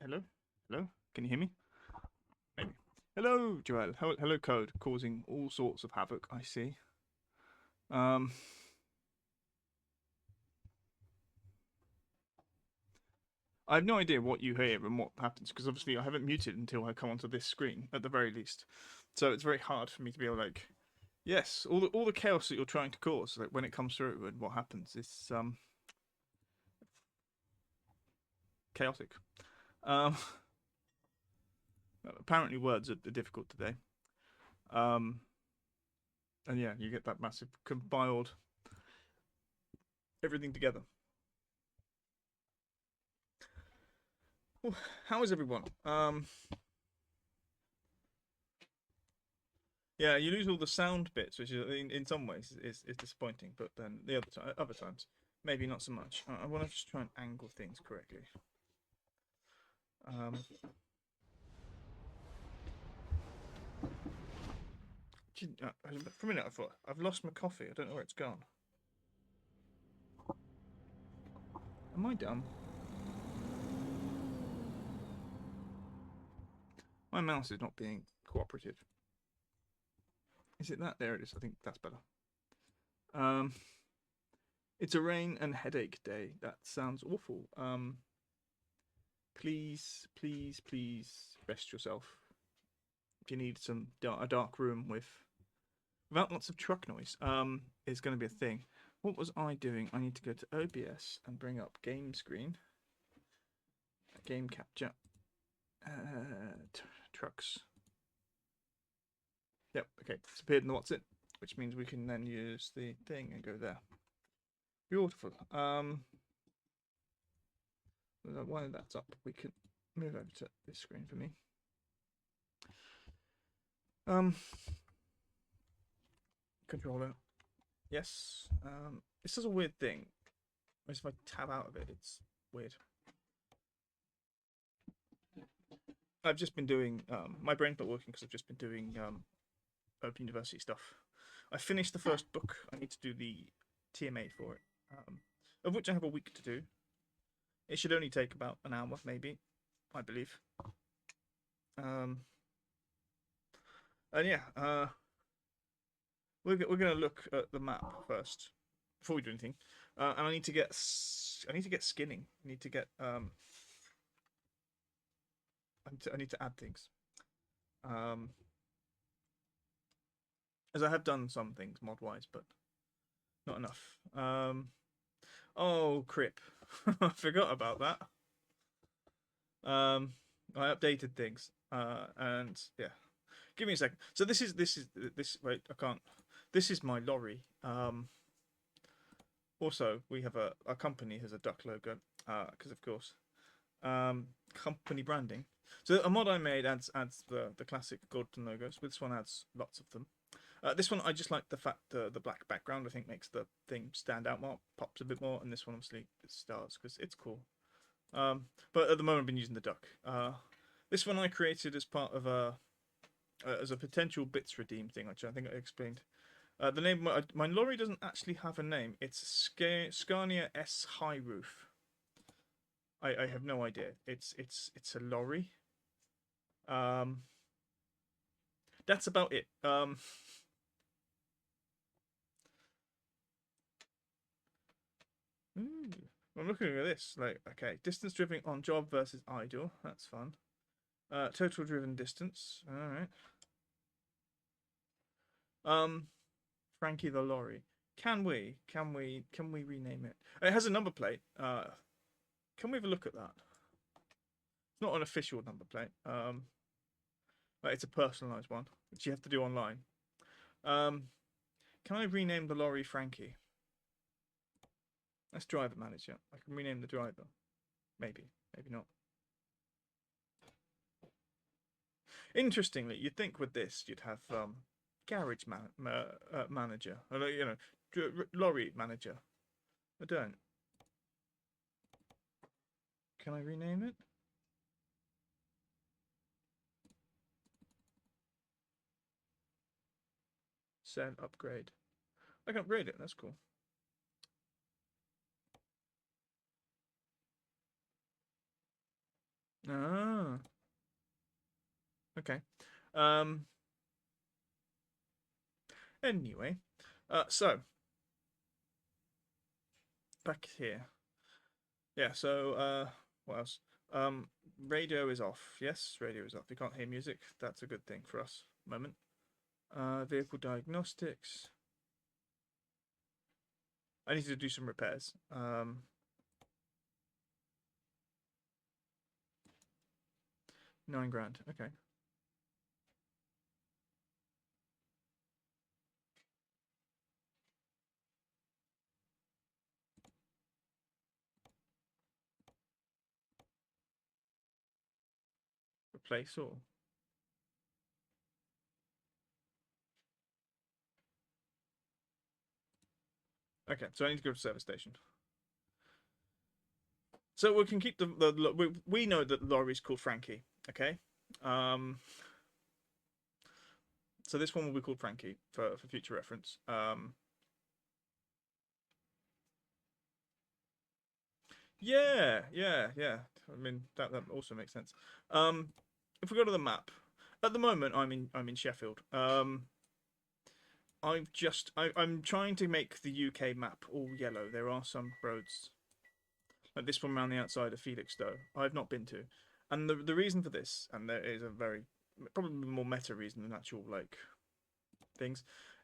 Hello? Hello? Can you hear me? Maybe. Hello, Joel. Hello, Code, causing all sorts of havoc, I see. Um, I have no idea what you hear and what happens, because obviously I haven't muted until I come onto this screen, at the very least. So it's very hard for me to be able, like, yes, all the chaos that you're trying to cause, like, when it comes through and what happens is, chaotic. Um, apparently words are difficult today. Um, and yeah, you get that massive compiled everything together. Well, how is everyone? Yeah, you lose all the sound bits, which is in some ways is disappointing. But then the other times, maybe not so much. I want to just try and angle things correctly. Um, for a minute, I thought I've lost my coffee. I don't know where it's gone. Am I dumb? My mouse is not being cooperative. Is it that? There it is. I think that's better. It's a rain and headache day. That sounds awful. Please, please, please rest yourself. If you need a dark room without lots of truck noise, is going to be a thing. What was I doing? I need to go to OBS and bring up game screen, game capture, trucks. Yep. Okay. It's appeared in the what's it, which means we can then use the thing and go there. Beautiful. While that's up, we can move over to this screen for me. Controller. Yes. This is a weird thing. If I tab out of it, it's weird. I've just been doing. My brain's not working because I've just been doing Open University stuff. I finished the first book. I need to do the TMA for it, of which I have a week to do. It should only take about an hour, maybe, I believe. And yeah, we're gonna look at the map first before we do anything. And I need to get skinning. I need to get I need to add things. As I have done some things mod wise, but not enough. Oh, Crip. I forgot about that. I updated things. And yeah. Give me a second. So this. Wait, I can't. This is my lorry. Also, we have our company has a duck logo. Because of course, company branding. So a mod I made adds the classic Gordon logos. This one adds lots of them. This one I just like the fact the black background. I think makes the thing stand out more, pops a bit more. And this one obviously it stars because it's cool. But at the moment I've been using the duck. This one I created as part of as a potential bits redeem thing, which I think I explained. The name my lorry doesn't actually have a name. It's Scania S High Roof. I have no idea. It's a lorry. That's about it. I'm looking at this. Like, okay, distance driven on job versus idle. That's fun. Total driven distance. All right. Frankie the lorry. Can we rename it? It has a number plate. Can we have a look at that? It's not an official number plate. But it's a personalized one, which you have to do online. Can I rename the lorry Frankie? That's driver manager. I can rename the driver. Maybe not. Interestingly, you'd think with this you'd have garage manager, you know, lorry manager. I don't. Can I rename it? Set upgrade. I can upgrade it. That's cool. Okay. Anyway, so back here. Yeah. So what else? Radio is off. Yes, radio is off. We can't hear music. That's a good thing for us. Moment. Vehicle diagnostics. I need to do some repairs. 9 grand. Okay. Replace all. Okay, so I need to go to the service station. So we can keep we know that the lorry's called Frankie. Okay. So this one will be called Frankie for future reference. Yeah. I mean that also makes sense. If we go to the map, at the moment I'm in Sheffield. I'm trying to make the UK map all yellow. There are some roads like this one around the outside of Felixstowe I've not been to, and the reason for this, and there is a very probably more meta reason than actual like things.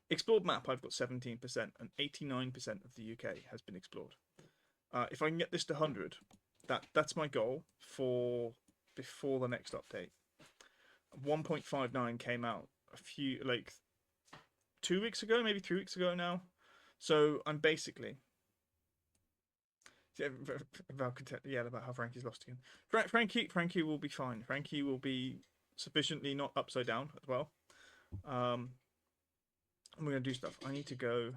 Explored map I've got 17% and 89% of the UK has been explored. If I can get this to 100, that's my goal for before the next update. 1.59 came out a few 2 weeks ago, maybe 3 weeks ago now. So I'm basically about how Frankie's lost again. Frankie will be fine. Frankie will be sufficiently not upside down as well. And we're gonna do stuff. I need to go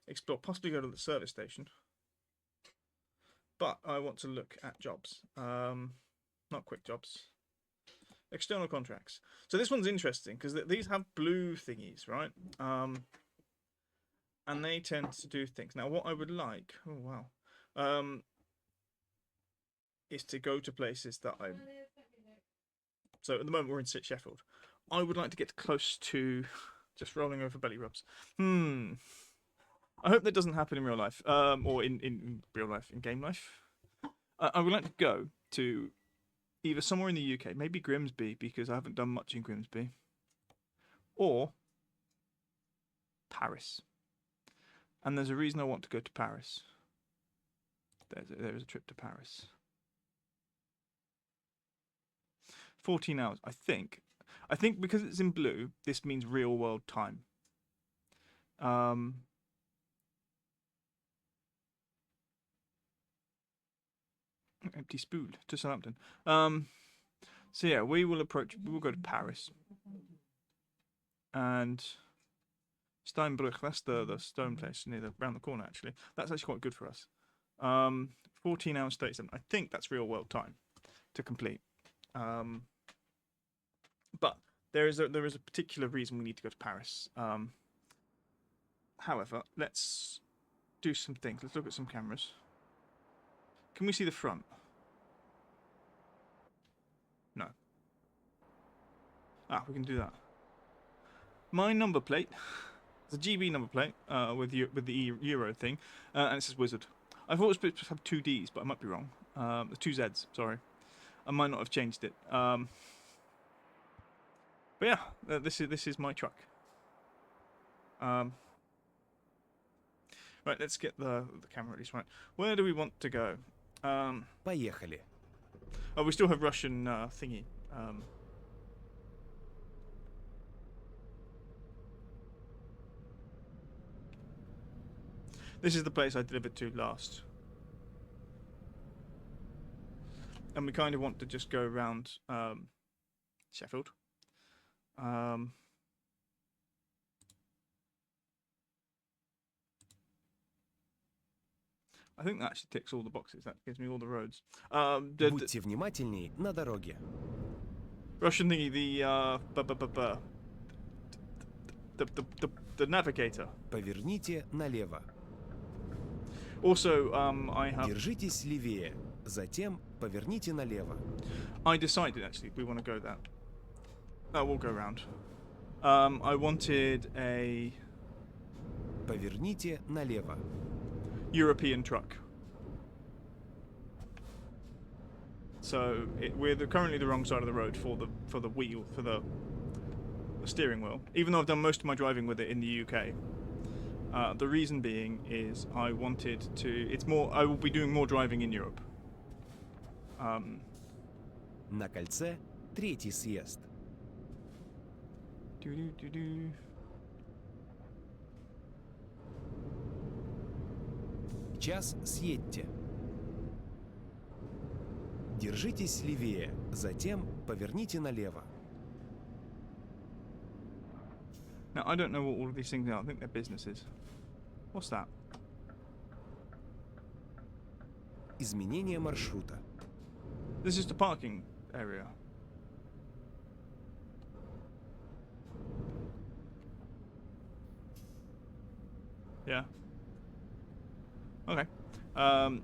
explore, possibly go to the service station. But I want to look at jobs. Not quick jobs. External contracts. So this one's interesting because these have blue thingies, right? And they tend to do things. Now, what I would like, oh wow, is to go to places that I. So at the moment we're in Sheffield. I would like to get close to just rolling over belly rubs. I hope that doesn't happen in real life, or in real life, in game life. I would like to go to either somewhere in the UK, maybe Grimsby, because I haven't done much in Grimsby, or Paris. And there's a reason I want to go to Paris. There is a trip to Paris. 14 hours, I think. I think because it's in blue, this means real world time. Empty spool to Southampton. So yeah, we will go to Paris. And Steinbruch, that's the stone place around the corner actually. That's actually quite good for us. 14 hours 37. I think that's real world time to complete. But there is a particular reason we need to go to Paris. However, let's do some things. Let's look at some cameras. Can we see the front? No. We can do that. My number plate. It's a GB number plate with the Euro thing, and it says Wizard. I thought it was supposed to have 2 Ds, but I might be wrong. 2 Zs, sorry. I might not have changed it. But yeah, this is my truck. Right, let's get the camera at least right. Where do we want to go? Поехали. Oh, we still have Russian thingy. This is the place I delivered to last. And we kind of want to just go around Sheffield. I think that actually ticks all the boxes. That gives me all the roads. Будьте внимательней на дороге. Russian thingy, the navigator. Поверните налево. Also, I have. Держитесь левее. Затем поверните налево. I decided actually we want to go that. Oh, we'll go round. I wanted a Поверните налево. European truck. So we're currently the wrong side of the road for the wheel, for the steering wheel. Even though I've done most of my driving with it in the UK. The reason being is I wanted to. It's more. I will be doing more driving in Europe. На кольце третий съезд. Do. Час съедьте. Держитесь левее, затем поверните налево. Now I don't know what all of these things are. I think they're businesses. What's that? Изменение маршрута. This is the parking area. Yeah. Okay. Now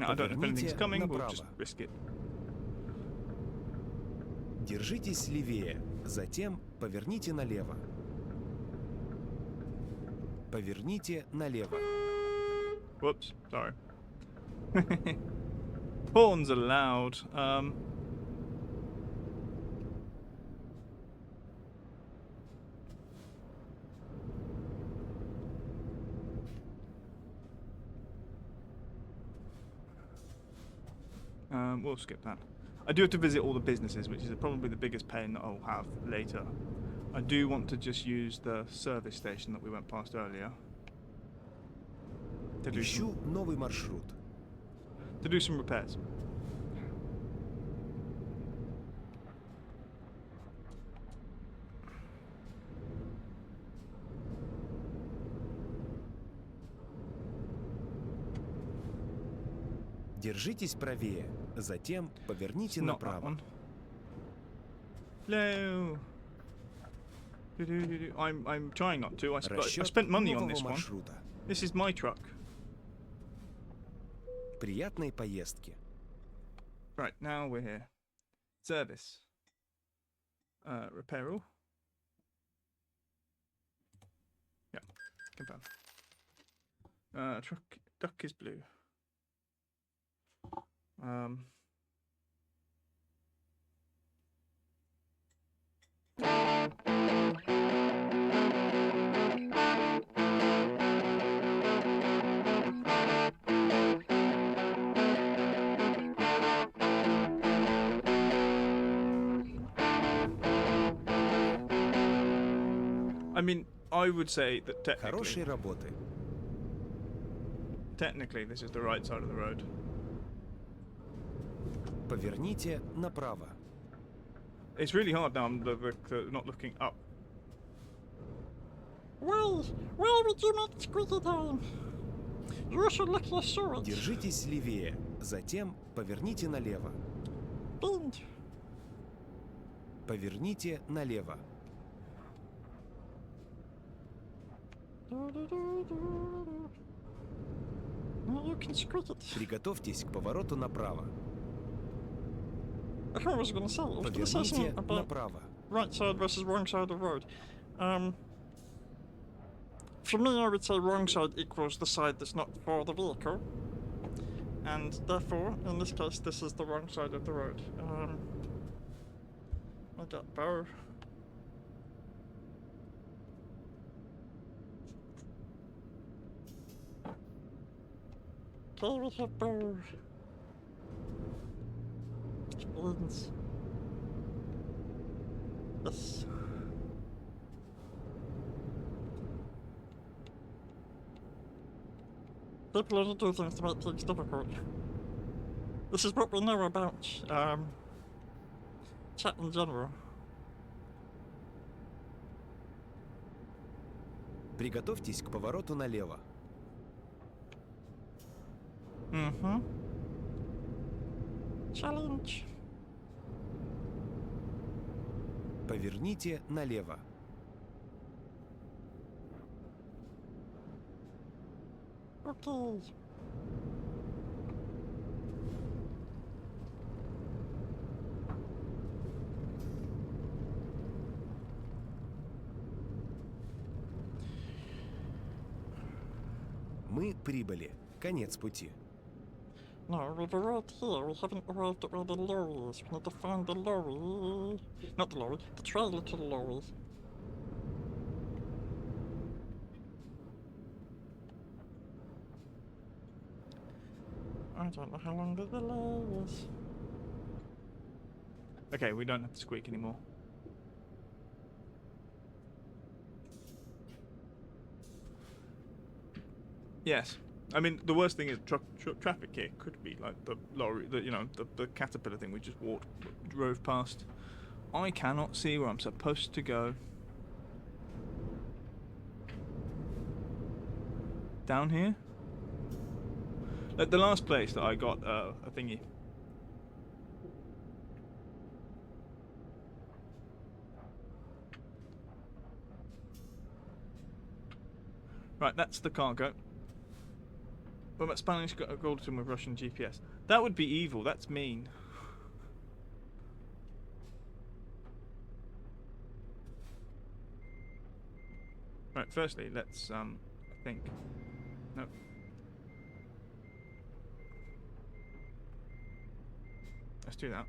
I don't know if anything's coming. We'll just risk it. Держитесь левее, затем поверните налево. Поверните налево. Whoops, sorry. Horns are loud. We'll skip that. I do have to visit all the businesses, which is probably the biggest pain that I'll have later. I do want to just use the service station that we went past earlier. Ищу новый маршрут. To do some repairs. Держитесь правее, затем поверните Not that направо. one. No. I'm trying not to. I Расчет spent money on нового this one. маршрута. This is my truck. Приятной поездки. Right, now we're here. Service. Repair all. Yeah, confirm. Duck is blue. I mean, I would say that Хорошей работы. technically this is the right side of the road. Поверните направо. It's really hard now. I'm not looking up. Why would you make squeaky time? You should look your sword. Держитесь левее, затем поверните налево. Bend. Поверните налево. Now you can squeak it. Приготовьтесь к повороту направо. I was going to say, Поверните something about направо. right side versus wrong side of the road. For me, I would say wrong side equals the side that's not for the vehicle. And therefore, in this case, this is the wrong side of the road. I got bow. Okay, we have bow. Explains. Yes. People only do things to make things difficult. This is what we know about chat in general. Приготовьтесь к повороту налево. Mm-hmm. Challenge. Поверните налево. Okay. Мы прибыли. Конец пути. No, we've arrived here. We haven't arrived at where the lorry is. We need to find the lorry. Not the lorry, the trailer to the lorry. I don't know how long the delay is. Okay, we don't have to squeak anymore. Yes. I mean, the worst thing is traffic here could be like the lorry, the caterpillar thing we just drove past. I cannot see where I'm supposed to go. Down here? Like the last place that I got a thingy. Right, that's the cargo. What about Spanish Golden with Russian GPS? That would be evil. That's mean. Right, firstly, let's I think. Nope. Let's do that.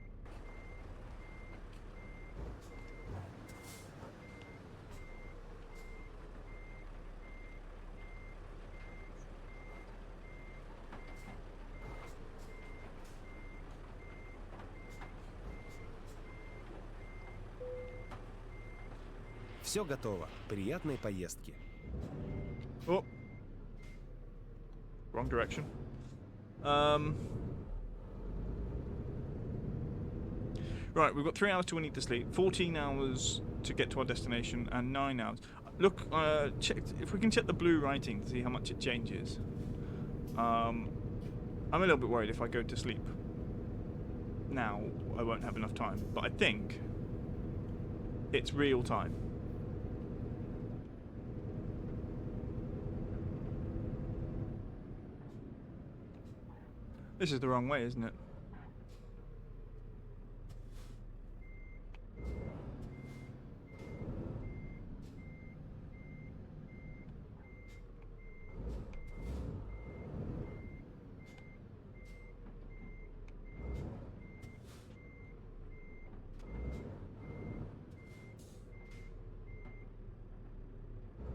Все готово. Приятной поездки. Oh. Wrong direction. Right, we've got 3 hours till we need to sleep, 14 hours to get to our destination, and 9 hours. Look, if we can check the blue writing to see how much it changes. I'm a little bit worried if I go to sleep now, I won't have enough time. But I think it's real time. This is the wrong way, isn't it?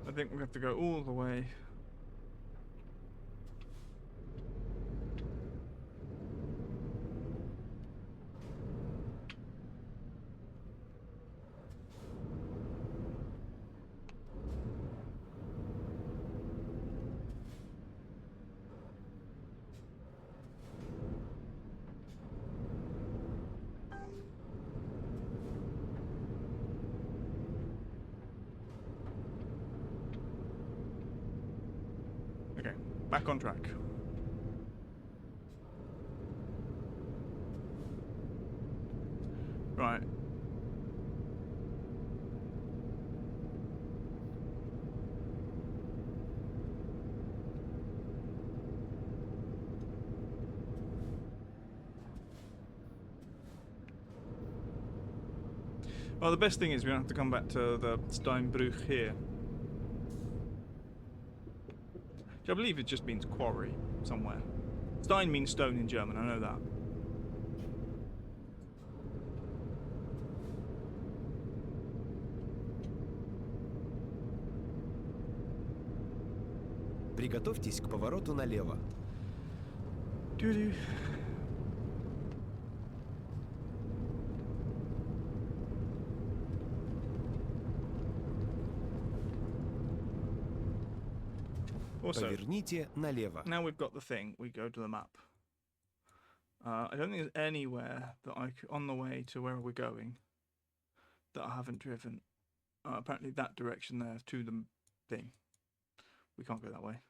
I think we have to go all the way. Okay, back on track. Right. Well, the best thing is we don't have to come back to the Steinbruch here. Which I believe it just means quarry somewhere. Stein means stone in German, I know that. Приготовьтесь к повороту налево. Doo-doo. Also, Поверните налево. now we've got the thing, we go to the map. I don't think there's anywhere that on the way to where we're going that I haven't driven. Apparently that direction there to the thing. We can't go that way.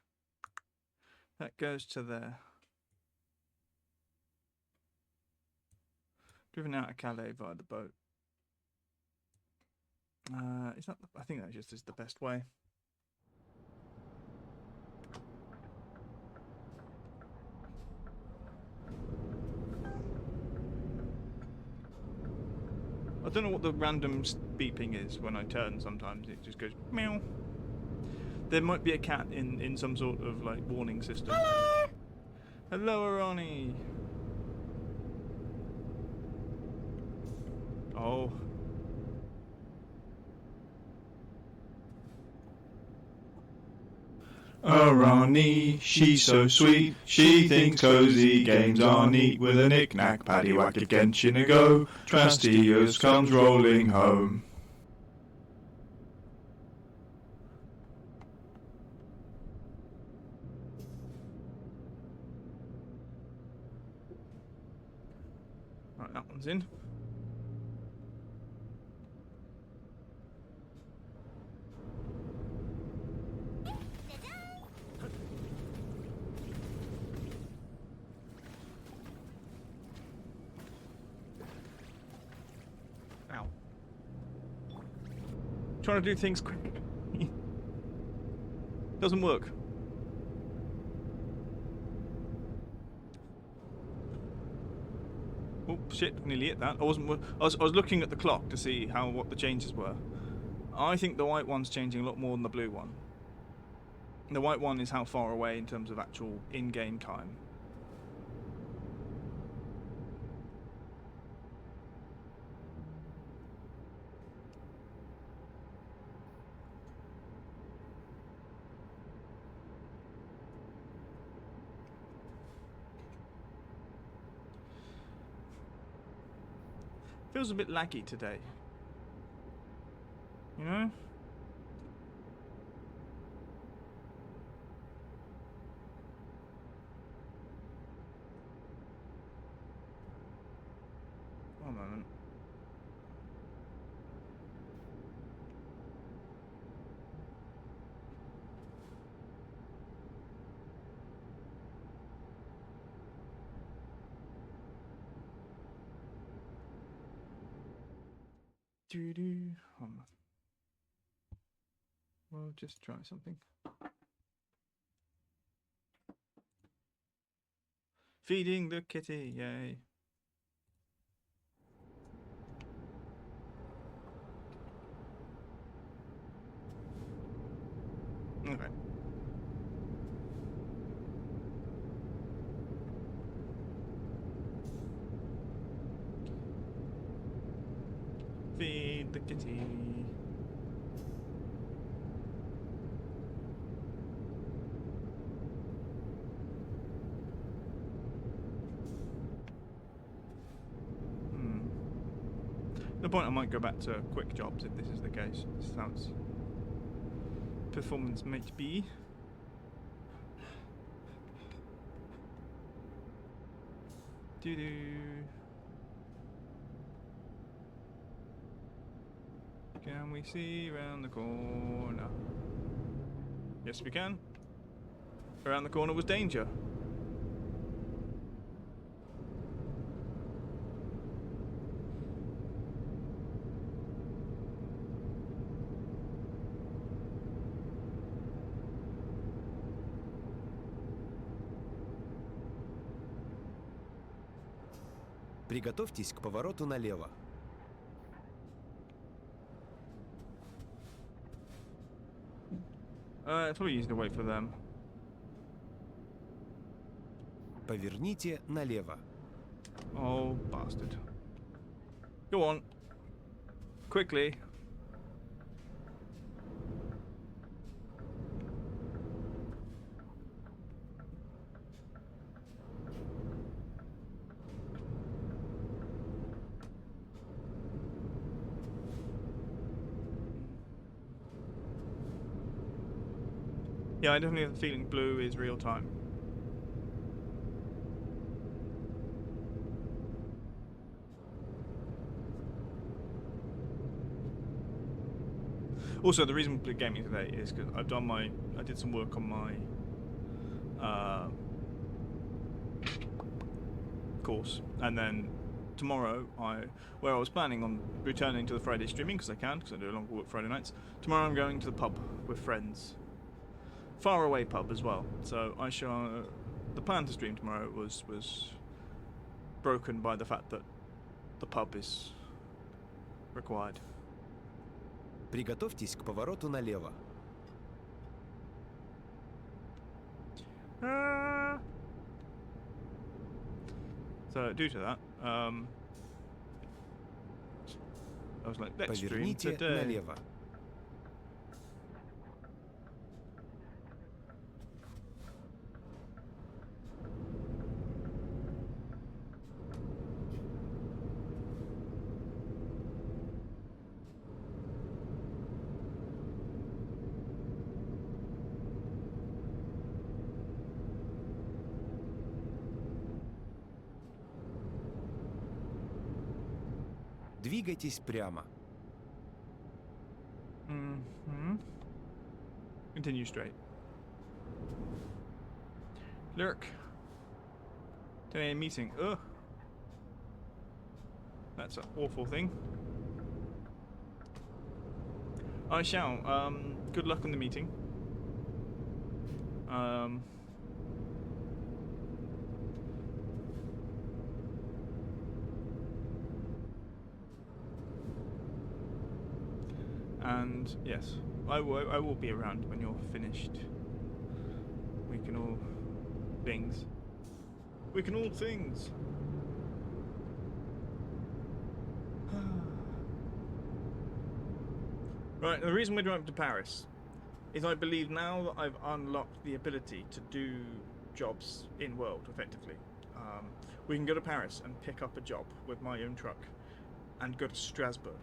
That goes to there. Driven out of Calais via the boat. Is that? I think that just is the best way. I don't know what the random beeping is when I turn sometimes. It just goes meow. There might be a cat in some sort of like warning system. Hello, Arani. Oh. Arani, she's so sweet. She thinks cozy games are neat. With a knick-knack, paddywhack, a Genshin a go. Trastius comes rolling home. Right, that one's in. Ow. Trying to do things quick. Doesn't work. Oh shit! Nearly hit that. I wasn't. I was looking at the clock to see what the changes were. I think the white one's changing a lot more than the blue one. The white one is how far away in terms of actual in-game time. Feels a bit laggy today. You know? One moment. Doo-doo. Hold on. We'll just try something. Feeding the kitty, yay. Okay. Feed the kitty. The point I might go back to quick jobs if this is the case. This sounds performance might be. Doo doo. Can we see around the corner? Yes, we can. Around the corner was danger. Приготовьтесь к повороту налево. It's probably easy to wait for them. Поверните налево. Oh, bastard. Go on. Quickly. Yeah, I definitely have the feeling blue is real time. Also, the reason we're gaming today is because I did some work on my course, and then tomorrow where I was planning on returning to the Friday streaming because I do a longer work Friday nights. Tomorrow I'm going to the pub with friends. Far away pub as well. So the plan to stream tomorrow was broken by the fact that the pub is required. Приготовьтесь к повороту налево. So due to that, I was like, let's stream Поверните today. налево. Двигайтесь прямо. Mm-hmm. Continue straight. Lurk. Today meeting. Ugh. That's an awful thing. I shall. Good luck on the meeting. And yes, I will be around when you're finished. We can all things. We can all things. Right, the reason we're driving to Paris is I believe now that I've unlocked the ability to do jobs in world effectively. We can go to Paris and pick up a job with my own truck and go to Strasbourg.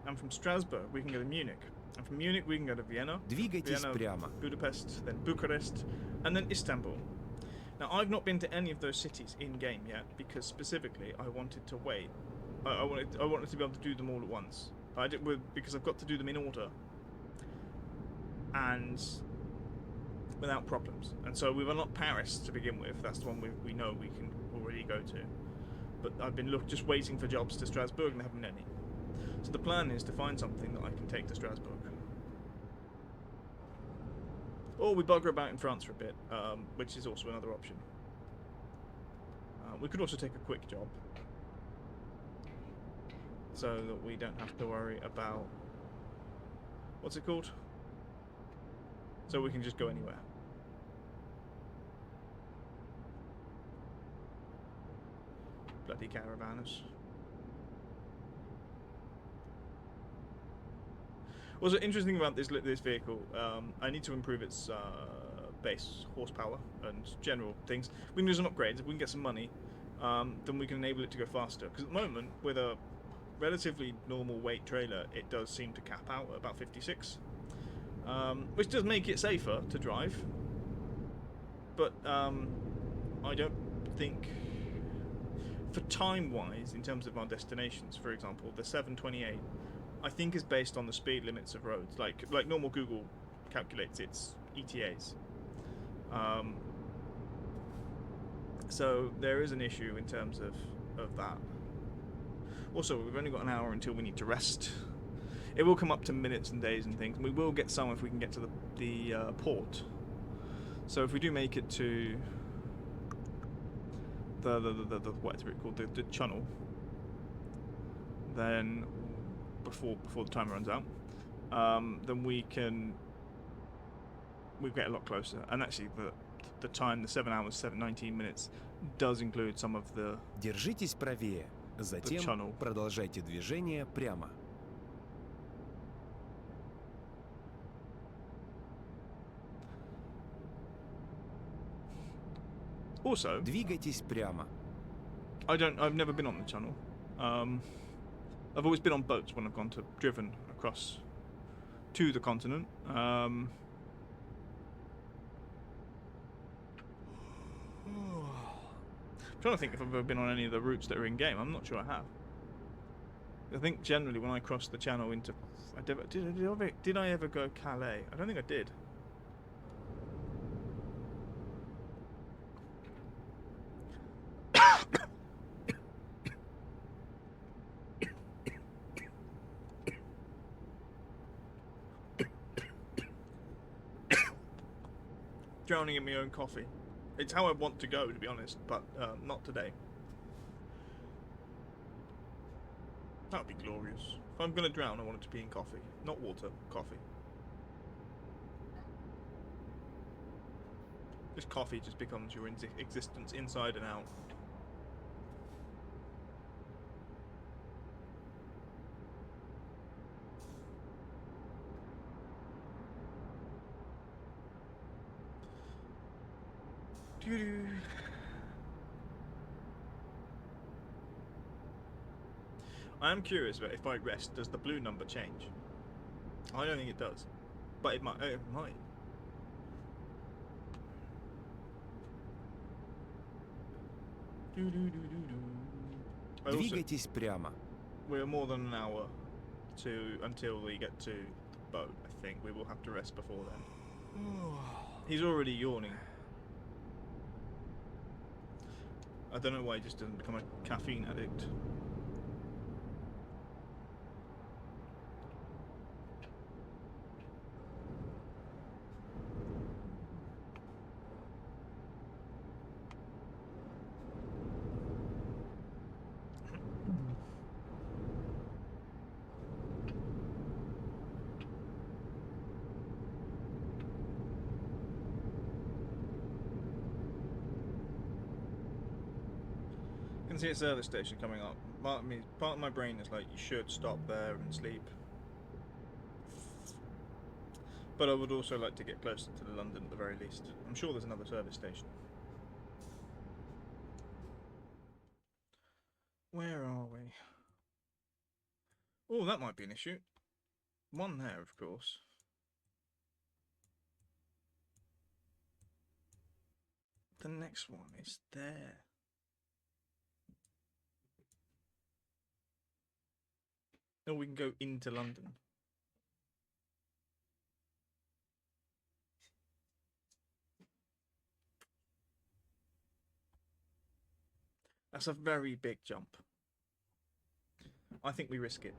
And from Strasbourg we can go to Munich. And from Munich we can go to Vienna. Двигайтесь Vienna, прямо. Budapest, then Bucharest, and then Istanbul. Now I've not been to any of those cities in game yet because specifically I wanted to wait. I wanted to be able to do them all at once. I did because I've got to do them in order and without problems. And so we've unlocked Paris to begin with. That's the one we know we can already go to. But I've been just waiting for jobs to Strasbourg and there haven't been any. So the plan is to find something that I can take to Strasbourg. Or we bugger about in France for a bit, which is also another option. We could also take a quick job. So that we don't have to worry about... What's it called? So we can just go anywhere. Bloody caravanners. Also, interesting about this vehicle, I need to improve its base horsepower and general things. We can do some upgrades. If we can get some money, then we can enable it to go faster. Because at the moment, with a relatively normal weight trailer, it does seem to cap out at about 56, which does make it safer to drive. But I don't think, for time-wise, in terms of our destinations, for example, the 728. I think is based on the speed limits of roads, like normal Google calculates its ETAs. So there is an issue in terms of that. Also, we've only got an hour until we need to rest. It will come up to minutes and days and things. We will get some if we can get to the port. So if we do make it to the what is it called, the channel, then before the timer runs out, then we get a lot closer. And actually the time, the 7 hours 19 minutes, does include some of the Держитесь правее. Затем channel. продолжайте движение прямо. Also, Двигайтесь прямо. I've never been on the channel. I've always been on boats when I've driven across to the continent. I'm trying to think if I've ever been on any of the routes that are in game. I'm not sure I have. I think generally when I cross the channel into, did I ever go Calais? I don't think I did. Drowning in my own coffee. It's how I want to go, to be honest, but not today. That would be glorious. If I'm going to drown, I want it to be in coffee. Not water, coffee. This coffee just becomes your existence inside and out. Doo-doo. I am curious about if I rest, does the blue number change? I don't think it does, but it might. It might. I also, Двигайтесь прямо. we're more than an hour to until we get to the boat. I think we will have to rest before then. He's already yawning. I don't know why he just doesn't become a caffeine addict. I can see a service station coming up. Part of my brain is like, you should stop there and sleep. But I would also like to get closer to London at the very least. I'm sure there's another service station. Where are we? Oh, that might be an issue. One there, of course. The next one is there. Or we can go into London. That's a very big jump. I think we risk it.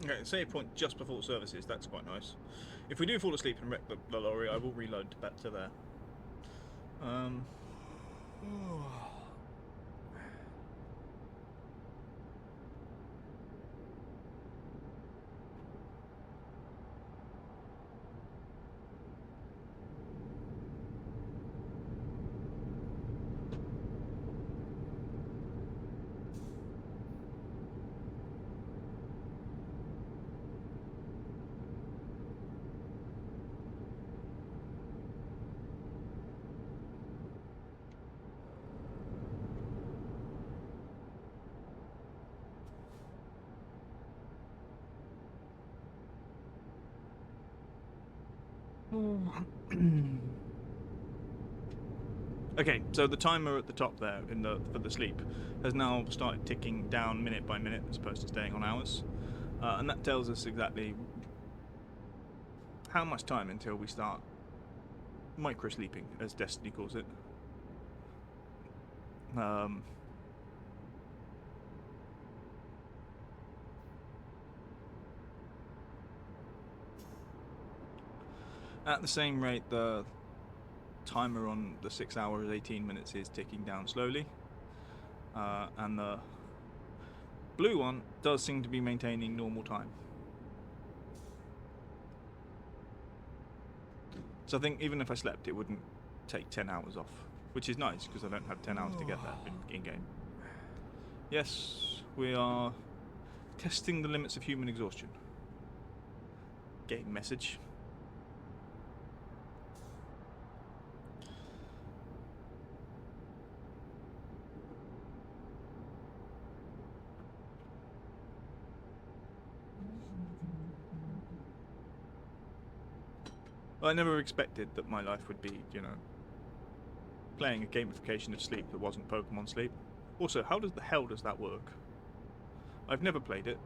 Okay, save point just before services, that's quite nice. If we do fall asleep and wreck the lorry, I will reload back to there. Okay, so the timer at the top there for the sleep has now started ticking down minute by minute as opposed to staying on hours, and that tells us exactly how much time until we start micro sleeping, as Destiny calls it. At the same rate, the timer on the 6 hours 18 minutes is ticking down slowly, and the blue one does seem to be maintaining normal time. So I think even if I slept, it wouldn't take 10 hours off, which is nice because I don't have 10 hours to get there in game. Yes, we are testing the limits of human exhaustion. Game message. I never expected that my life would be, you know, playing a gamification of sleep that wasn't Pokemon Sleep. Also, how the hell does that work? I've never played it.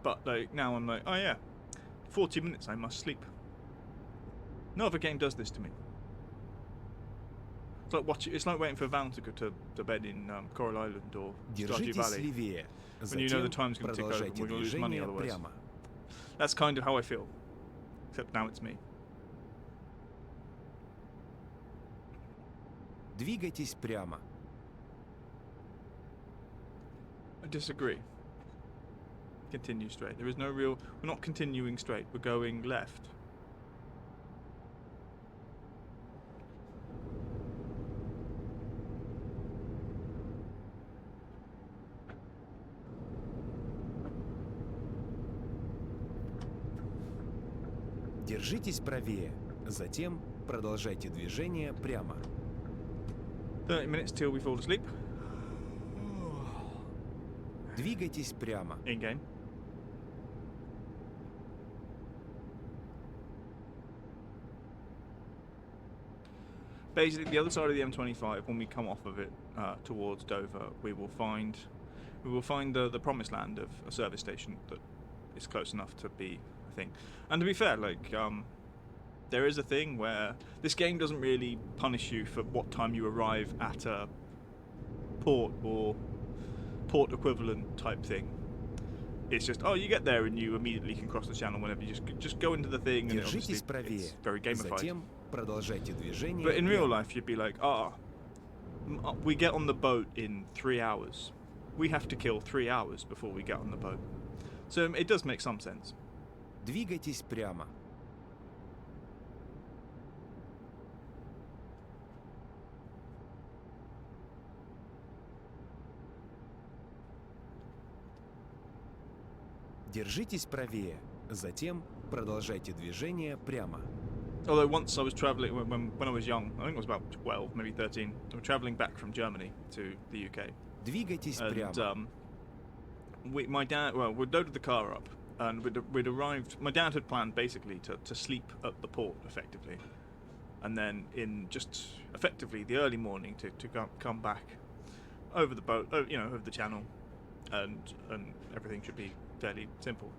But like now I'm like, oh yeah, 40 minutes I must sleep. No other game does this to me. It's like waiting for Val to go to bed in Coral Island or Stardew Держитесь Valley. левее. When you know the Затем time's going to tick over and продолжайте we're going to lose money движение otherwise. прямо. That's kind of how I feel. Except now it's me. Двигайтесь прямо. I disagree. Continue straight. There is no real... We're not continuing straight. We're going left. Держитесь правее, затем продолжайте движение прямо. 30 minutes till we fall asleep. Двигайтесь прямо. In game. Basically, the other side of the M25, when we come off of it towards Dover, we will find the promised land of a service station that is close enough to be a thing. And to be fair, like there is a thing where this game doesn't really punish you for what time you arrive at a port or port equivalent type thing. It's just, oh, you get there and you immediately can cross the channel whenever you just go into the thing, and Держитесь obviously правее, it's very gamified. затем продолжайте движение But in real прямо. life, you'd be like, we get on the boat in 3 hours. We have to kill 3 hours before we get on the boat. So it does make some sense. Двигайтесь прямо. Держитесь правее, затем продолжайте движение прямо. Although once I was traveling when I was young, I think I was about 12, maybe 13. We were traveling back from Germany to the UK, Двигайтесь прямо. and my dad, well, we'd loaded the car up, and we'd arrived. My dad had planned basically to sleep at the port effectively, and then in just effectively the early morning to come back over the boat, over the channel, and everything should be fairly simple.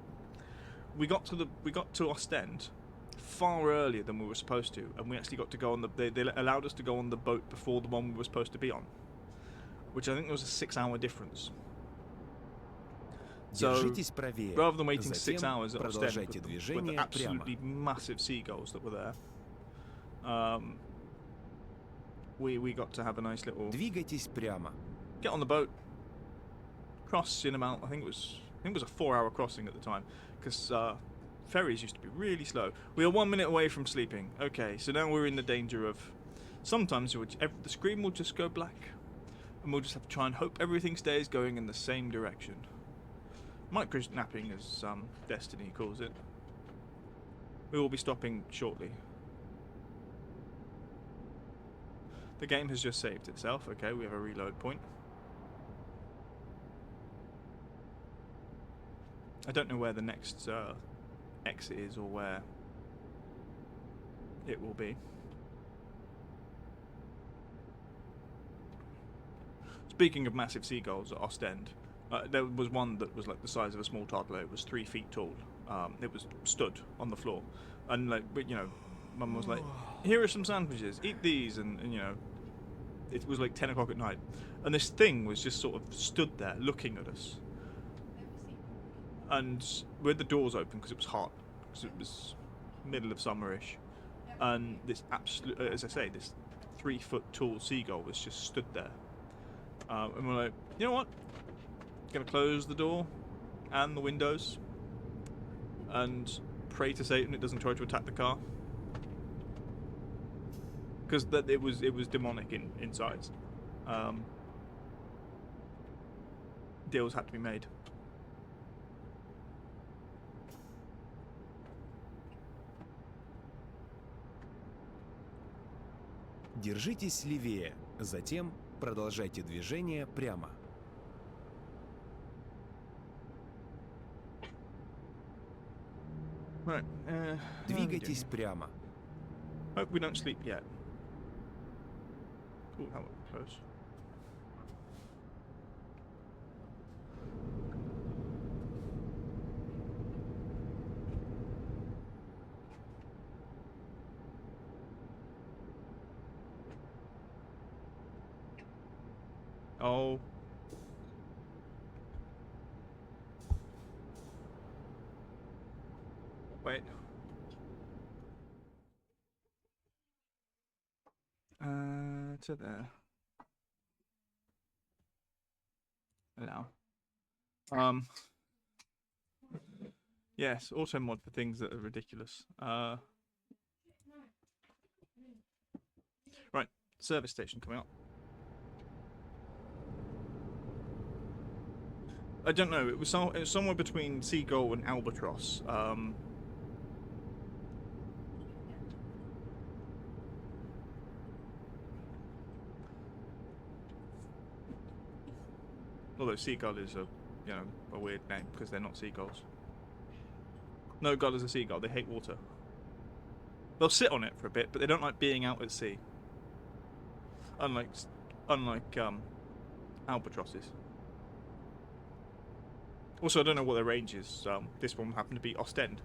We got to Ostend far earlier than we were supposed to, and we actually got to go on they allowed us to go on the boat before the one we were supposed to be on, which I think was a 6-hour difference. So Держитесь правее, rather than waiting 6 затем hours at Ostend продолжайте with the движение absolutely прямо. massive seagulls that were there, we got to have a nice little Двигайтесь прямо. get on the boat, cross in about I think it was a 4-hour crossing at the time, because ferries used to be really slow. We are 1 minute away from sleeping. Okay, so now we're in the danger of sometimes the screen will just go black, and we'll just have to try and hope everything stays going in the same direction. Micro napping, as Destiny calls it. We will be stopping shortly. The game has just saved itself. Okay, we have a reload point. I don't know where the next exit is or where it will be. Speaking of massive seagulls at Ostend, there was one that was like the size of a small toddler. It was 3 feet tall. It was stood on the floor, and Mum was like, "Here are some sandwiches. Eat these," and it was like 10 o'clock at night, and this thing was just sort of stood there looking at us. And with the doors open because it was hot, because it was middle of summerish, and this absolute, as I say, this 3 foot tall seagull was just stood there, and we're like, you know what? Gonna close the door and the windows, and pray to Satan it doesn't try to attack the car, because it was demonic in size. Deals had to be made. Держитесь левее, затем продолжайте движение прямо. Right. Двигайтесь прямо. Hope we don't sleep yet. Cool, that was close. Oh. Wait. To there. Allow. Yes, auto mod for things that are ridiculous. Right, service station coming up. I don't know. It was somewhere between Seagull and Albatross. Although seagull is a weird name because they're not seagulls. No gull is a seagull. They hate water. They'll sit on it for a bit, but they don't like being out at sea. Unlike albatrosses. Also, I don't know what their range is. This one happened to be Ostend,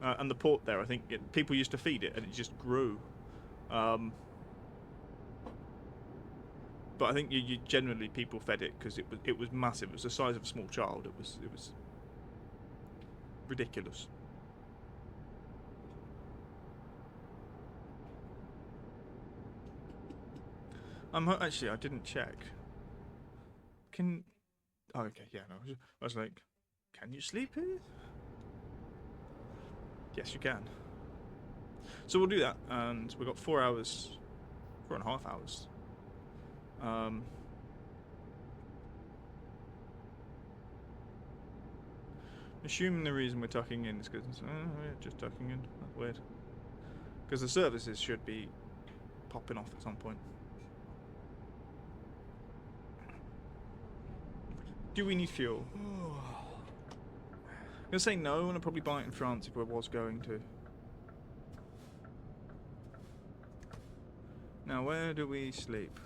and the port there. I think people used to feed it, and it just grew. But I think you generally people fed it because it was massive. It was the size of a small child. It was ridiculous. Actually, I didn't check. Oh, okay, yeah, no. I was like, can you sleep here? Yes, you can. So we'll do that, and we've got 4 hours, 4.5 hours. Assuming the reason we're tucking in is because we're just tucking in. That's weird. Because the services should be popping off at some point. Do we need fuel? I'm gonna say no, and I'll probably buy it in France if I was going to. Now, where do we sleep?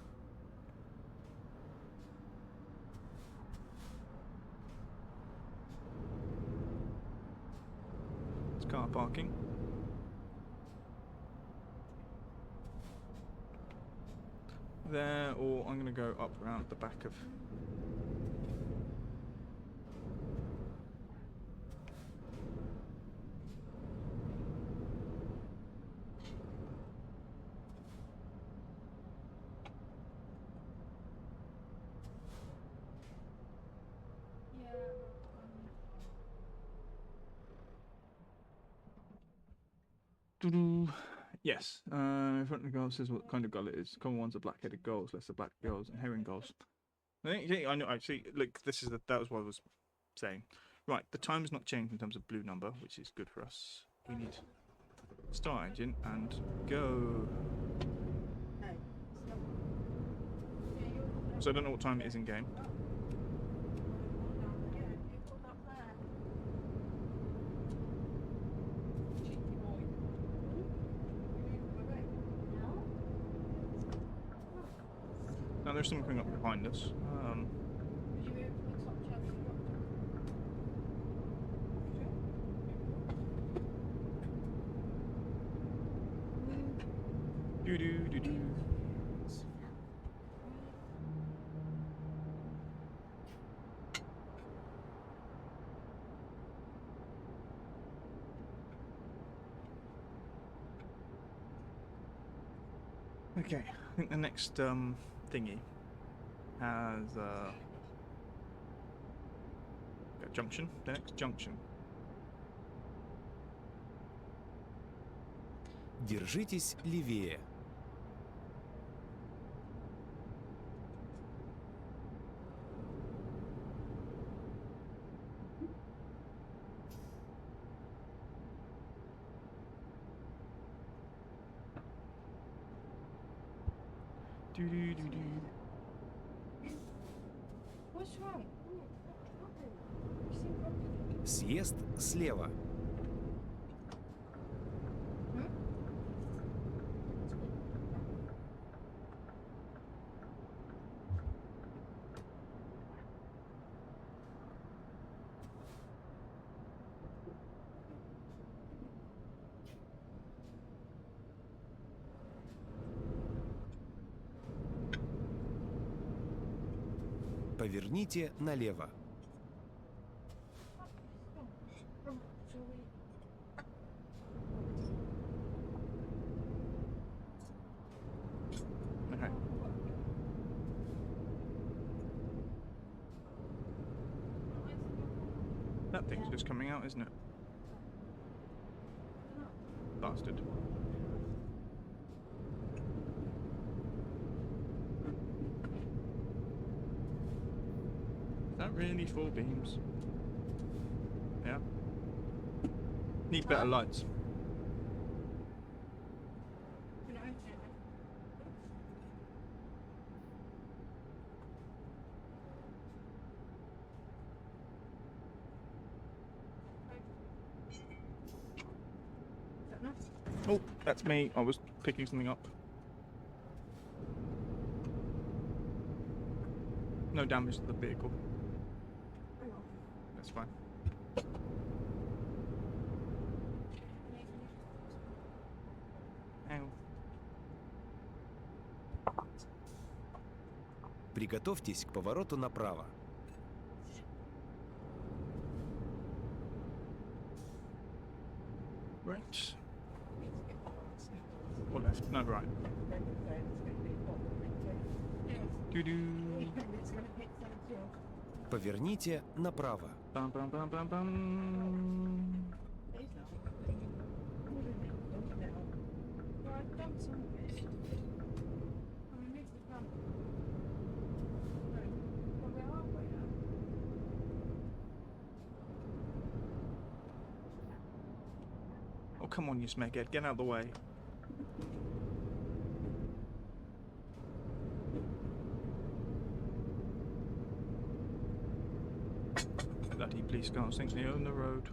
It's car parking. There, or I'm gonna go up around the back of. Yes. In front of the gull says what kind of gull it is. Common ones are black-headed gulls, lesser black gulls, and herring gulls. I know. Actually, look, that was what I was saying. Right, the time's not changed in terms of blue number, which is good for us. We need start engine and go. So I don't know what time it is in game. Now there's something up behind us. Do do do do. Okay, I think the next thingy has a junction. The next junction. Держитесь левее. Do do do do. What's wrong? Съезд слева. Поверните налево. Okay. That thing's just coming out, isn't it? Bastard. Is that really 4 beams? Yeah. Need better lights. Oh, that's me. I was picking something up. No damage to the vehicle. That's fine. Ow. Приготовьтесь к повороту направо. Right. Or left. No, right. Doo-doo. Поверните направо. Bum, bum, bum, bum, bum. Oh, come on, you smeghead. Get out of the way. Bloody police cars think they own the road.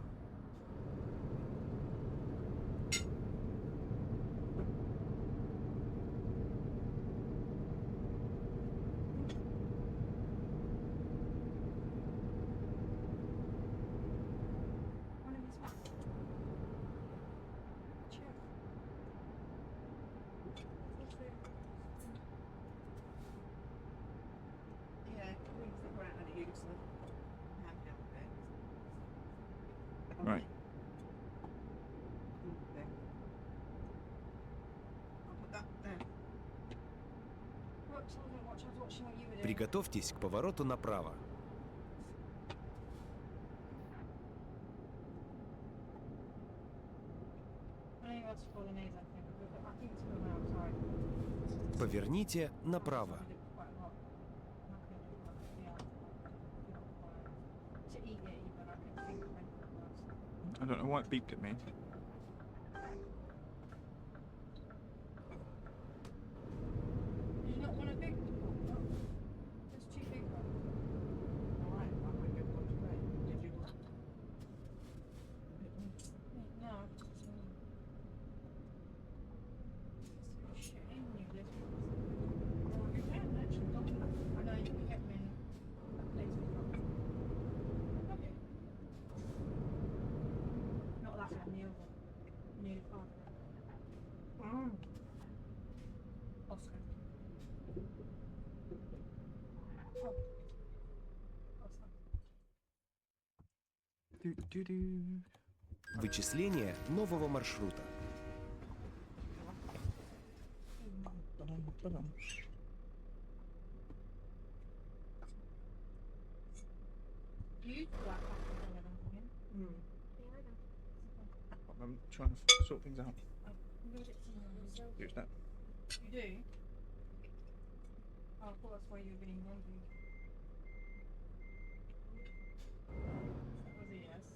Right. Приготовьтесь к повороту направо. Поверните направо. I don't know why it beeped at me. Do-do-do. Вычисление нового маршрута. Ba-dum. I'm trying to sort things out. Use that. You do? Oh, I thought that's why you were being grumpy. That was a yes.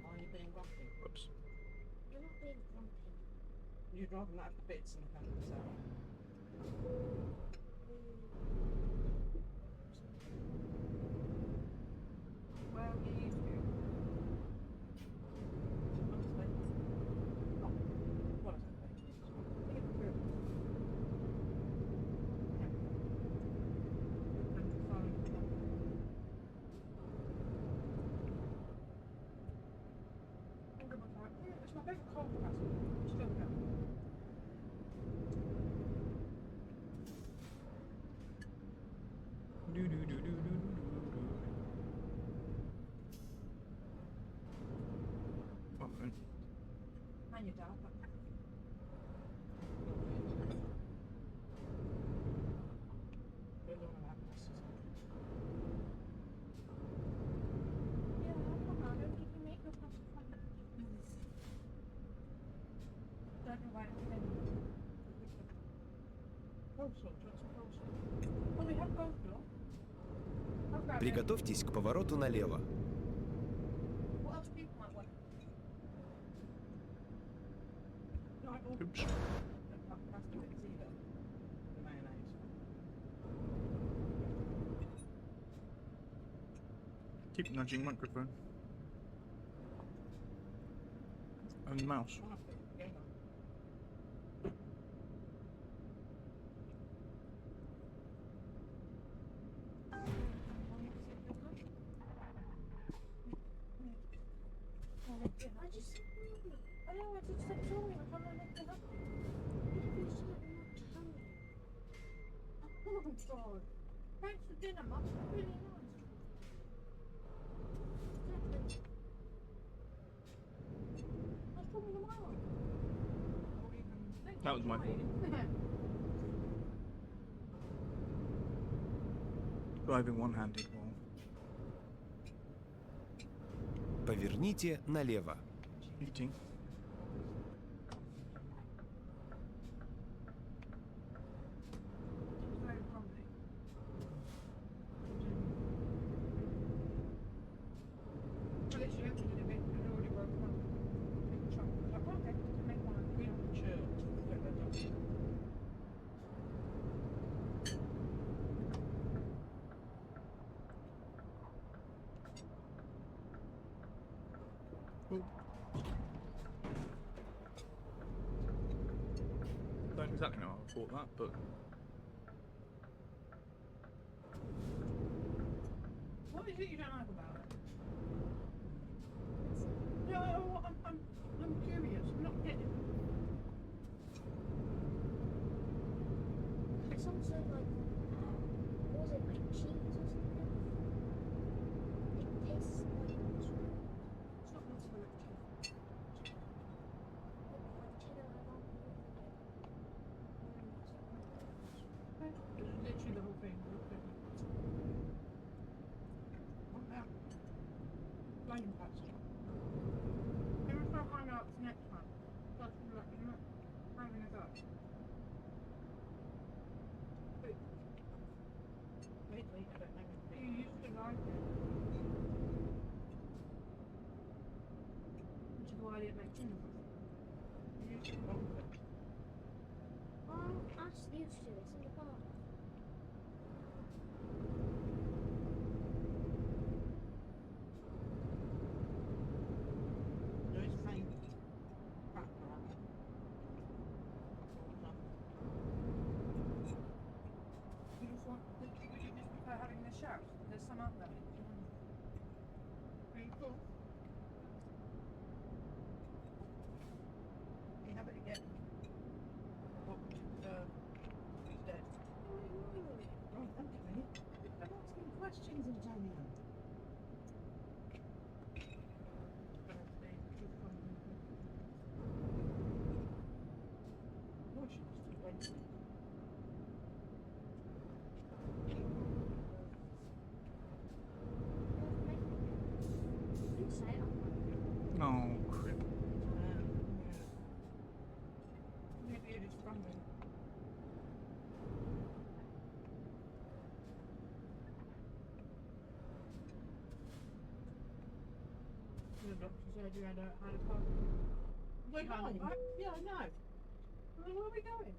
Are you being grumpy? Whoops. You're not being grumpy. You'd rather not have the bits and the pants out. Well, you used to. Honestly. Oh, what is it? Think it through. And the phone. Think about that. It's my favourite cold classic. Still go. Do-do-do-do-do-do-do. One moment. And your dad. Yeah, come on, don't give me makeup after fun. Don't know why it's been. Coleslaw, do you want some coleslaw? Oh, we have coleslaw. I'll grab it. Приготовьтесь к повороту налево. What else people might want? No, I ordered Oops. pasta bits either. The mayonnaise. Keep nudging microphone. And mouse. I'll have to put the game on. I just said no. I know, I just said sorry, I can't make it up. You said not to me. Oh my god. Thanks for dinner, Mum. It's really nice. Exactly. I was talking to my mum. That was my fault. Driving one-handed while Поверните налево. eating. It's very crumbly. I literally opened it a bit and it already broke one big chunk. I was like, okay, to make one real mature. Get that done. Don't exactly know how I bought that, but What is it you don't like about it? No, I'm curious. I'm not getting it. It's also like, what was it, like cheese or something? It tastes like mozzarella. It's not mozzarella cheese. Like cheddar, I don't know. Literally the whole thing. What now? Flaming patch. Maybe if I hang out to next one. That's like, you're not having a go. Wait. Weirdly, I don't know. You used to like it. Which is why I didn't make dinner. You used to like it. Oh, I'm just used to it. It's in the car. There is plain crap around it. You just want, would you just prefer having the shout? There's some out there. Pretty cool. You have it again. What would you prefer instead? Oh, thank you, mate. I'm asking questions, Antonio. Oh, she was too late. You say it. oh crap. Maybe it is crumbling. The doctor said you had a cough. We're going, right? Yeah, I know. Well, where are we going?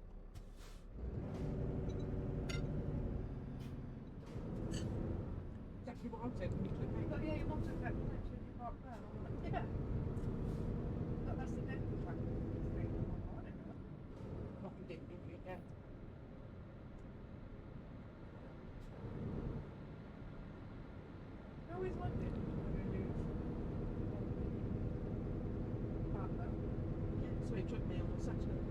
Exactly what I said when you took me. But yeah, your mum took that next to your park there. I'm like, yeah. That's the dental practice. I don't know. Not you didn't, did you? Yeah. I always liked it. Yeah, so he took me on Saturday.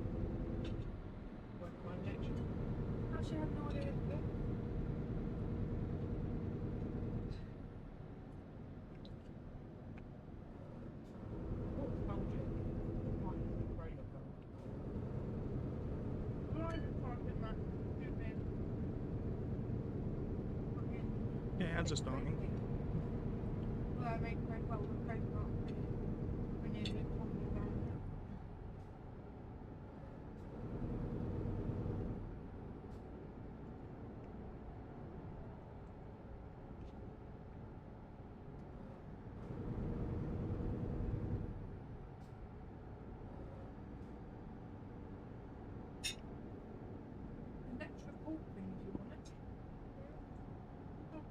Went for my injection. Actually, I had no idea. What told you? Might be afraid of them. Well, I just parked in that stupid fucking Yeah, ads are starting. well, I make very well with paper when you live on the ground. An extra cool thing if you want it. Oh.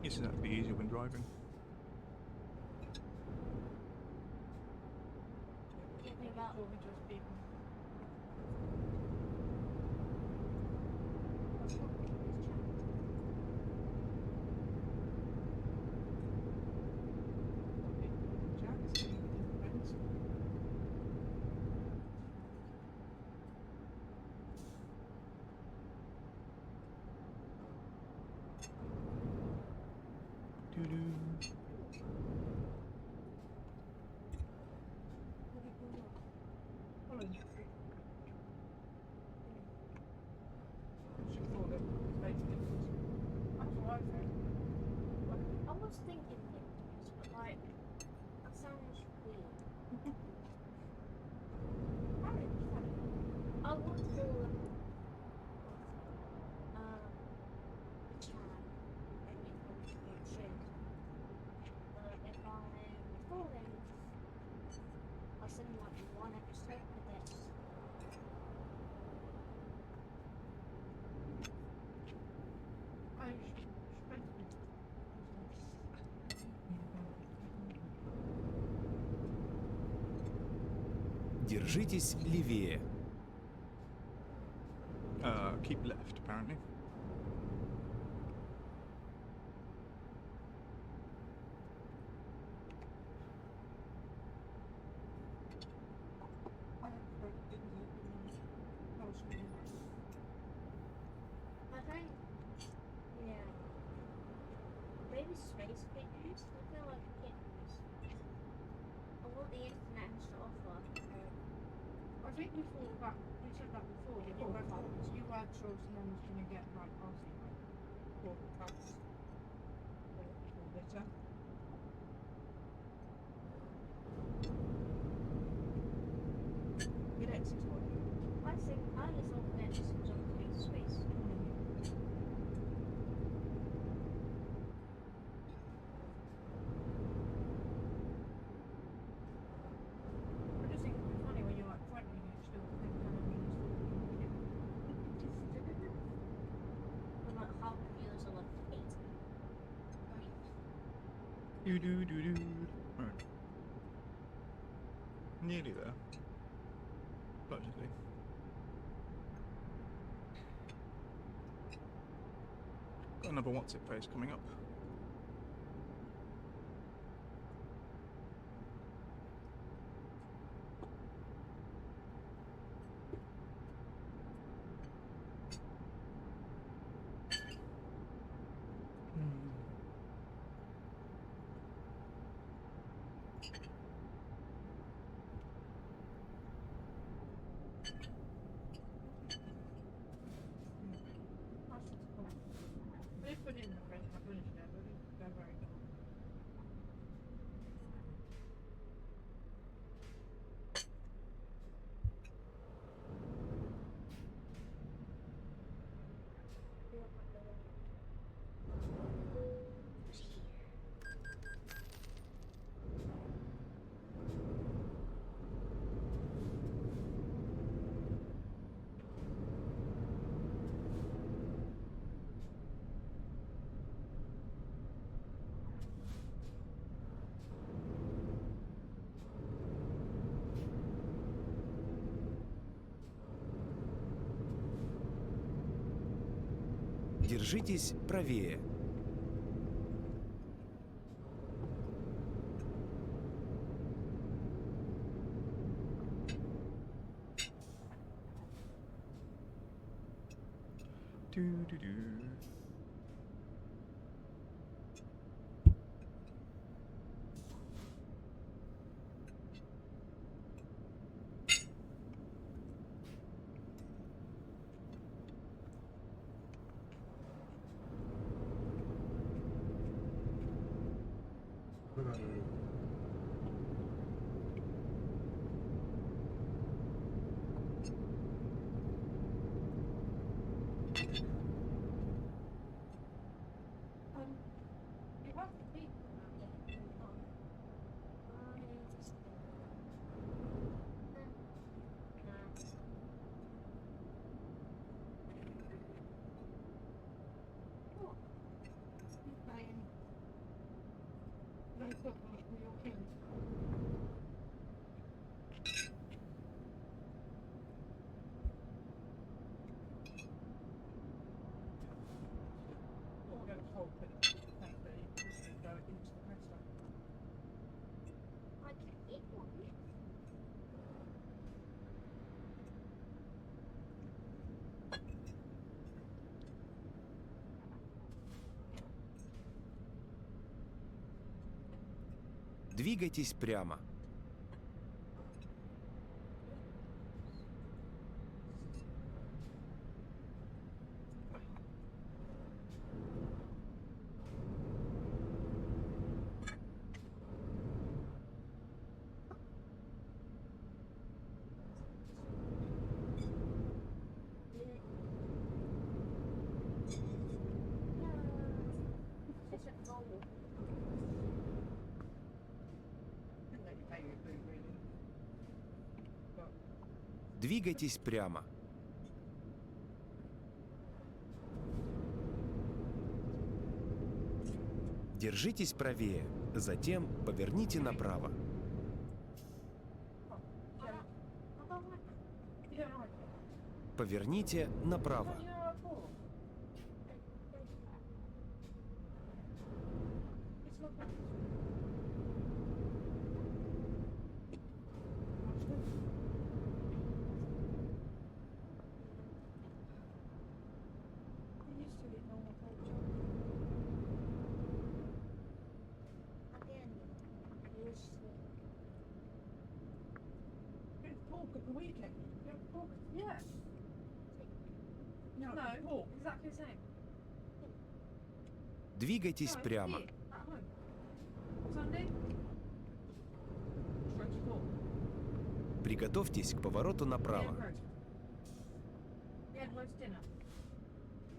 This is actually easier when driving. Talking about Before we just beat them. what's wrong with this chat. Jack is getting with his friends. Doo-doo. Follow you. She thought it was basically that's what I said. I was thinking things, but like, that sounds weird. I would call Chad when it comes to shoes. If I call him, I send him like one episode for this. I spent Держитесь левее. Keep left, apparently. I think, yeah, maybe space pictures. I feel like kittens. I want the internet has to offer. I think we thought that we said that before. We thought that you had choice and then was going to get right past it, like four cups or litter. Your next is what? I think I just thought that just was on space. I just think it's funny when you're like threatening it, still think kind of means I'm like, half the viewers are like 8. Doo-doo-doo-doo. Right. Nearly there. Supposedly. Got another what's it face coming up. They put it in the fridge, I finished it, but they're very good. Держитесь правее. Doo-doo-doo. You have to be. Playing Двигайтесь прямо. It's a goal. Didn't let you pay your food, really. But Двигайтесь прямо. Держитесь правее, затем поверните направо. you don't like it. Поверните направо. What do you like for? It's not bad. Watch this. You used to eat normal culture. Again, used to. It's pork at the weekend. You have pork? Yeah. No, No, pork. exactly the same. Двигайтесь No, прямо. here, at home. Sunday? Roast pork. Приготовьтесь к повороту We направо. had roast. We had roast dinner.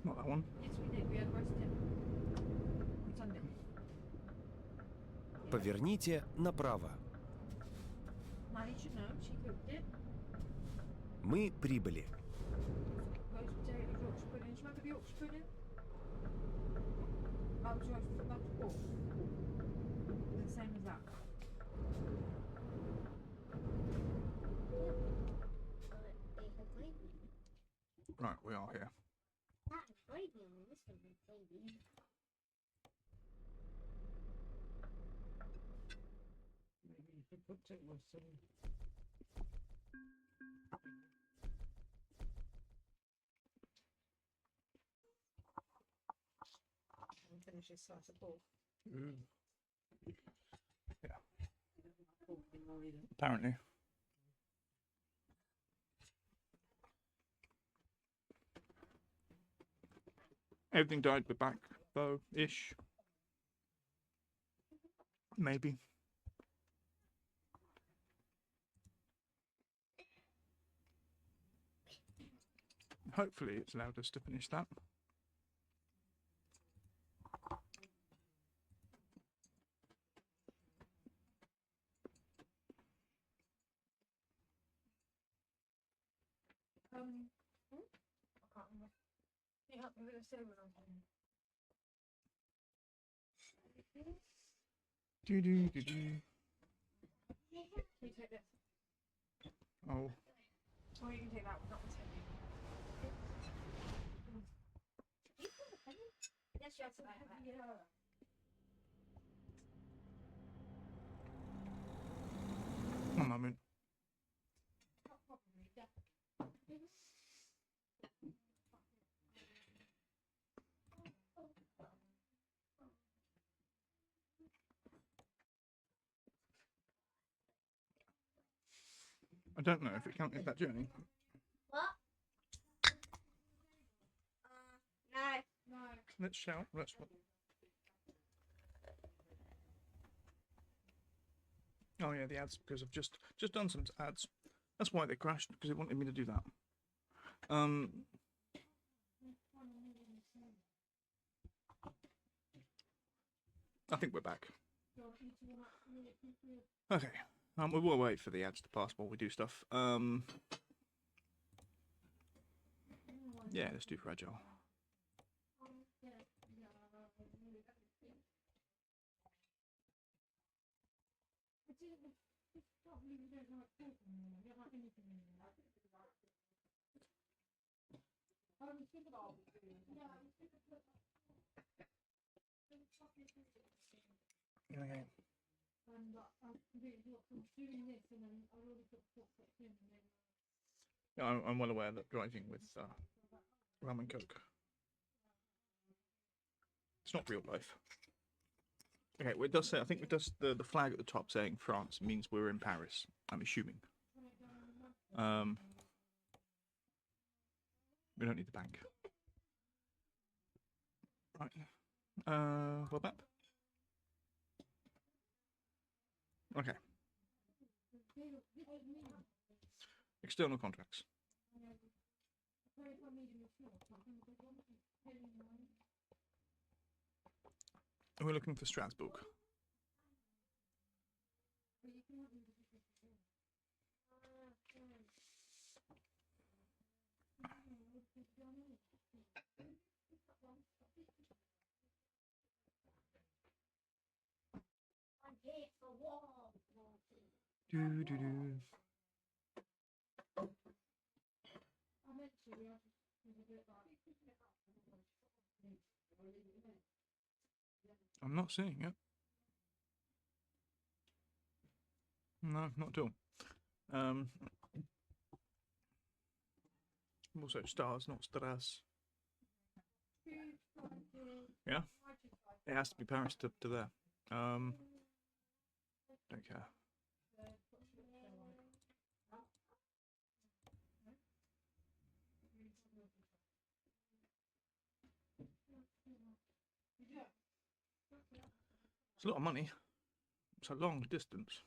Not that one. Yes, we did. We had roast dinner. On Sunday. Поверните направо. Maddie should know. She cooked it. Мы прибыли. Roast potato, Yorkshire pudding. Do you remember the Yorkshire pudding? That was pork. The same as that. But they have gravy. Right, we are here. That is gravy on this one is gravy. Maybe you could put it with some. And finish this slice of pork. Yeah, Pork anymore either. apparently. Everything died. We're back, though, ish. Maybe. Hopefully, it's allowed us to finish that. I can't remember. Can you help me with the cinnamon on here? Do do do do. Can you take this? Oh, Or you can take that one, not the cinnamon. Yes, yes, Yeah. one moment. Probably, yeah. I don't know if it counted that journey. What? No. No. Let's shout. Let's. Oh yeah, the ads, because I've just done some ads. That's why they crashed, because it wanted me to do that. I think we're back. Okay. We will wait for the ads to pass while we do stuff. Yeah, let's do fragile. Okay. Yeah, I'm well aware that driving with rum and coke, it's not real life. Okay, well, it does say. I think it does. The flag at the top saying France means we're in Paris. I'm assuming. We don't need the bank. Right. Web app. Okay. External contracts. We're looking for Strasbourg. I'm here for war. Do, do, do. I'm not seeing it. No, not at all. Also stars, not stras. Yeah? It has to be Paris to there. Don't care. It's a lot of money. It's a long distance.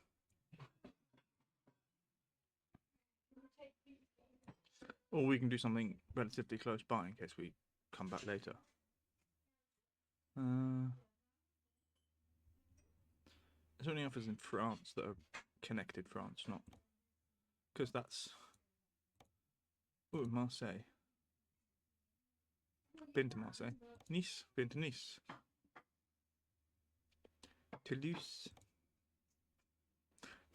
Or we can do something relatively close by in case we come back later. There's only offers in France that are connected France, not... Because that's... Oh, Marseille. Been to Marseille. Nice. Been to Nice. Toulouse.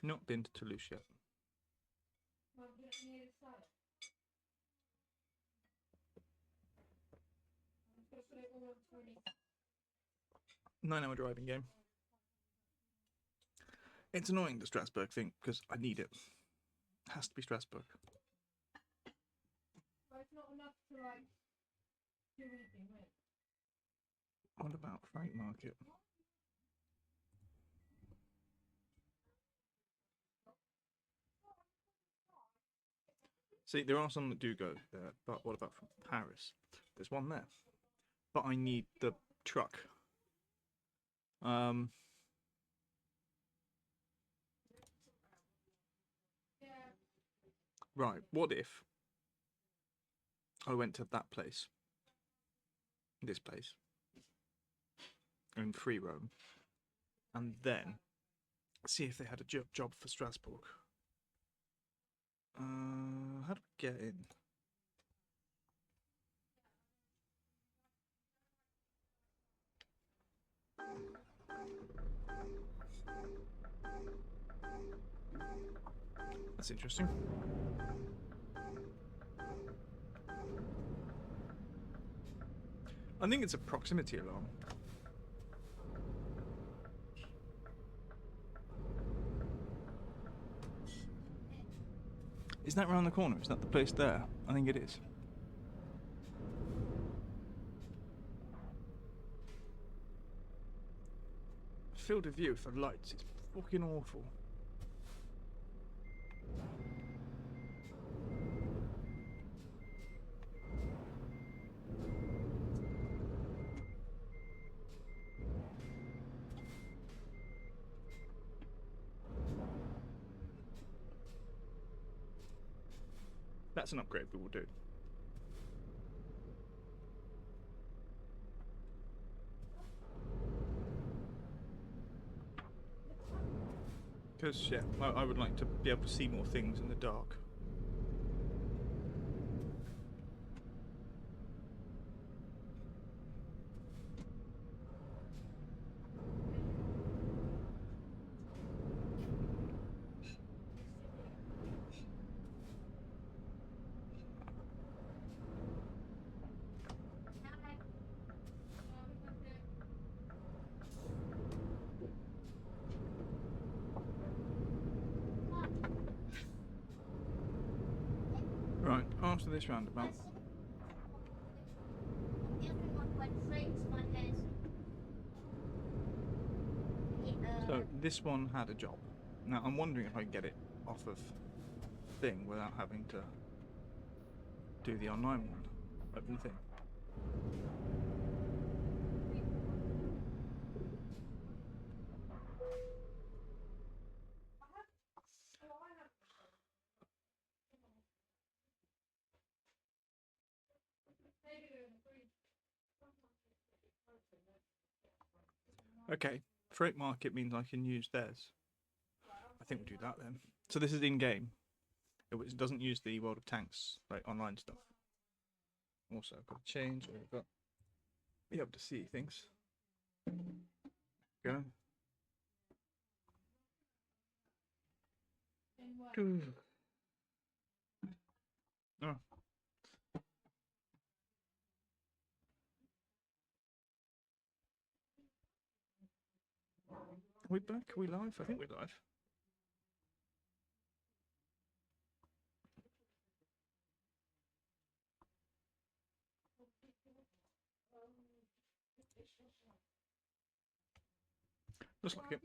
Not been to Toulouse yet. 9-hour driving game. It's annoying the Strasbourg thing because I need it. Has to be Strasbourg. But it's not enough to like do anything, right? What about Frank Market? See, there are some that do go there, but what about from Paris? There's one there. But I need the truck. Right, what if I went to that place, this place, in Free Roam, and then see if they had a job for Strasbourg. How do I get in? That's interesting. I think it's a proximity alarm. Is that round the corner? Is that the place there? I think it is. Field of view for lights. It's fucking awful. That's an upgrade we will do. Because, yeah, I would like to be able to see more things in the dark. Right, after this roundabout. So this one had a job. Now I'm wondering if I can get it off of thing without having to do the online one. Open the thing. Okay, freight market means I can use theirs. I think we'll do that then. So this is in game. It doesn't use the World of Tanks like online stuff. Also, I've got to change. I've got be able to see things. Go. Oh. Are we back? Are we live? I think we're live. Looks like it.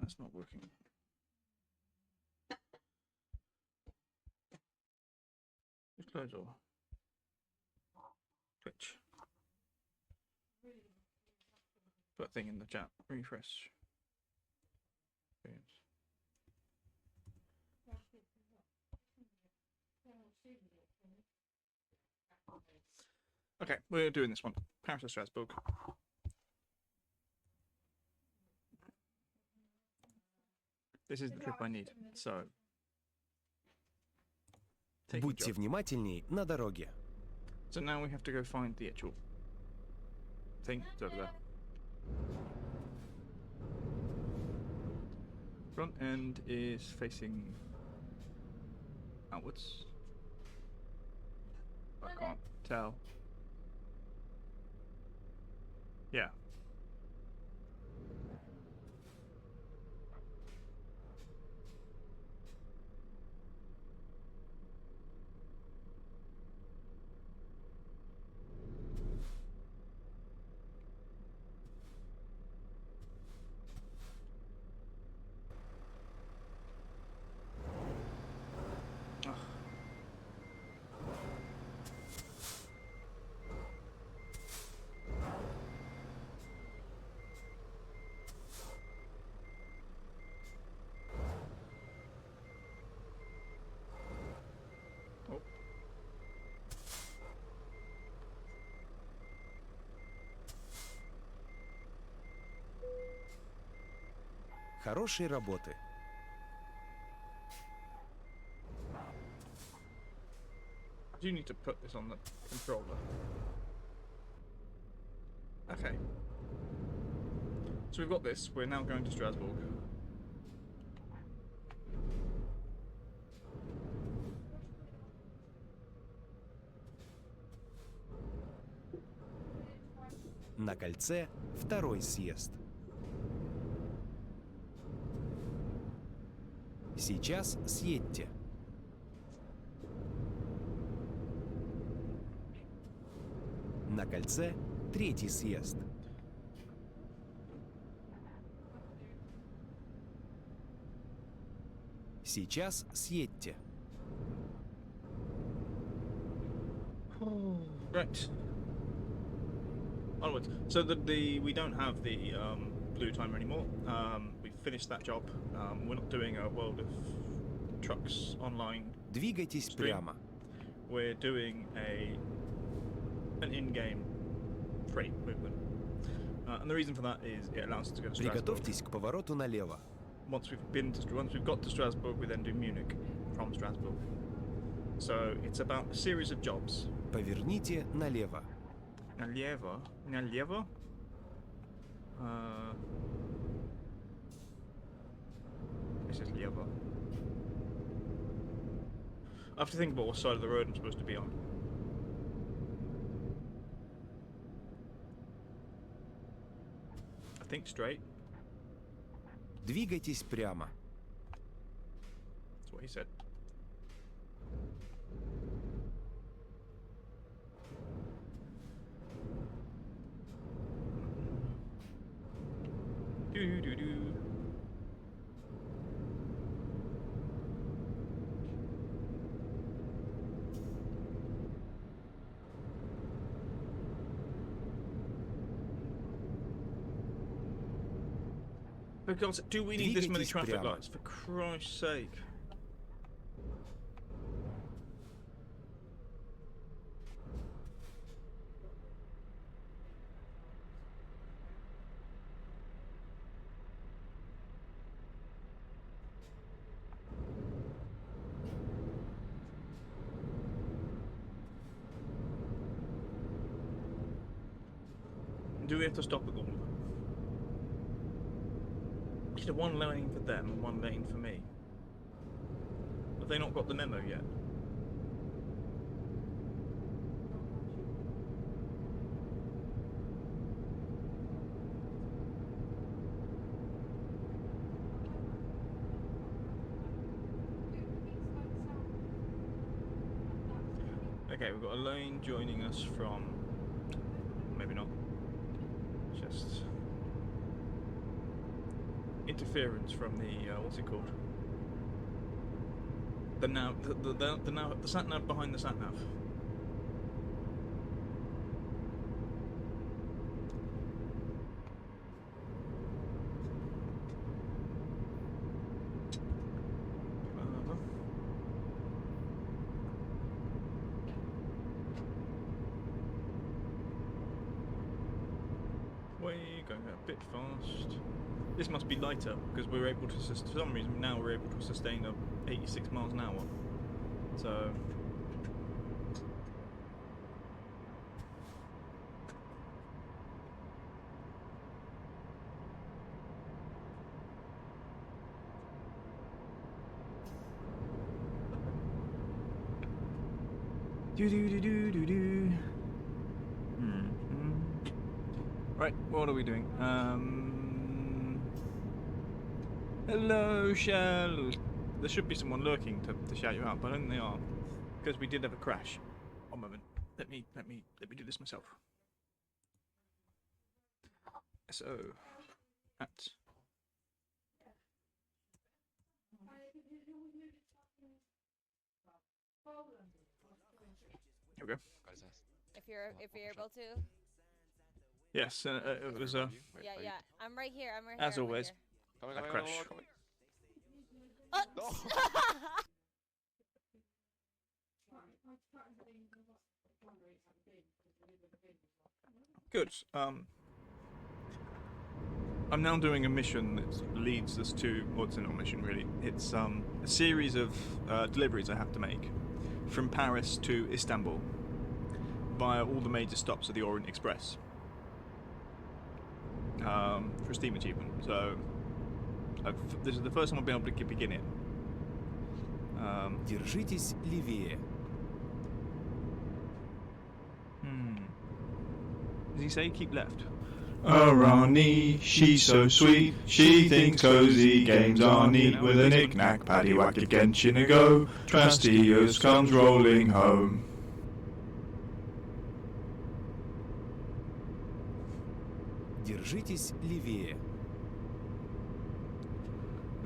That's not working. Just close all. Twitch. Put a thing in the chat. Refresh. Experience. Okay, we're doing this one. Paris to Strasbourg. This is the trip I need. So. Take a Будьте job. внимательней на дороге. So now we have to go find the actual thing. It's over there. Front end is facing outwards. I can't tell. Yeah. Хорошей работы. I do need to put this on the controller. Okay. So we've got this. We're now going to Strasbourg. На кольце второй съезд. Сейчас съедьте. На кольце третий съезд. Сейчас съедьте. Right. Onwards. So we don't have the blue timer anymore. We've finished that job. We're not doing a World of Trucks online. Двигайтесь Stream. прямо. We're doing an in-game freight movement. And the reason for that is it allows us to go to Strasbourg. Приготовьтесь к повороту налево. Once we've got to Strasbourg, we then do Munich from Strasbourg. So it's about a series of jobs. Поверните налево. Налево. This is Lievo. I have to think about what side of the road I'm supposed to be on. I think straight. Двигайтесь прямо. That's what he said. Do do do. For God's sake, do we need this many Двигайтесь traffic прямо. lights? For Christ's sake. Do we have to stop at all of them? Is there one lane for them and one lane for me? Have they not got the memo yet? Okay, we've got a lane joining us from... maybe not. Just... interference from the, what's it called? The nav, the sat nav behind the sat nav. Way going a bit fast. This must be lighter because we're able to, for some reason now we're able to sustain a 86 miles an hour. So do do do do do do. Right, what are we doing? Hello, Shell. There should be someone lurking to shout you out, but I don't think they are, because we did have a crash. One moment. Let me do this myself. So, at here we go. If you're able to. Yes, it was Yeah, yeah. I'm right here. I'm right here. as I'm right always here. a crash. Good. I'm now doing a mission that leads us to, well, it's not a mission really. It's a series of deliveries I have to make from Paris to Istanbul via all the major stops of the Orient Express for a steam achievement. So this is the first time I've been able to begin it. Держитесь левее. Does he say keep left? Arani, she's so sweet. She thinks cozy games are neat with a knick-knack, paddywhack, a Genshin a go. Trastios comes rolling home. Держитесь левее.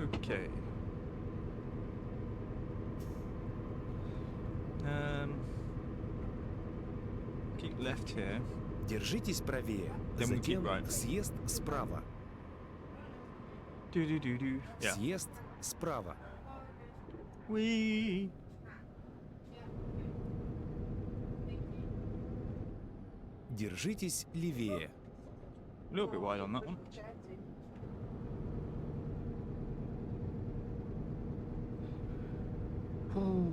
Okay. Keep left here. Держитесь правее. Then we keep Затем right. съезд справа. Do do do do. Yeah. Съезд справа. Wee. Держитесь левее. A little bit wide on that one. Ooh.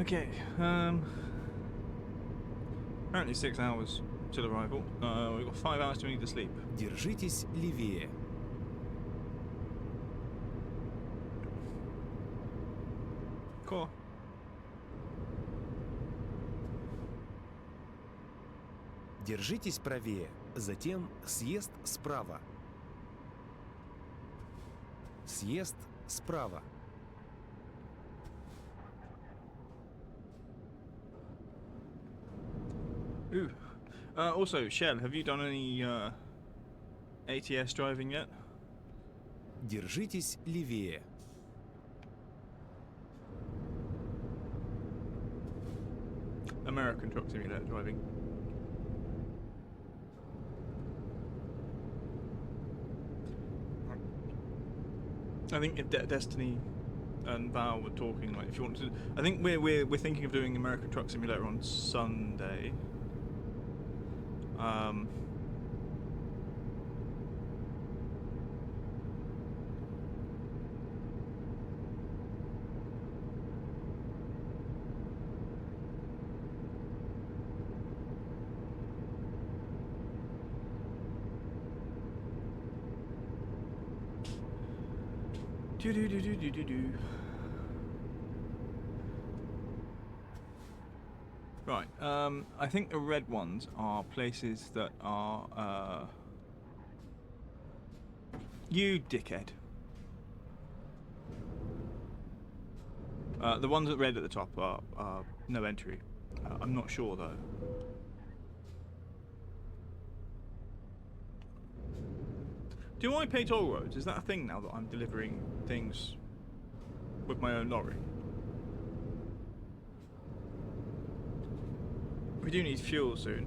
Okay. Apparently 6 hours till arrival. We've got 5 hours to need to sleep. Держитесь левее. Cool. Держитесь правее. Затем съезд справа. Съезд справа. Ooh. Also, Shell, have you done any ATS driving yet? Держитесь левее. American Truck Simulator driving. I think if Destiny and Val were talking, like if you want to, I think we're thinking of doing American Truck Simulator on Sunday. Do. Right. I think the red ones are places that are. You dickhead. The ones that red at the top are no entry. I'm not sure though. Do I pay toll roads? Is that a thing now that I'm delivering things with my own lorry? We do need fuel soon.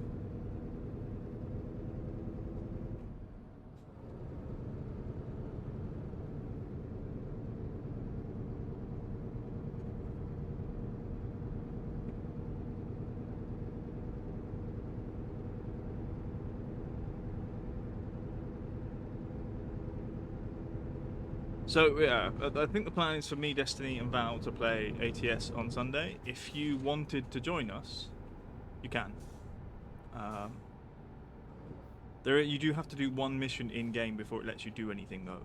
So yeah, I think the plan is for me, Destiny, and Val to play ATS on Sunday. If you wanted to join us, you can. You do have to do one mission in game before it lets you do anything though.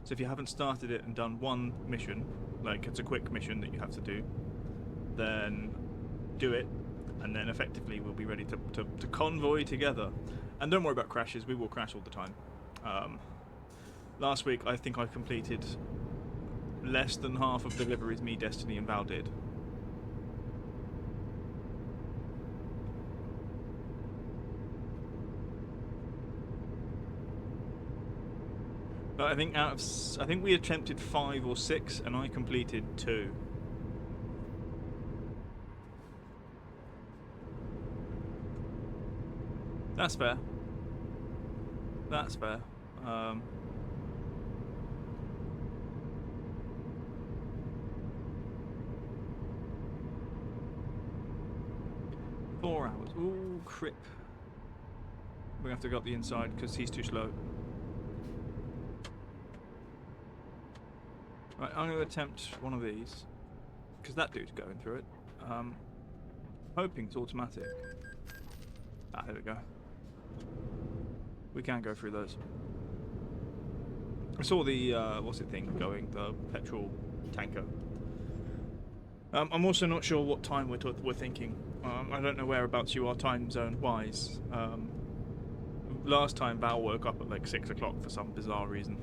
So if you haven't started it and done one mission, like it's a quick mission that you have to do, then do it, and then effectively we'll be ready to convoy together. And don't worry about crashes, we will crash all the time. Last week I think I completed less than half of the deliveries me, Destiny, and Val did. But I think we attempted 5 or 6 and I completed 2. That's fair. That's fair. 4 hours. Ooh, crip. We have to go up the inside because he's too slow. Right, I'm going to attempt one of these because that dude's going through it. Hoping it's automatic. Ah, there we go. We can go through those. I saw the what's it thing going, the petrol tanker. I'm also not sure what time we're thinking. I don't know whereabouts you are time zone wise. Last time Val woke up at like 6 o'clock for some bizarre reason,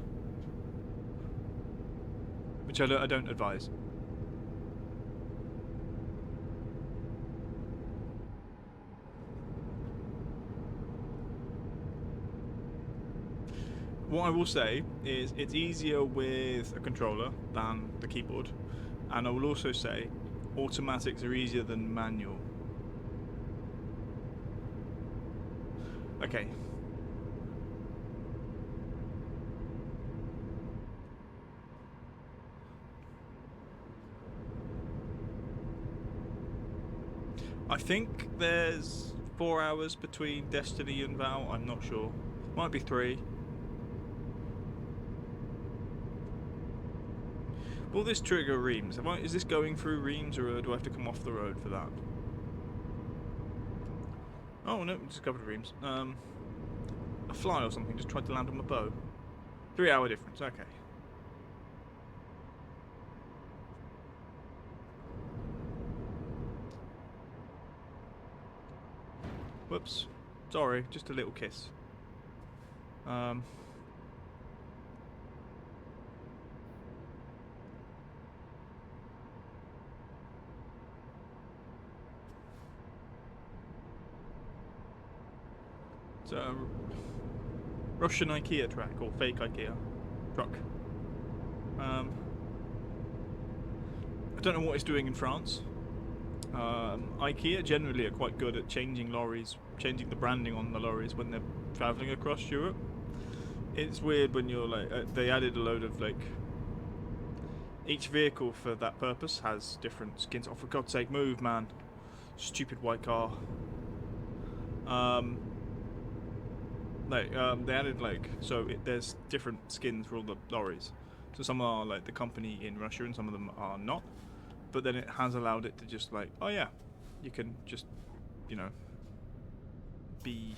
which I don't advise. What I will say is it's easier with a controller than the keyboard, and I will also say automatics are easier than manual. Okay. I think there's 4 hours between Destiny and Val, I'm not sure. Might be 3. Will this trigger Reims? Is this going through Reims, or do I have to come off the road for that? Oh no, we discovered Reims. A fly or something just tried to land on my bow. 3-hour difference, okay. Whoops. Sorry, just a little kiss. It's a Russian IKEA track, or fake IKEA truck. I don't know what it's doing in France. IKEA generally are quite good at changing the branding on the lorries when they're travelling across Europe. It's weird when you're like, they added a load of like, each vehicle for that purpose has different skins. Oh, for God's sake, move, man. Stupid white car. They added there's different skins for all the lorries. So some are like the company in Russia and some of them are not. But then it has allowed it to just like, oh yeah, you can just, be...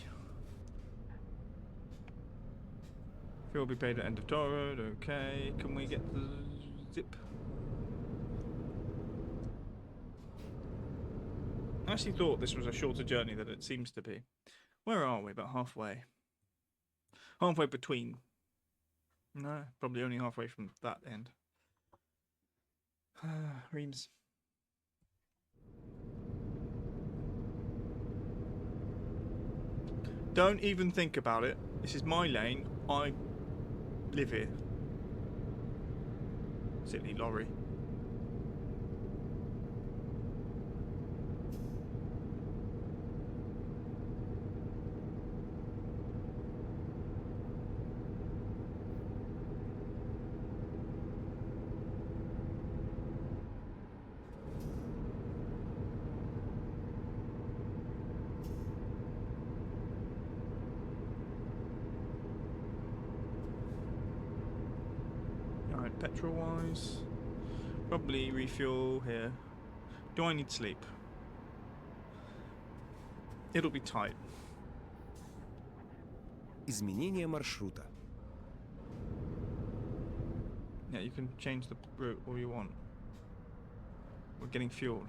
Fuel will be paid at end of toll road, okay. Can we get the zip? I actually thought this was a shorter journey than it seems to be. Where are we? About halfway. Halfway between. No, probably only halfway from that end. Reims. Don't even think about it. This is my lane. I live here. Silly lorry. Petrol wise, probably refuel here. Do I need sleep? It'll be tight. Изменение маршрута. Yeah, you can change the route all you want. We're getting fuel.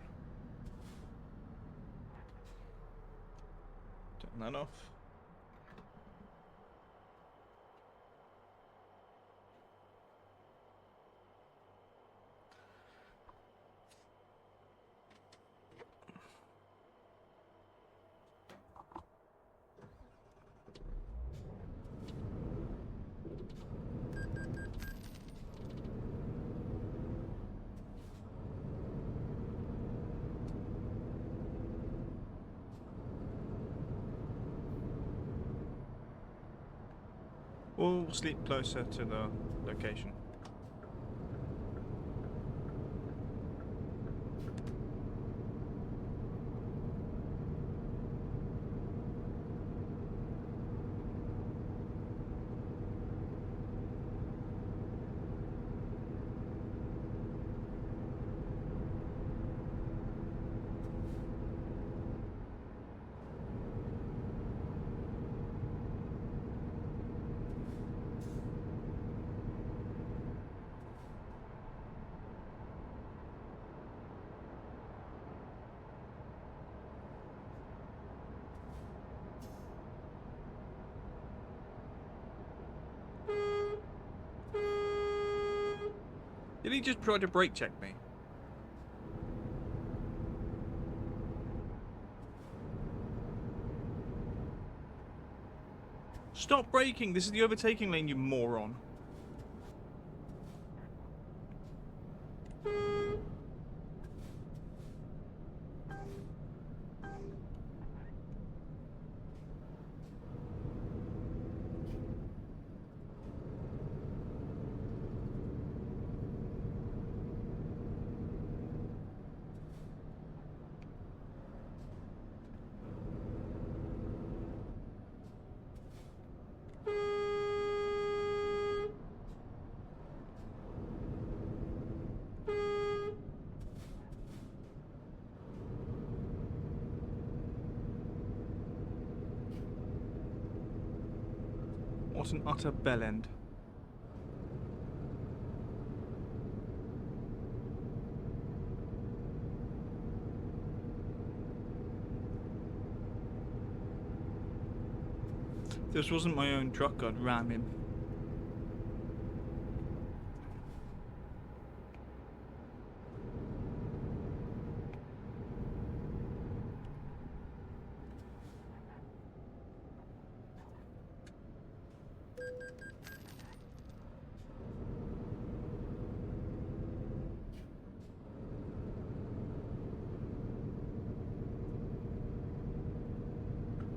Turn that off. We'll sleep closer to the location. Did he just try to brake check me? Stop braking! This is the overtaking lane, you moron. What an utter bell end. If this wasn't my own truck, I'd ram him.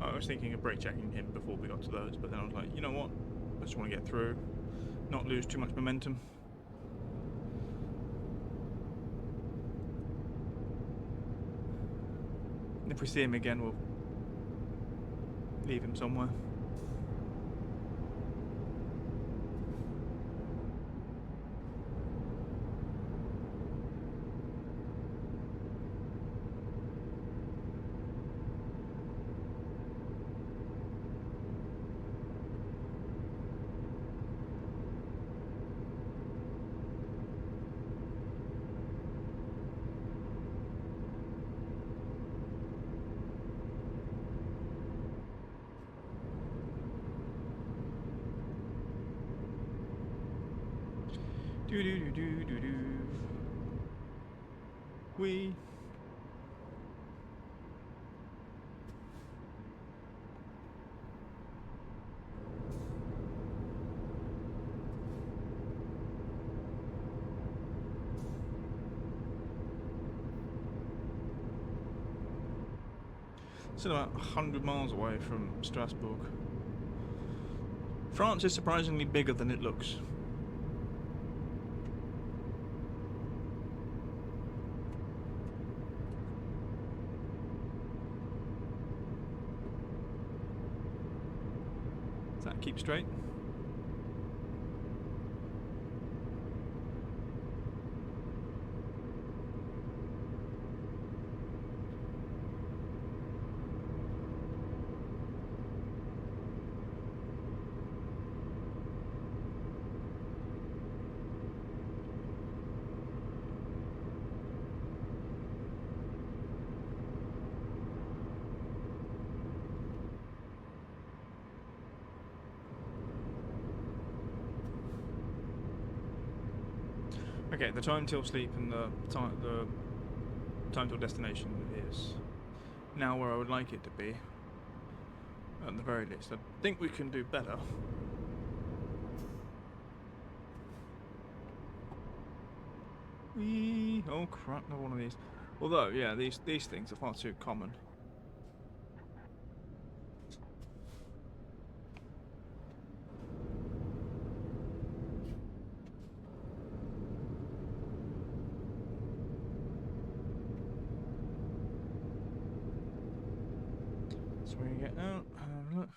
I was thinking of brake checking him before we got to those, but then I was like, you know what? I just want to get through, not lose too much momentum. And if we see him again, we'll leave him somewhere. Do do do do do do. We. It's about 100 miles away from Strasbourg. France is surprisingly bigger than it looks. Does that keep straight? Okay, the time till sleep and the time till destination is now where I would like it to be. At the very least, I think we can do better. Oh crap! Not one of these. Although, yeah, these things are far too common. So we get out. Look.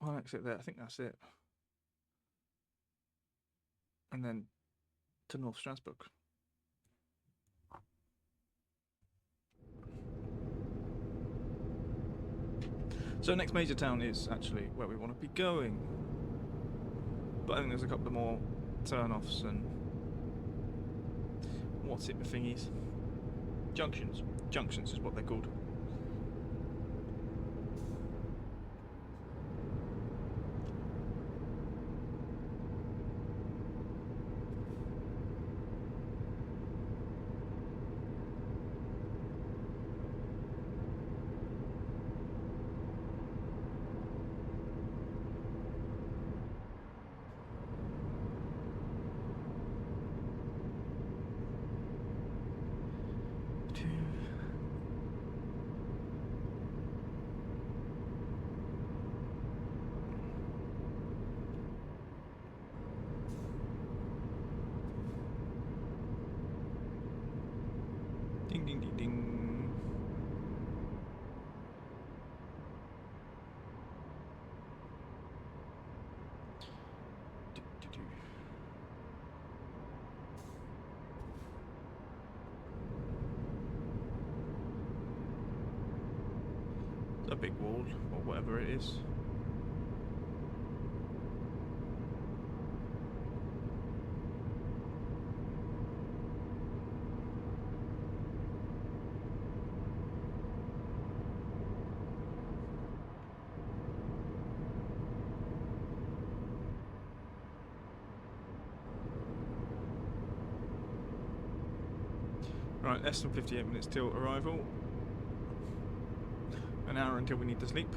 I'll exit there. I think that's it. And then to North Strasbourg. So next major town is actually where we want to be going. But I think there's a couple of more turn-offs and what's it, the thingies? Junctions. Junctions is what they're called. whatever it is. Right, less than 58 minutes till arrival. An hour until we need to sleep.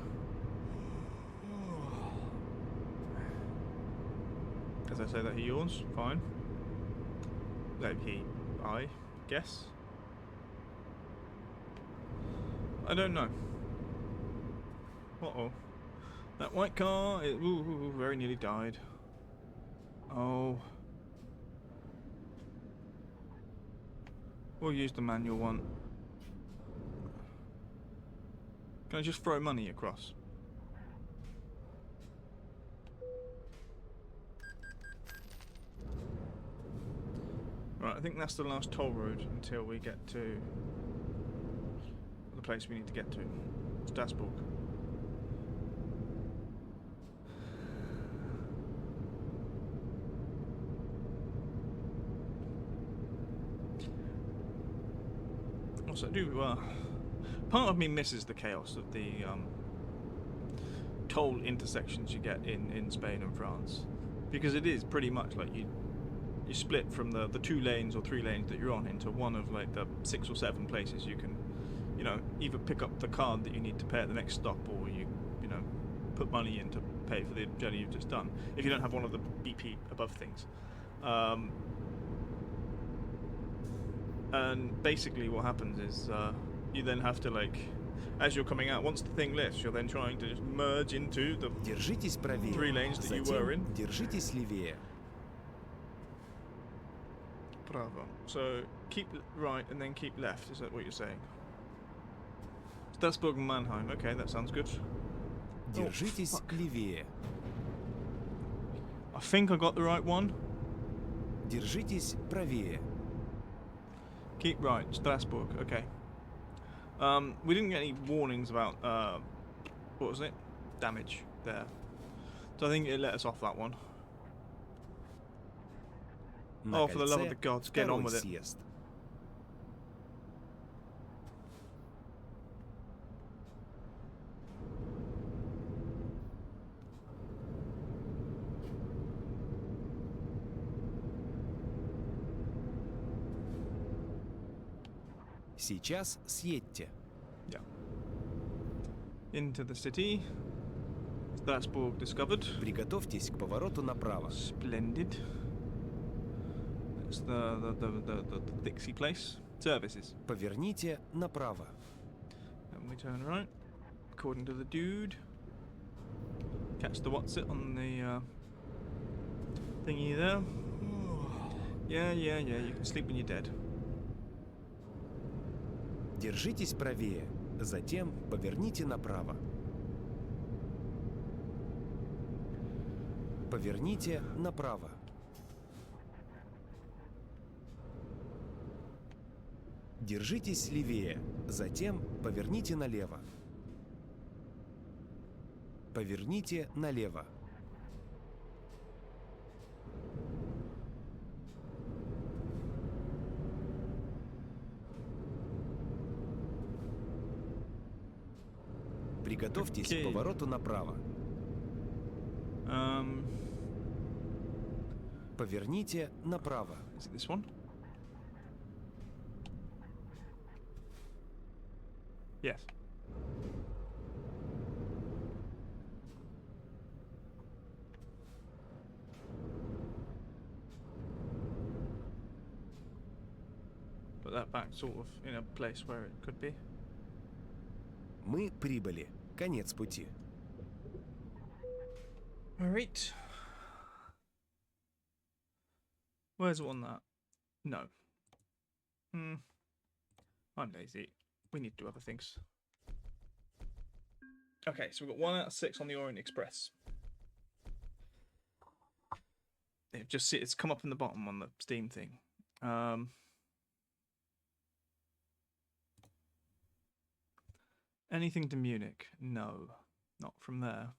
As I say that, he yawns. Fine. I guess. I don't know. Uh-oh. That white car, very nearly died. Oh. We'll use the manual one. Can I just throw money across? Right, I think that's the last toll road until we get to the place we need to get to. Strasbourg. Also, part of me misses the chaos of the toll intersections you get in Spain and France, because it is pretty much like you split from the 2 lanes or 3 lanes that you're on into one of like the 6 or 7 places you can, you know, either pick up the card that you need to pay at the next stop, or you know, put money in to pay for the journey you've just done, if you don't have one of the BP above things. And basically what happens is you then have to, like, as you're coming out, once the thing lifts, you're then trying to just merge into the Держитесь правее. 3 lanes that you were in. Держитесь левее. Bravo. So keep right and then keep left, is that what you're saying? Strasbourg and Mannheim, okay, that sounds good. Держитесь левее. I think I got the right one. Держитесь правее. Keep right, Strasbourg, okay. We didn't get any warnings about, what was it? Damage there. So I think it let us off that one. На Oh, for the love of кольце the gods, get on второй with it. съезд. Сейчас съедьте. Yeah. Into the city. Strasbourg discovered. Приготовьтесь к повороту направо. Splendid. That's the Dixie place. Services. Поверните направо. And we turn right. According to the dude. Catch the what's it on the thingy there. Yeah, you can sleep when you're dead. Держитесь правее. Затем поверните направо. Поверните направо. Держитесь левее. Затем поверните налево. Поверните налево. Приготовьтесь к повороту направо. Поверните направо. Is it this one? Yes. Put that back sort of in a place where it could be. Мы прибыли. Конец пути. Alright. Where's one that? No. I'm lazy. We need to do other things. Okay, so we've got 1 out of 6 on the Orient Express. It's come up in the bottom on the Steam thing. Anything to Munich? No. not from there.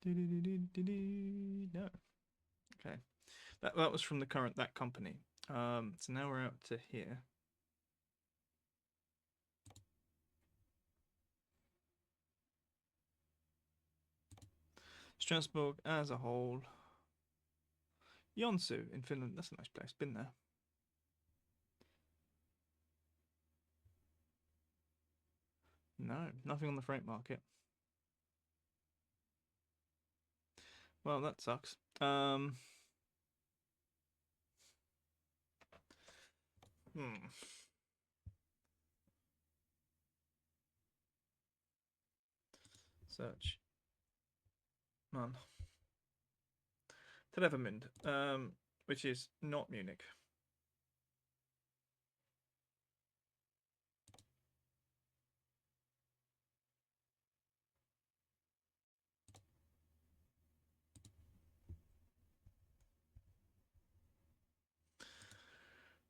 No. Okay. That was from that company. So now we're out to here. Strasbourg as a whole. Jonsu in Finland. That's a nice place. Been there. No, nothing on the freight market. Well, that sucks. Search. None. Trevemünde, which is not Munich.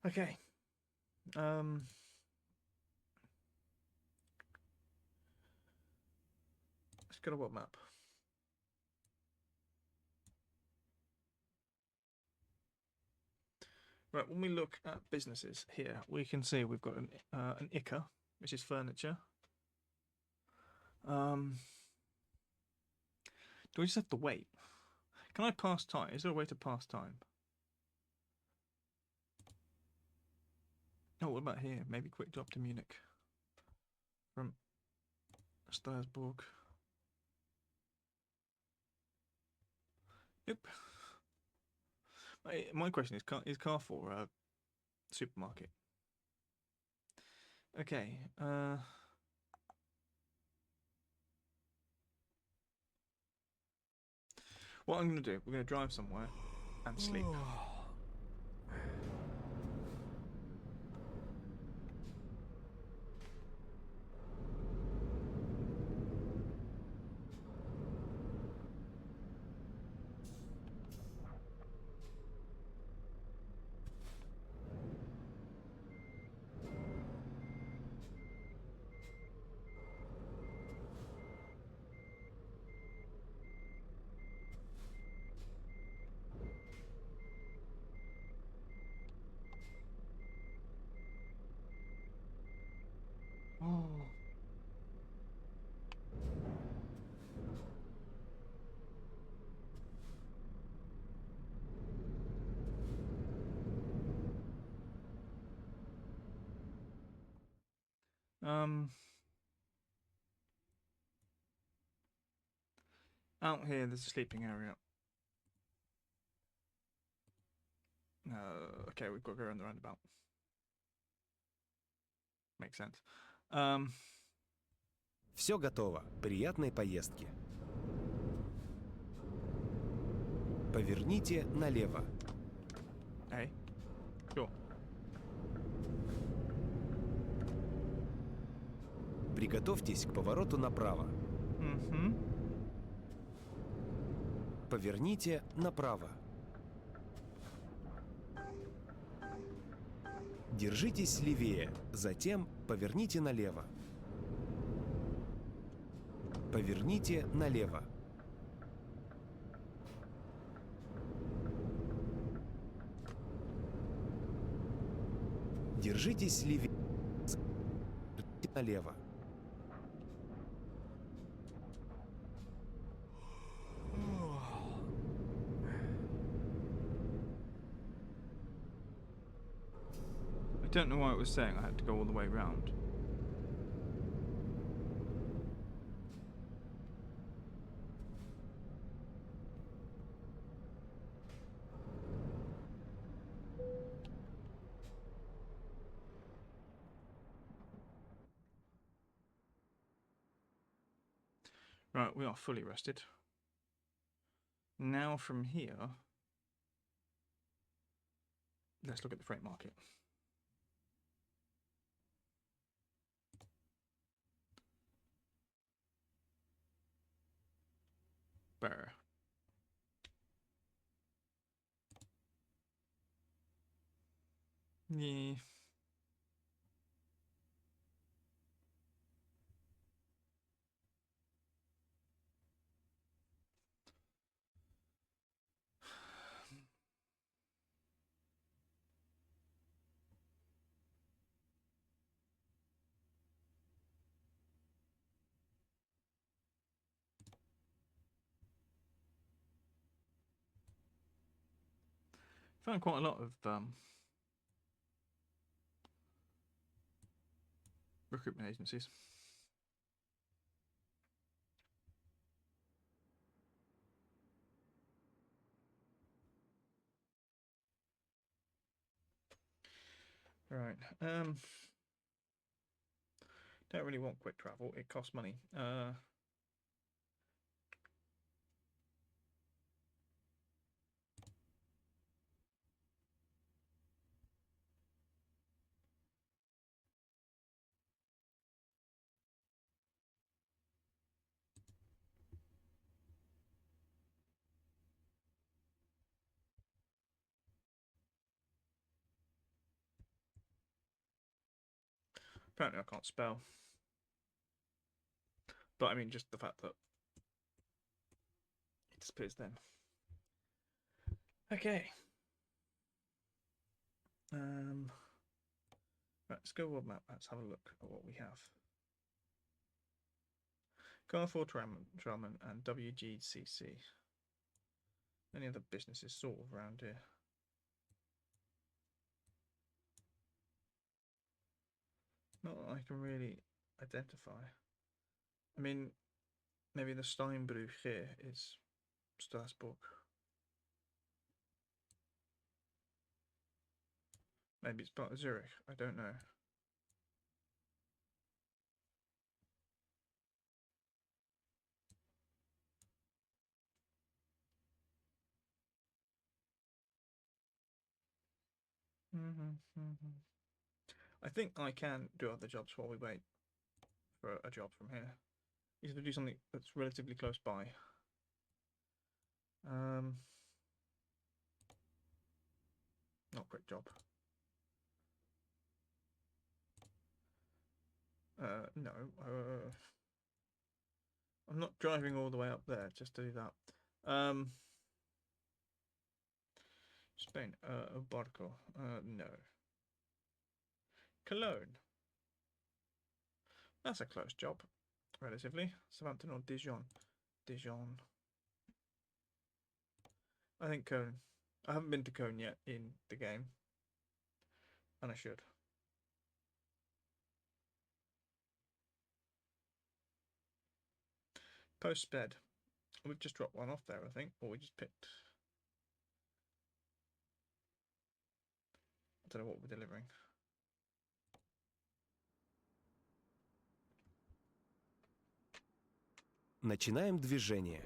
Okay. Let's go to what map? Right, when we look at businesses here, we can see we've got an ICA, which is furniture. Do we just have to wait? Can I pass time? Is there a way to pass time? Oh, what about here? Maybe quick drop to Munich from Strasbourg. Nope. My question is Carrefour a supermarket? Okay. What I'm going to do, we're going to drive somewhere and sleep. Out here, there's a sleeping area. Okay, we've got to go around the roundabout. Makes sense. Все готово. Приятной поездки. Поверните налево. Hey, sure. Приготовьтесь к повороту направо. Поверните направо. Держитесь левее, затем поверните налево. Поверните налево. Держитесь левее, поверните налево. I don't know why it was saying I had to go all the way round. Right, we are fully rested. Now from here, let's look at the freight market. Brr. Yeah. Found quite a lot of recruitment agencies. Right. Don't really want quick travel. It costs money. Apparently I can't spell. But I mean, just the fact that it disappears then. Okay. Right, let's go world map. Let's have a look at what we have. Carrefour Trellman and WGCC. Any other businesses sort of around here? Not that I can really identify. I mean, maybe the Steinbruch here is Strasbourg. Maybe it's part of Zurich. I don't know. I think I can do other jobs while we wait for a job from here. You have to do something that's relatively close by. Not quick job. No. I'm not driving all the way up there just to do that. Spain. Barco. No. Cologne. That's a close job, relatively. Southampton or Dijon. Dijon. I think Cologne. I haven't been to Cologne yet in the game, and I should. Post sped. We've just dropped one off there, I think, or we just picked. I don't know what we're delivering. Начинаем движение.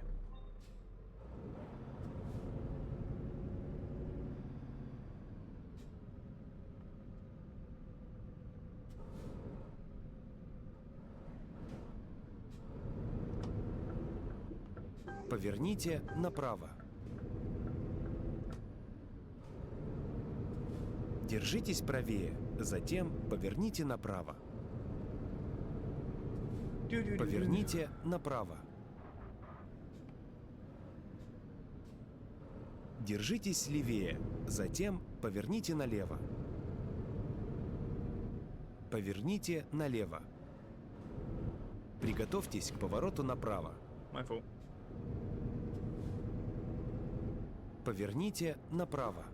Поверните направо. Держитесь правее, затем поверните направо. Поверните направо. Держитесь левее, затем поверните налево. Поверните налево. Приготовьтесь к повороту направо. My fault. Поверните направо.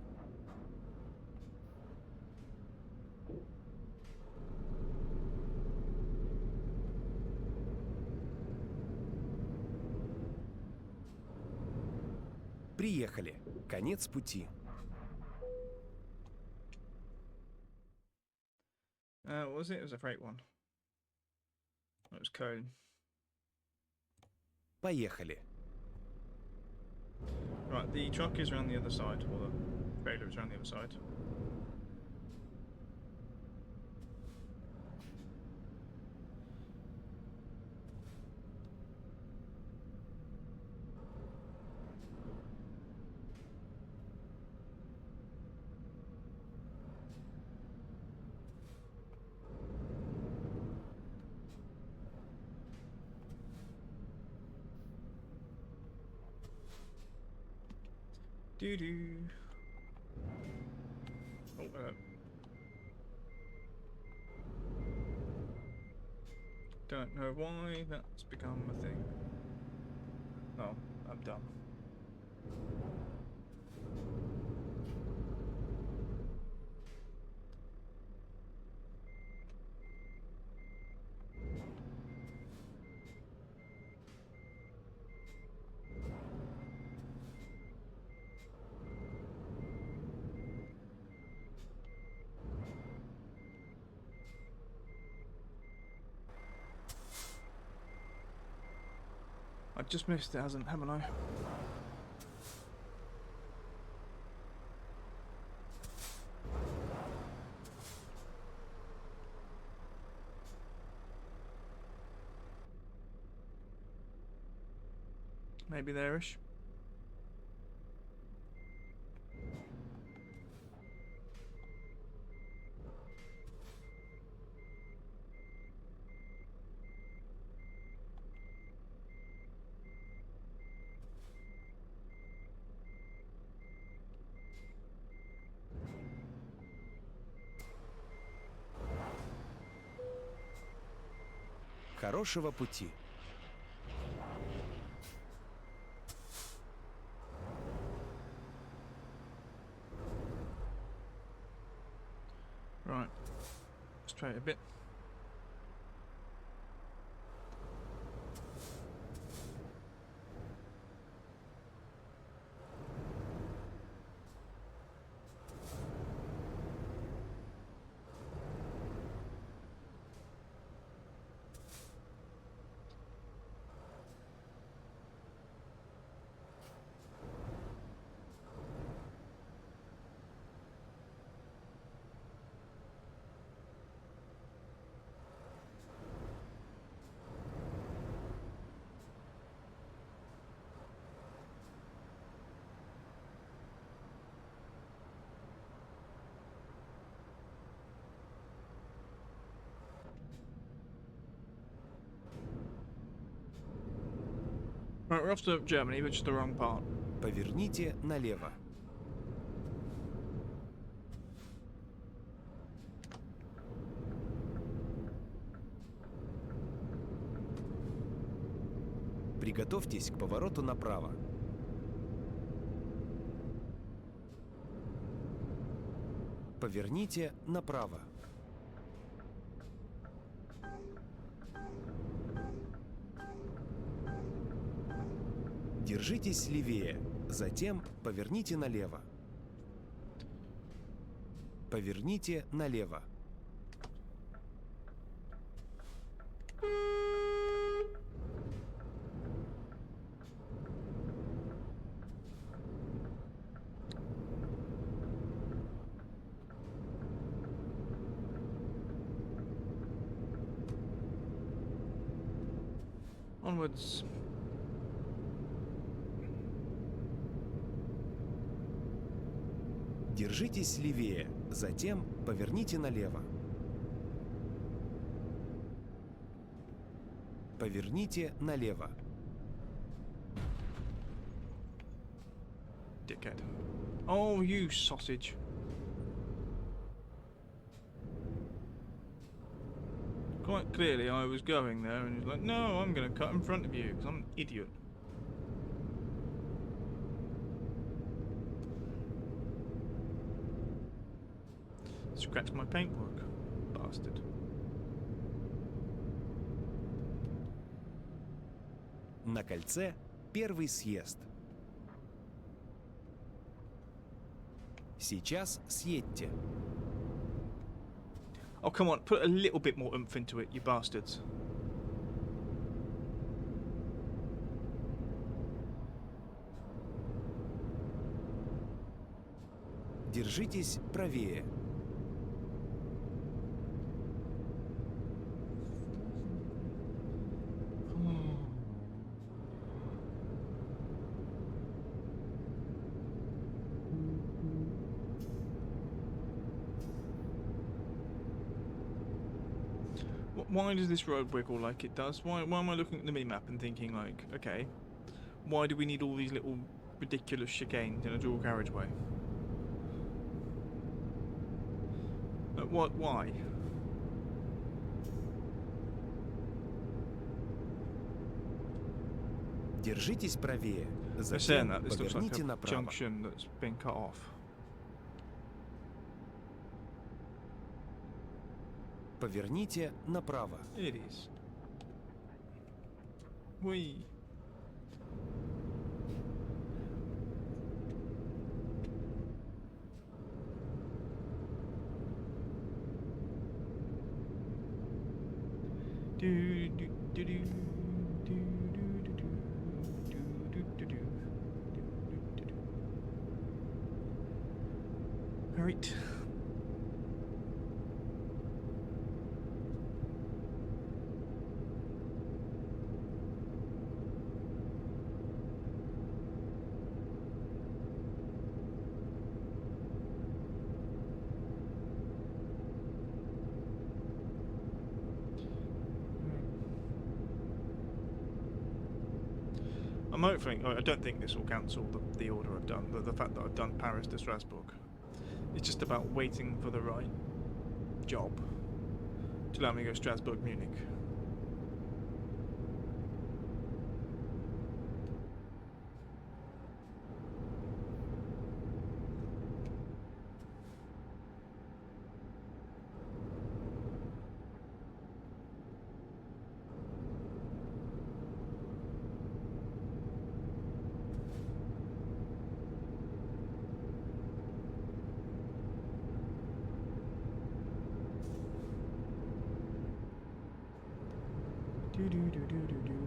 Приехали. Конец пути. What was it? It was a freight one. It was Cologne. Поехали. Right, the truck is around the other side, or the trailer is around the other side. Doo doo. Oh, don't know why that's become a thing. Oh, I'm done. I just missed it, haven't I? Maybe there-ish. Хорошего пути. Right. Let's try it a bit. Right, we're off to Germany, which is the wrong part. Поверните налево. Приготовьтесь к повороту направо. Поверните направо. Держитесь левее, затем поверните налево. Поверните налево. Onwards. Держитесь левее, затем поверните налево. Поверните налево. Dickhead. Oh, you sausage. Quite clearly I was going there and he's like, no, I'm going to cut in front of you because I'm an idiot. Scratch my paintwork, bastard. На кольце первый съезд. Сейчас съедьте. Oh, come on, put a little bit more oomph into it, you bastards. Держитесь правее. Why does this road wiggle like it does? Why am I looking at the minimap and thinking like, okay, why do we need all these little ridiculous chicanes in a dual carriageway. What? Why? Держитесь правее. They're saying Затем that this looks like поверните a направо. junction that's been cut off. Поверните направо. It is. Whee. Do do do do do do do do do do do. All right. I'm hoping. I don't think this will cancel the order I've done. The fact that I've done Paris to Strasbourg. It's just about waiting for the right job to allow me to go Strasbourg, Munich. Do do do do do do.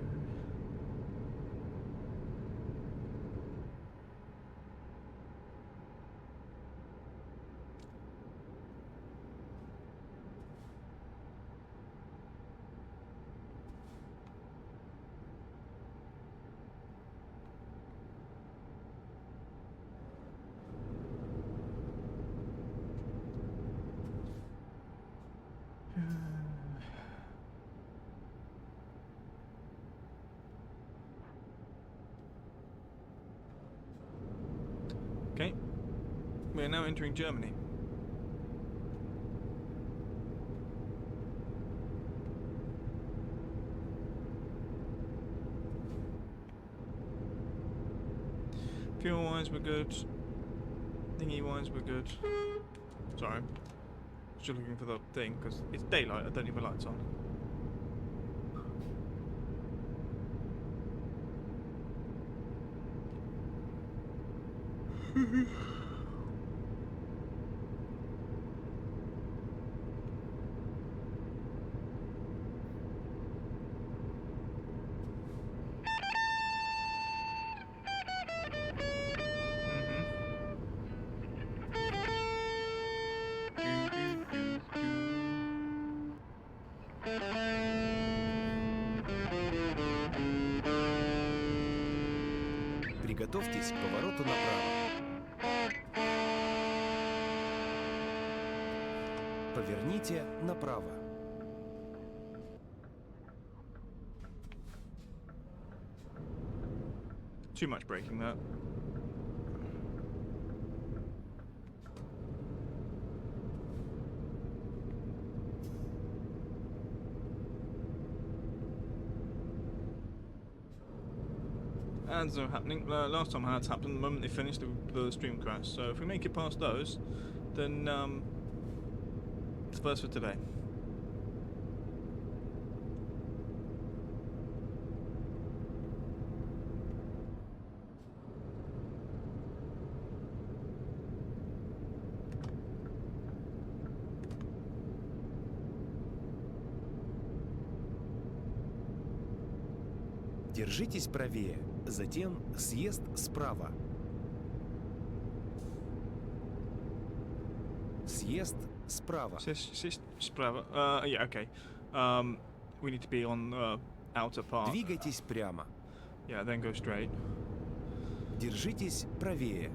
Okay, we're now entering Germany. Fuel wise, we're good. Thingy wise, we're good. Sorry, just looking for the thing because it's daylight. I don't leave the lights on. Приготовьтесь к повороту направо. Поверните направо. Too much braking that. Ads are happening. Last time ads happened the moment they finished the stream crash. So if we make it past those, then it's first for today. Держитесь правее. Затем съезд справа. Съезд справа. Справа. Yeah, okay. We need to be on the outer part. Двигайтесь прямо. Yeah, then go straight. Держитесь правее.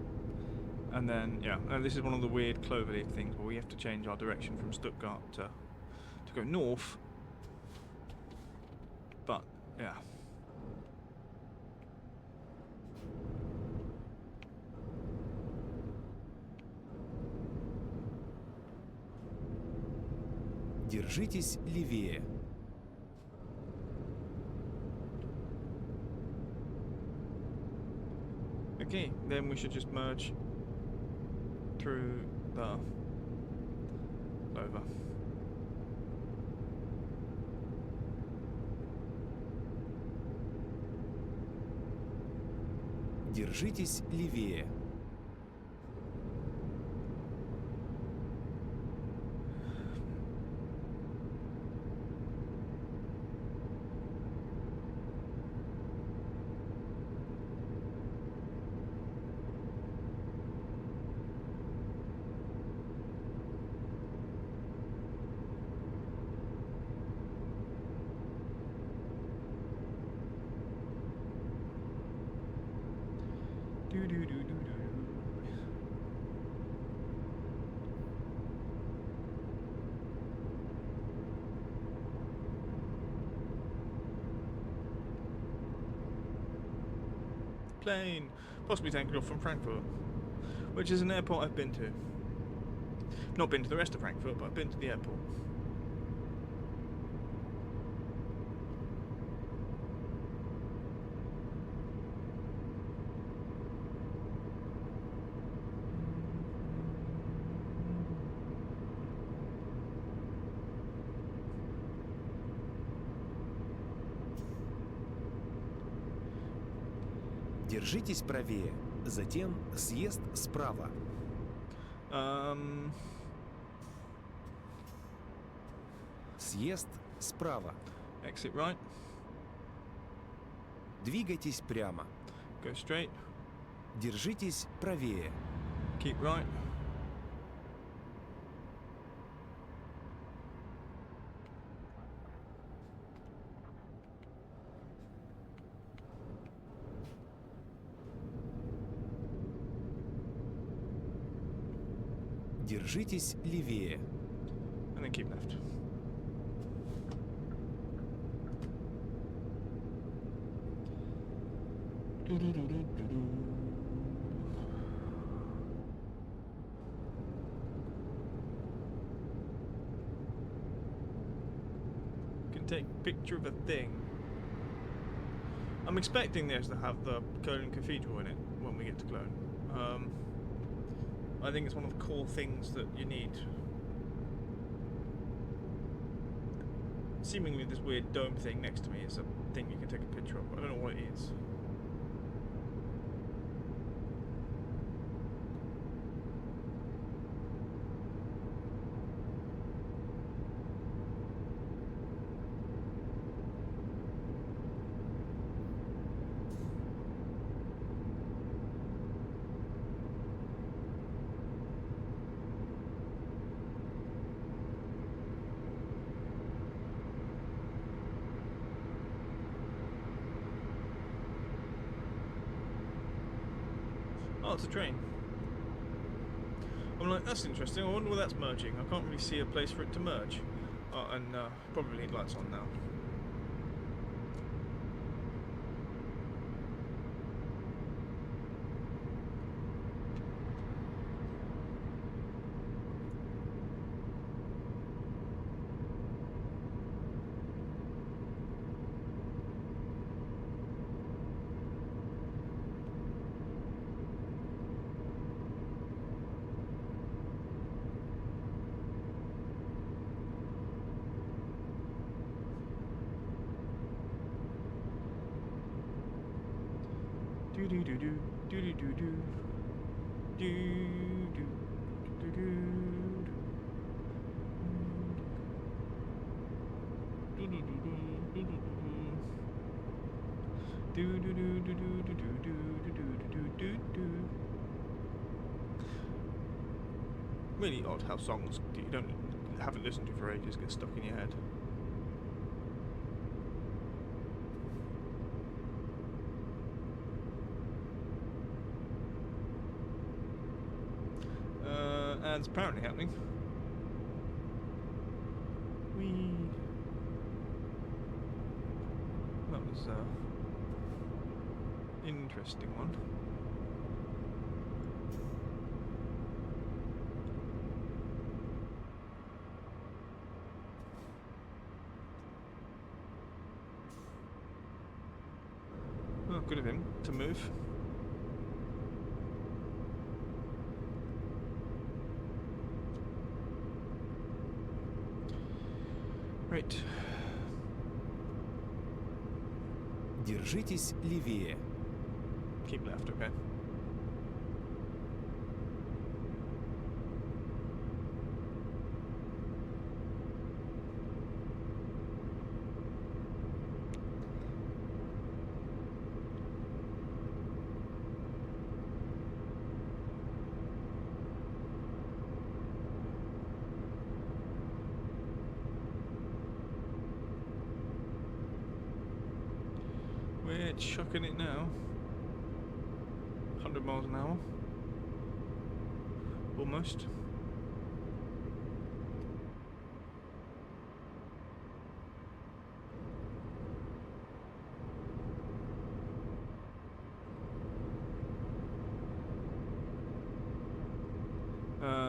And then, yeah, and this is one of the weird Cloverleaf things where we have to change our direction from Stuttgart to go north. But, yeah. Держитесь левее. Okay, then we should just merge through the over. Держитесь левее. Do do do do do. Plane, possibly taken off from Frankfurt, which is an airport I've been to. Not been to the rest of Frankfurt, but I've been to the airport. Держитесь правее. Затем съезд справа. Съезд справа. Exit right, Двигайтесь прямо. go straight, Держитесь правее. keep right. Держитесь левее. And then keep left. Can take picture of a thing. I'm expecting this to have the Cologne Cathedral in it when we get to Cologne. I think it's one of the core things that you need. Seemingly this weird dome thing next to me is a thing you can take a picture of. I don't know what it is. Oh, it's a train. I'm like, that's interesting. I wonder where that's merging. I can't really see a place for it to merge. And probably need lights on now. Do do do do do do do do do do do do Really odd how songs that you haven't listened to for ages get stuck in your head. And it's apparently happening. That was interesting one. Good of him to move. Right. Держитесь левее. Keep left, okay. We're chucking it now. 100 miles an hour. Almost.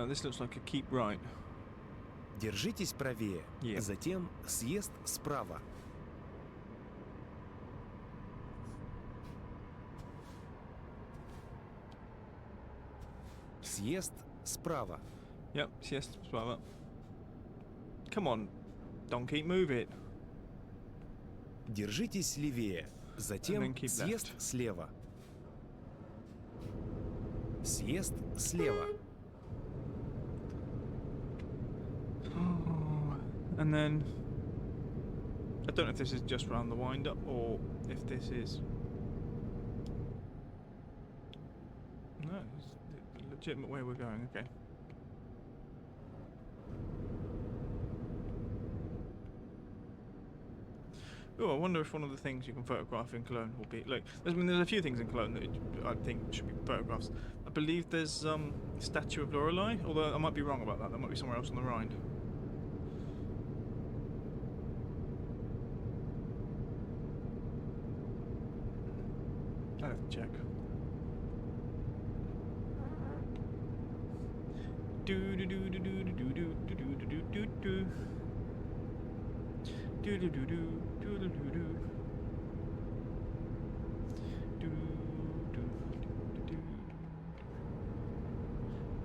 This looks like a keep right. Держитесь правее. Yeah. Затем съезд справа. Съезд справа. Yep, yes, well, come on, donkey, move it. Держитесь левее. And Затем then keep съезд left. слева. Съезд слева. And then I don't know if this is just round the wind up or if this is no, it's the legitimate way we're going. Okay. Oh, I wonder if one of the things you can photograph in Cologne will be like. There's a few things in Cologne that I think should be photographs. I believe there's statue of Lorelei, although I might be wrong about that. There might be somewhere else on the Rhine. I have to check. Do do do do do do do do do do do do do. Do do do do do do do do. Do do do do.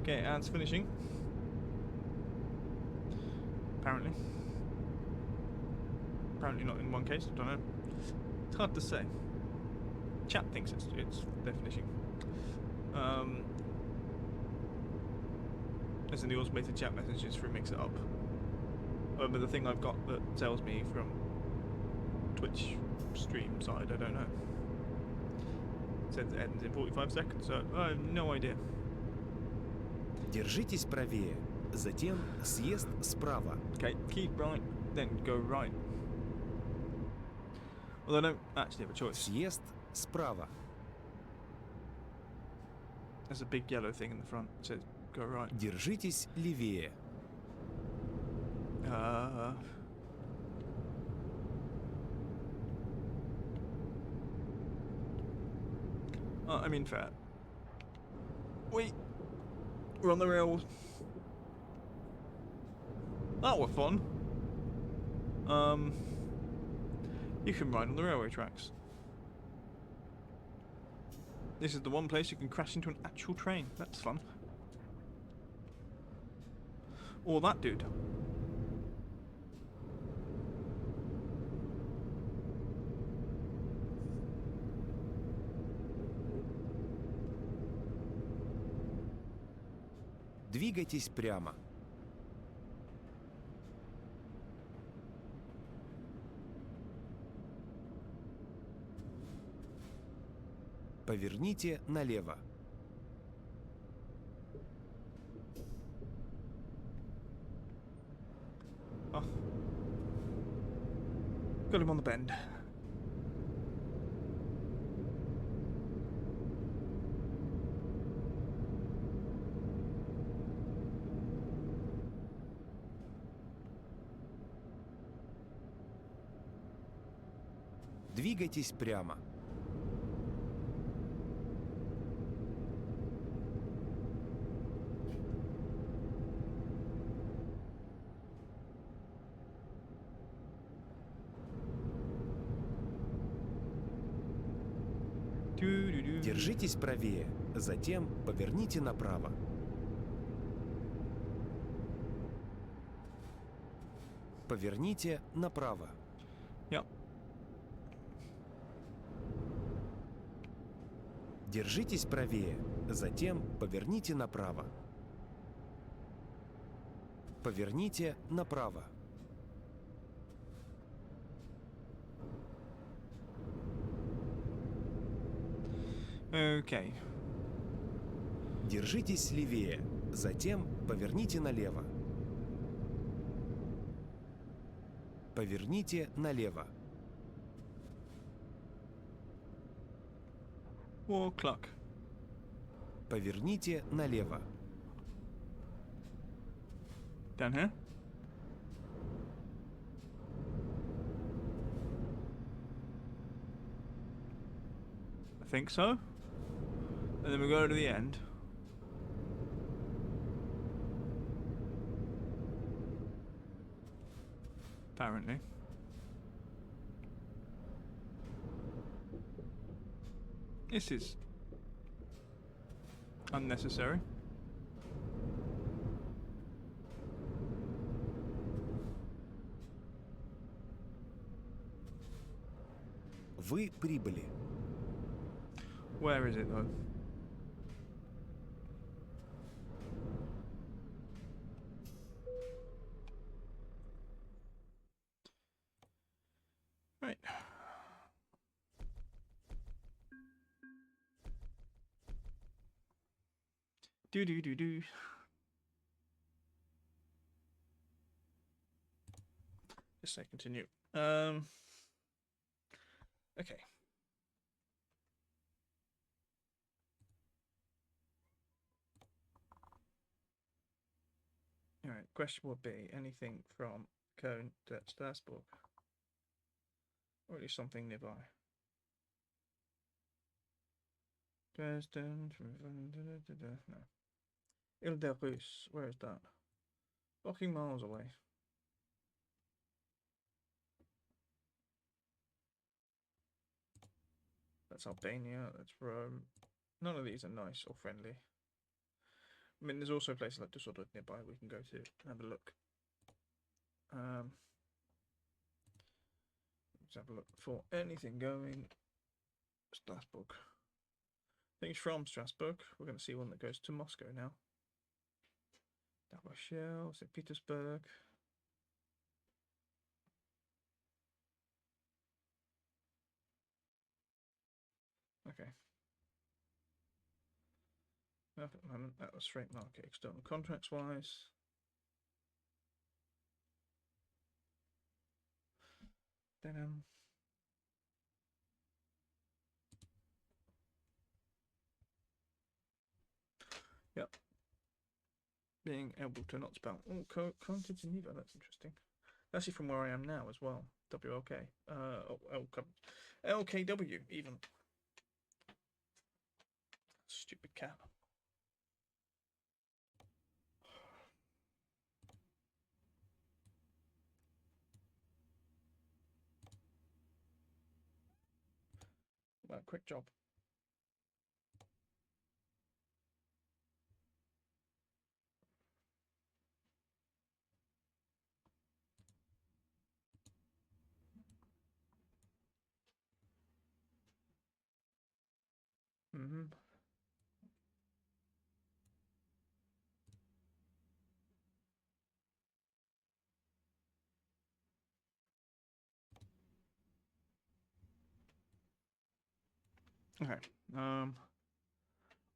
Okay, ads finishing. Apparently. Apparently not in one case, I don't know. It's hard to say. Chat thinks they're finishing. As in the automated chat messages through Mix It Up. But the thing I've got that tells me from Twitch stream side, I don't know. It says it ends in 45 seconds, so I have no idea. Держитесь правее. Затем съезд справа. Okay, keep right, then go right. Well, I don't actually have a choice. Съезд справа. There's a big yellow thing in the front that says go right. Держитесь левее. I mean, fair. We're on the rails. That was fun. You can ride on the railway tracks. This is the one place you can crash into an actual train. That's fun. Or that dude. Двигайтесь прямо. Поверните налево. Oh. Got him on the bend. Двигайтесь прямо. Doo-doo-doo. Держитесь правее, затем поверните направо. Поверните направо. Yep. Держитесь правее, затем поверните направо. Поверните направо. Okay. Держитесь левее, затем поверните налево. Поверните налево. War clock. Поверните налево. Down here. I think so. And then we go to the end. Apparently. This is unnecessary. Вы прибыли. Where is it though? Right. Do do do do. Just say continue. Okay. Alright, question would be anything from Cologne to Strasbourg. Or at least something nearby. Dresden, no. Ile de Rus, where is that? Fucking miles away. That's Albania, that's Rome. None of these are nice or friendly. I mean, there's also places like Düsseldorf nearby we can go to and have a look. Let's have a look for anything going. Strasbourg. Things from Strasbourg. We're going to see one that goes to Moscow now. La Rochelle, St. Petersburg. Okay. At the moment, that was straight market. External contracts wise. Then yep. Being able to not spell. Oh, Conte Geneva, that's interesting. That's actually from where I am now as well. WLK. LKW even. Stupid cat. Well, quick job. Mm-hmm. Okay.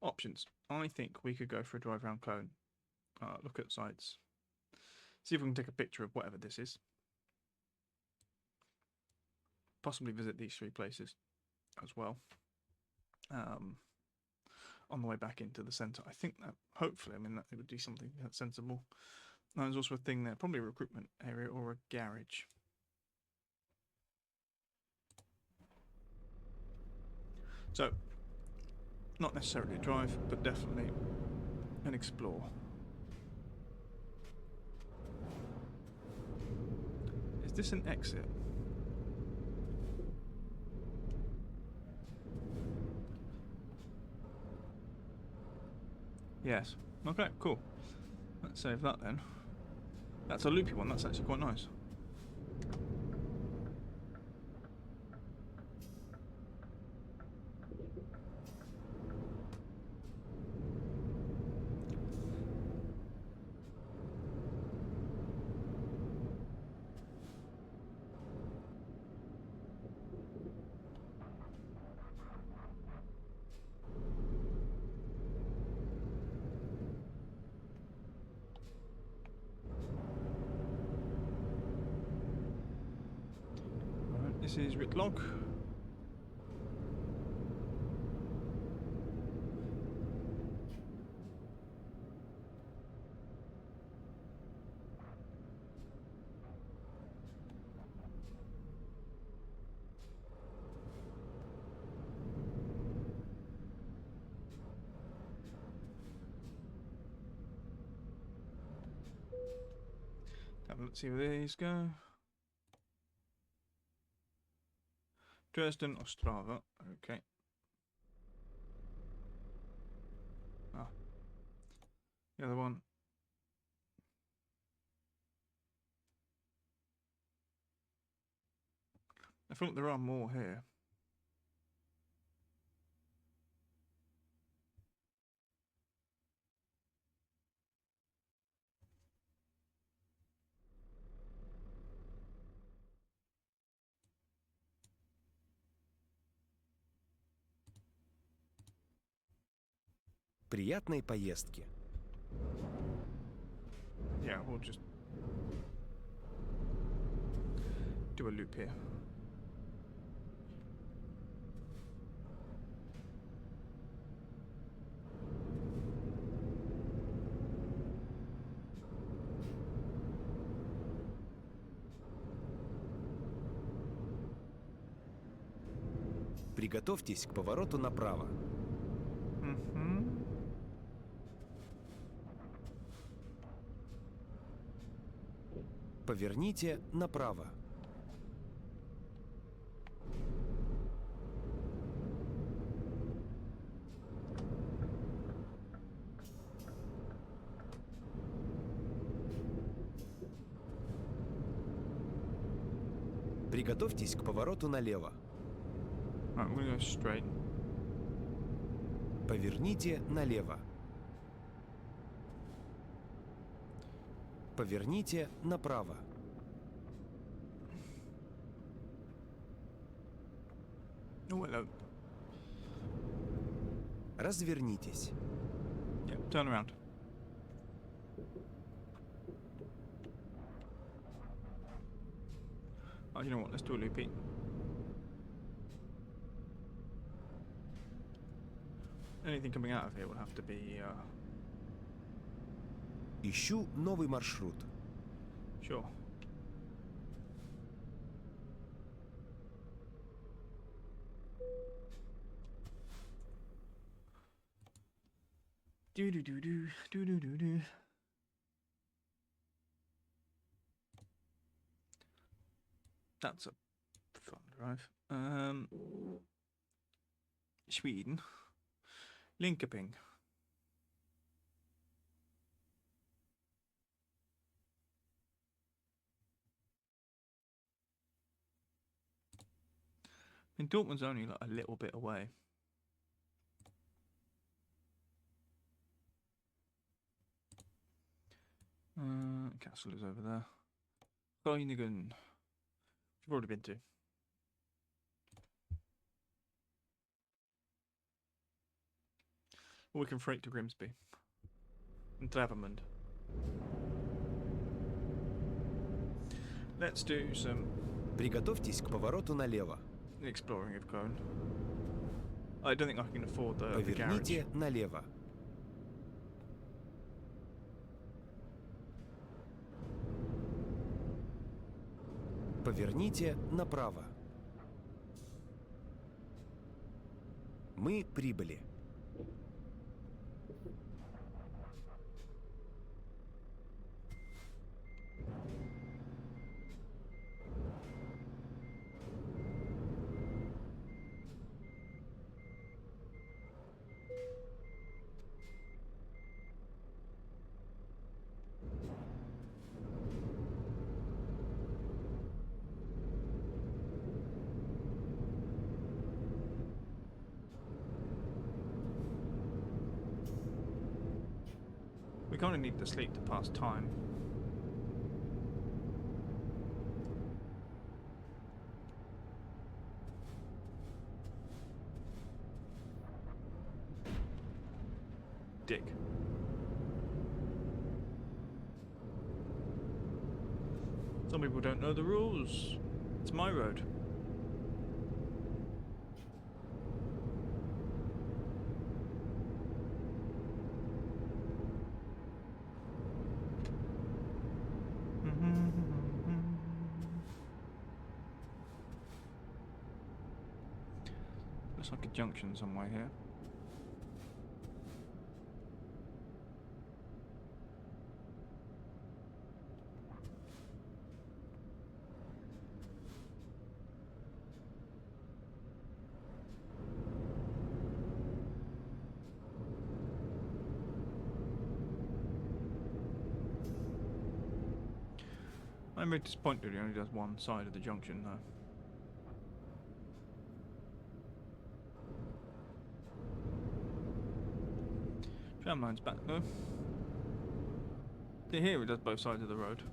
Options. I think we could go for a drive around Cologne. Look at sites. See if we can take a picture of whatever this is. Possibly visit these three places as well. On the way back into the centre. I think that, hopefully, I mean, that it would be something that's sensible. There's also a thing there, probably a recruitment area or a garage. So, not necessarily a drive, but definitely an explore. Is this an exit? Yes. Okay, cool. Let's save that then. That's a loopy one. That's actually quite nice. Alright, this is Ritlog. Let's see where these go. Dresden, Ostrava. Okay. Ah. The other one. I feel like there are more here. Приятной поездки. Yeah, we'll just do a loop here. Приготовьтесь к повороту направо. Поверните направо. Приготовьтесь к повороту налево. Right, we're gonna go straight. Поверните налево. Поверните направо. Oh, hello. Развернитесь. Yeah, turn around. Oh, you know what? Let's do a loopy. Anything coming out of here will have to be Ищу новый маршрут. sure. Do do do do do do do do. That's a fun drive. Sweden. Linkoping. I mean, Dortmund's only like a little bit away. Castle is over there. Groningen. You've already been to. Or we can freight to Grimsby. And Travemund. Let's do some Приготовьтесь к повороту налево. exploring of Cologne. I don't think I can afford the garage. Поверните налево. Поверните направо. Мы прибыли. kind of need to sleep to pass time. Dick. Some people don't know the rules. It's my road. Looks like a junction somewhere here. I'm very disappointed he only does one side of the junction though. Tram line's back though. Here it does both sides of the road.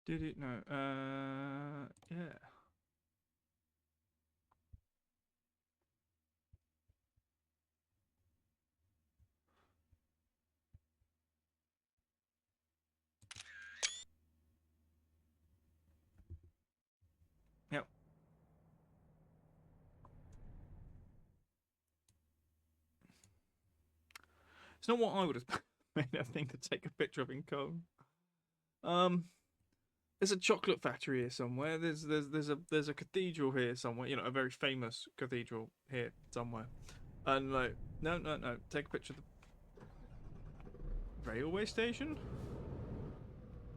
Did it? No. Yeah. Yep. It's not what I would have made a thing to take a picture of in Cone. There's a chocolate factory here somewhere. There's a cathedral here somewhere. You know, a very famous cathedral here somewhere. And like, no, take a picture of the railway station.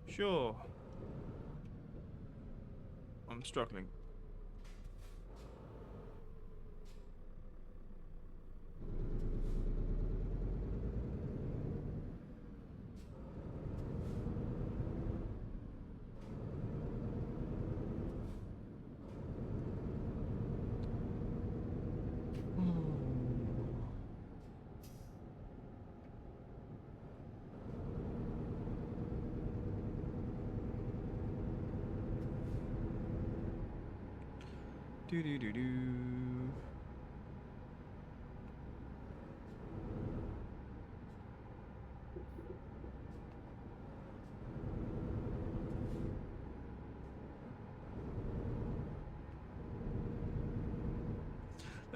Sure. I'm struggling. Do do do do.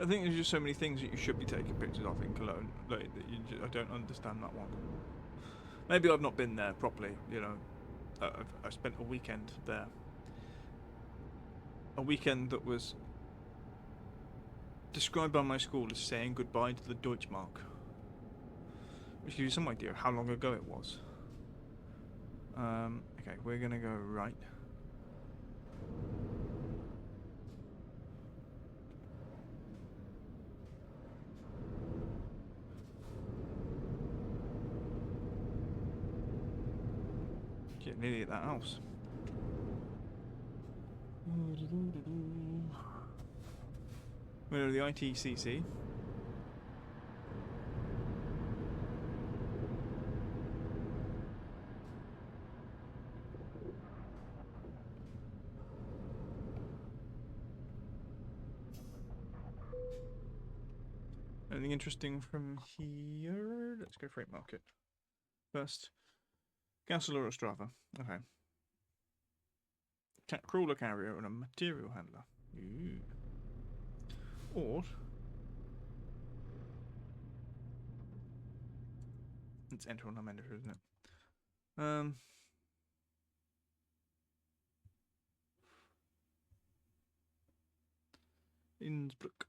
I think there's just so many things that you should be taking pictures of in Cologne. Like, that you I don't understand that one. Maybe I've not been there properly. You know, I spent a weekend there. A weekend that was described by my school as saying goodbye to the Deutschmark, which gives you some idea of how long ago it was. Okay, we're gonna go right. Get nearly at that house. We're at the ITCC. Anything interesting from here? Let's go freight market first. Gasoil Ostrava. Okay. Crawler carrier and a material handler. Ooh. Or it's enter on our manager, isn't it? Innsbruck.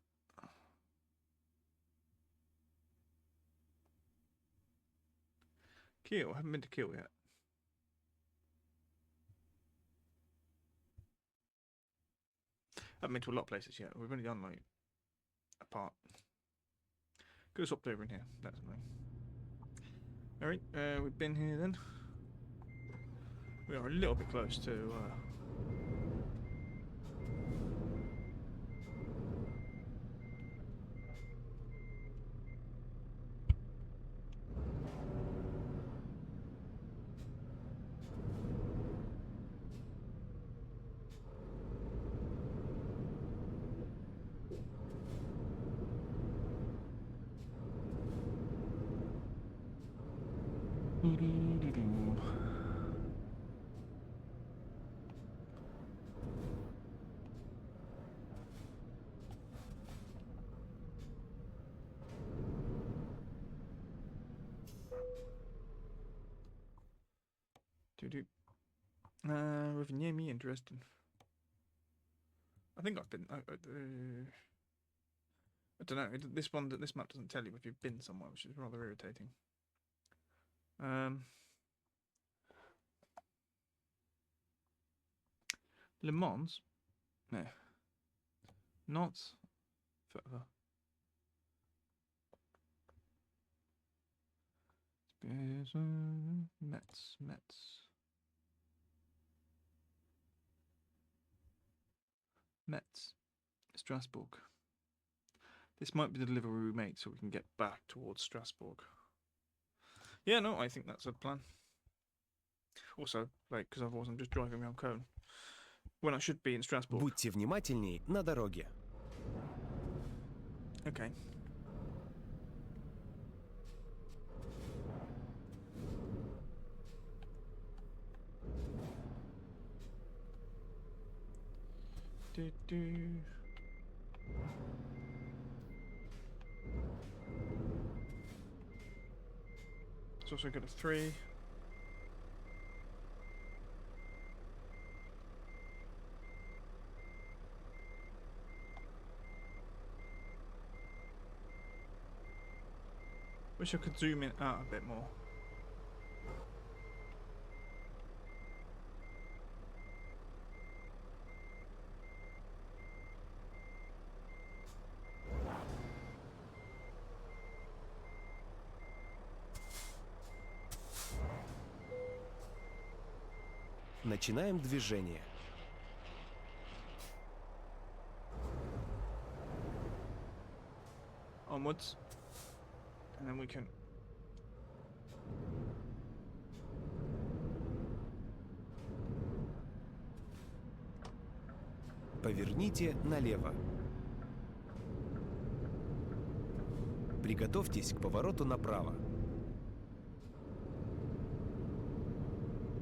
Kiel. I haven't been to Kiel yet. I haven't been to a lot of places yet. We've only done like a part. Could have swapped over in here. That's annoying. Alright, we've been here then. We are a little bit close to Rovaniemi, interesting. I think I've been. I don't know. This map doesn't tell you if you've been somewhere, which is rather irritating. Le Mans? No. Not further. Metz. Metz. Strasbourg. This might be the delivery we make so we can get back towards Strasbourg. Yeah, no, I think that's a plan. Also, like, because otherwise I'm just driving around Cologne when I should be in Strasbourg. Будьте внимательней на дороге. Okay. It's also got a 3. Wish I could zoom in out a bit more. Начинаем движение. Onwards. And then we can... Поверните налево. Приготовьтесь к повороту направо.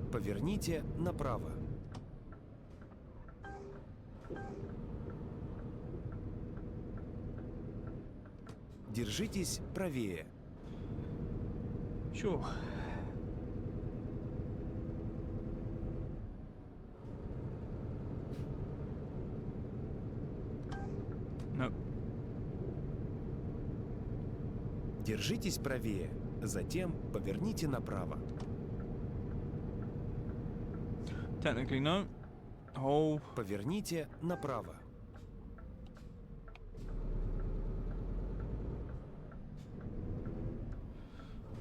Поверните направо. Держитесь правее. Sure. No. Держитесь правее. Затем поверните направо. Technically, no. Oh. Поверните направо.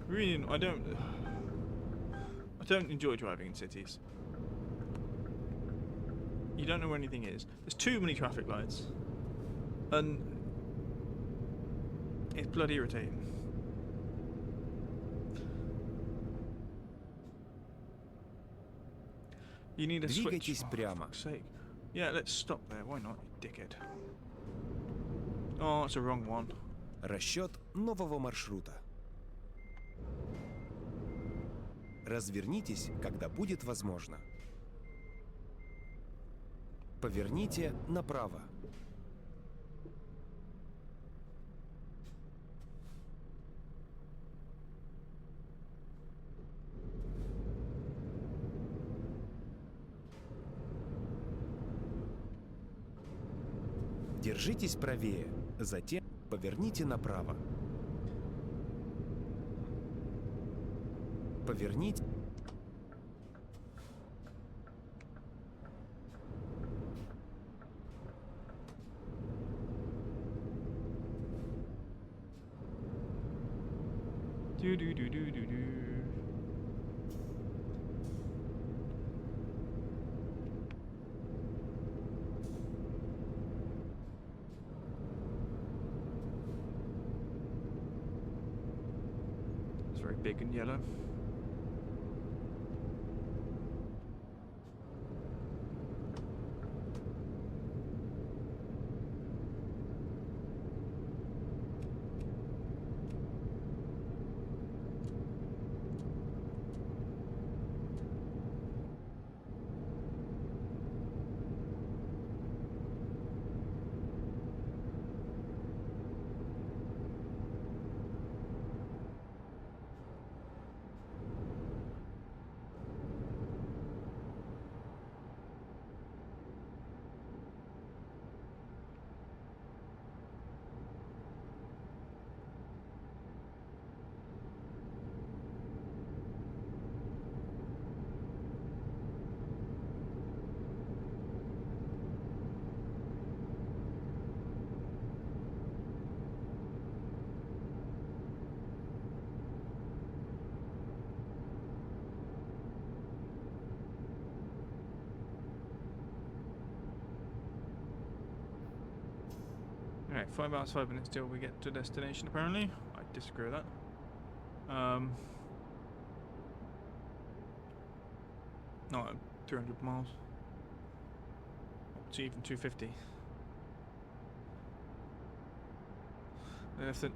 Really, I don't enjoy driving in cities. You don't know where anything is. There's too many traffic lights. And it's bloody irritating. You need a switch. Двигайтесь Oh, прямо. for fuck's sake. Yeah, let's stop there. Why not, you dickhead? Oh, it's the wrong one. Расчет нового маршрута. Развернитесь, когда будет возможно. Поверните направо. Держитесь правее, затем поверните направо. Поверните. Do do do do do do. It's very big and yellow. Alright, 5 hours, 5 minutes till we get to destination apparently. I disagree with that. Not 300 miles. It's even 250.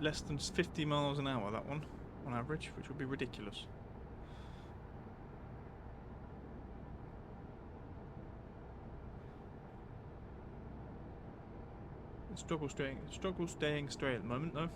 Less than 50 miles an hour, that one, on average, which would be ridiculous. Struggle staying straight at the moment, though.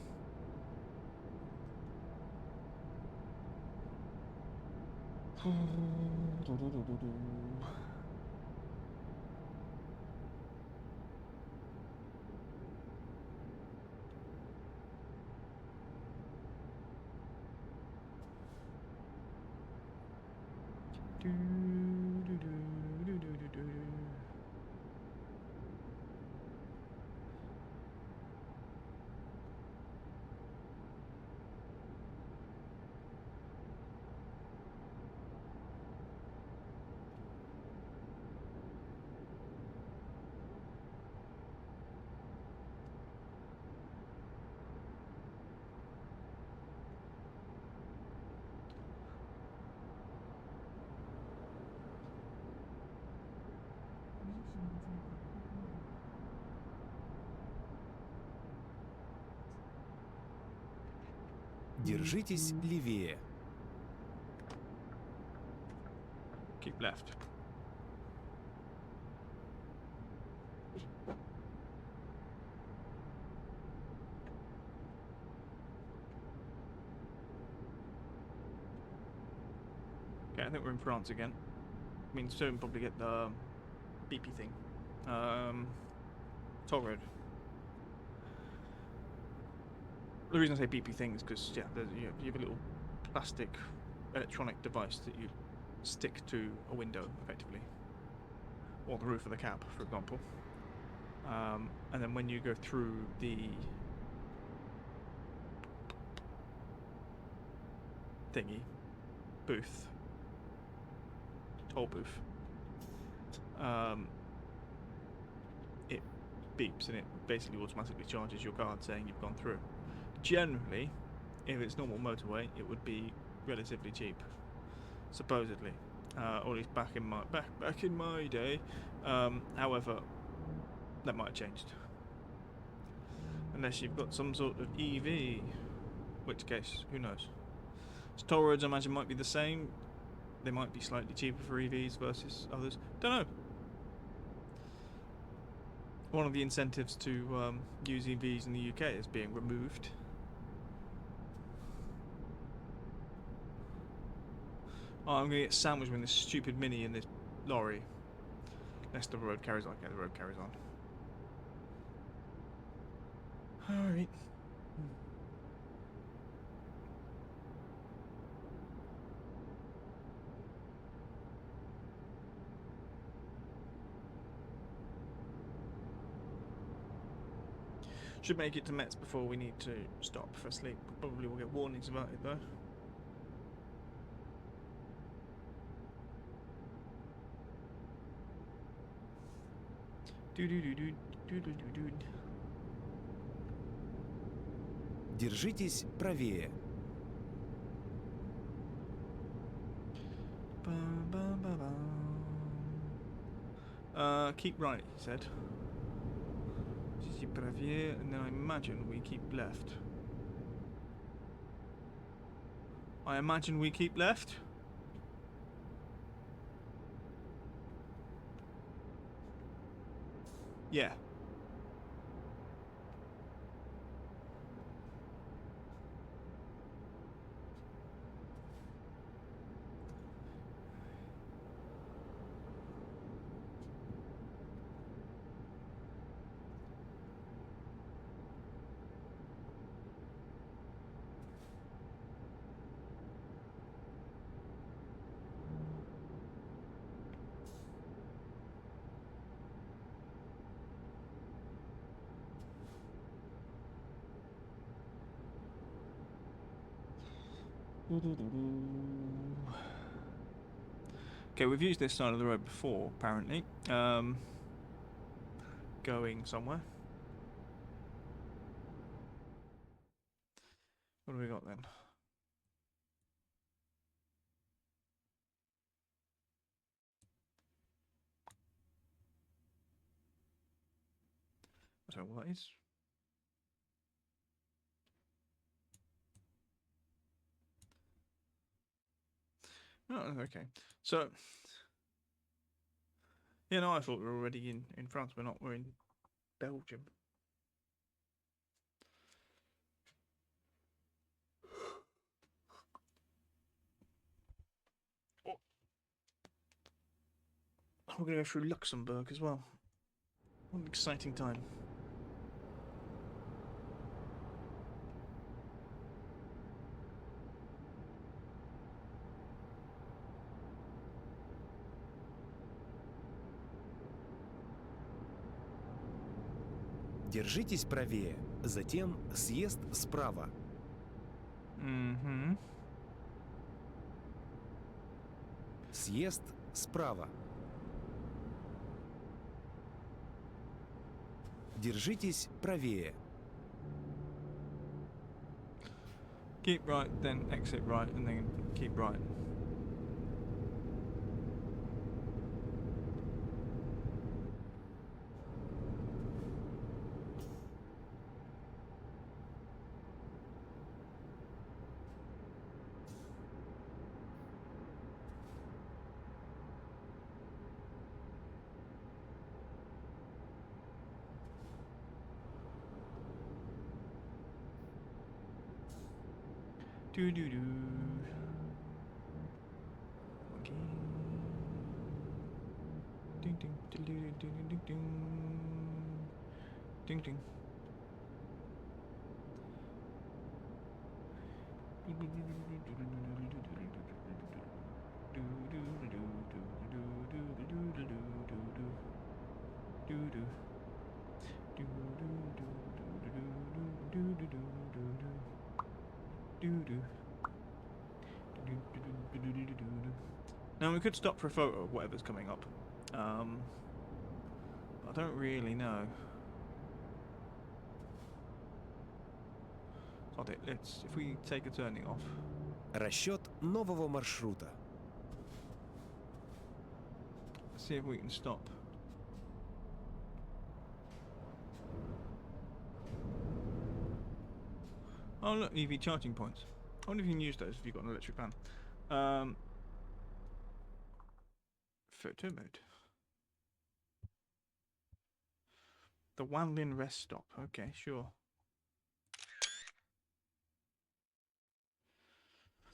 Держитесь левее. Keep left. Okay, I think we're in France again. I mean, soon probably get the beepy thing. Toll road. The reason I say beepy thing is because, yeah, you have a little plastic electronic device that you stick to a window, effectively. Or the roof of the cab, for example. And then when you go through the thingy, booth, toll booth, it beeps and it basically automatically charges your card saying you've gone through. Generally, if it's normal motorway, it would be relatively cheap, supposedly, or at least back in my day. However, that might have changed, unless you've got some sort of EV, which case, who knows? So toll roads, I imagine, might be the same. They might be slightly cheaper for EVs versus others. Don't know. One of the incentives to use EVs in the UK is being removed. Oh, I'm gonna get sandwiched with this stupid Mini in this lorry. Unless the road carries on. Okay, the road carries on. Alright. Should make it to Metz before we need to stop for sleep. Probably will get warnings about it though. Держитесь правее. Keep right, he said. And then I imagine we keep left. I imagine we keep left. Yeah. Okay, we've used this side of the road before, apparently. Going somewhere. What do we got then? I don't know what that is. Oh, okay. So, yeah, no, I thought we were already in France. We're not. We're in Belgium. Oh. We're going to go through Luxembourg as well. What an exciting time. Держитесь правее. Затем съезд справа. Mm-hmm. Съезд справа. Держитесь правее. Keep right, then exit right, and then keep right. Do do do. Okay. Ding ding ding ding ding ding ding ding ding. Now we could stop for a photo of whatever's coming up. I don't really know. Got it. Let's. If we take a turning off. Расчет нового маршрута. Let's see if we can stop. Oh look, EV charging points. I wonder if you can use those if you've got an electric van. Photo mode. The Wanlin rest stop. Okay, sure.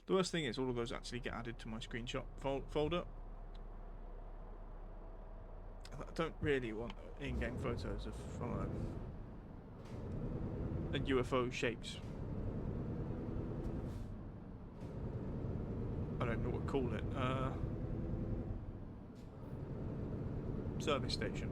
The worst thing is all of those actually get added to my screenshot folder. I don't really want in-game photos of a UFO shaped. I don't know what to call it. Service station.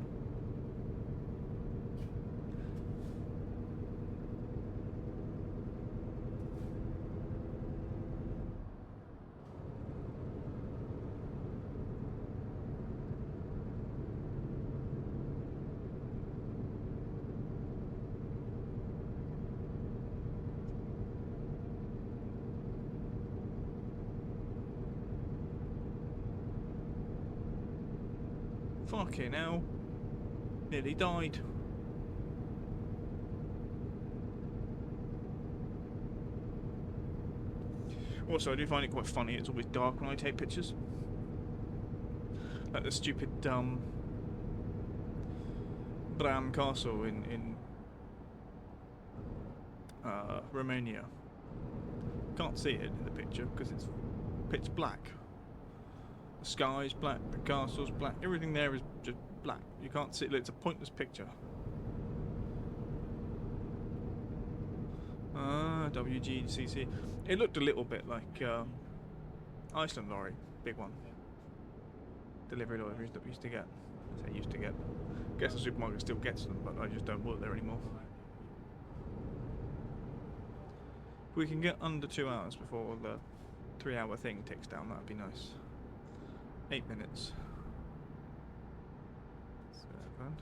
Fucking hell. Nearly died. Also, I do find it quite funny. It's always dark when I take pictures. Like the stupid Bran Castle in Romania. Can't see it in the picture because it's pitch black. The sky's black, the castle's black, everything there is just black. You can't see it. It's a pointless picture. WGCC. It looked a little bit like Iceland lorry, big one. Delivery lorries that we used to get. I say used to get. I guess the supermarket still gets them, but I just don't work there anymore. If we can get under 2 hours before the 3-hour thing ticks down, that'd be nice. 8 minutes. 7.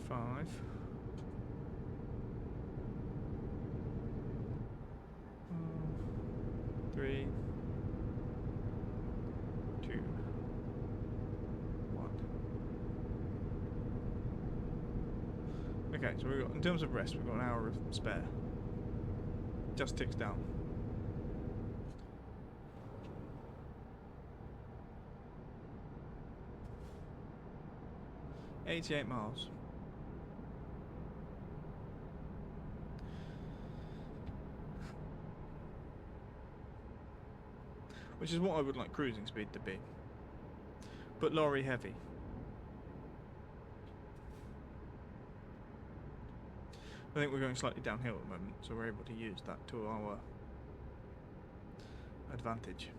5. 3. 2. 1. Okay, so we've got, in terms of rest, we've got an hour of spare. Just ticks down. $88 miles. Which is what I would like cruising speed to be. But lorry heavy. I think we're going slightly downhill at the moment, so we're able to use that to our advantage.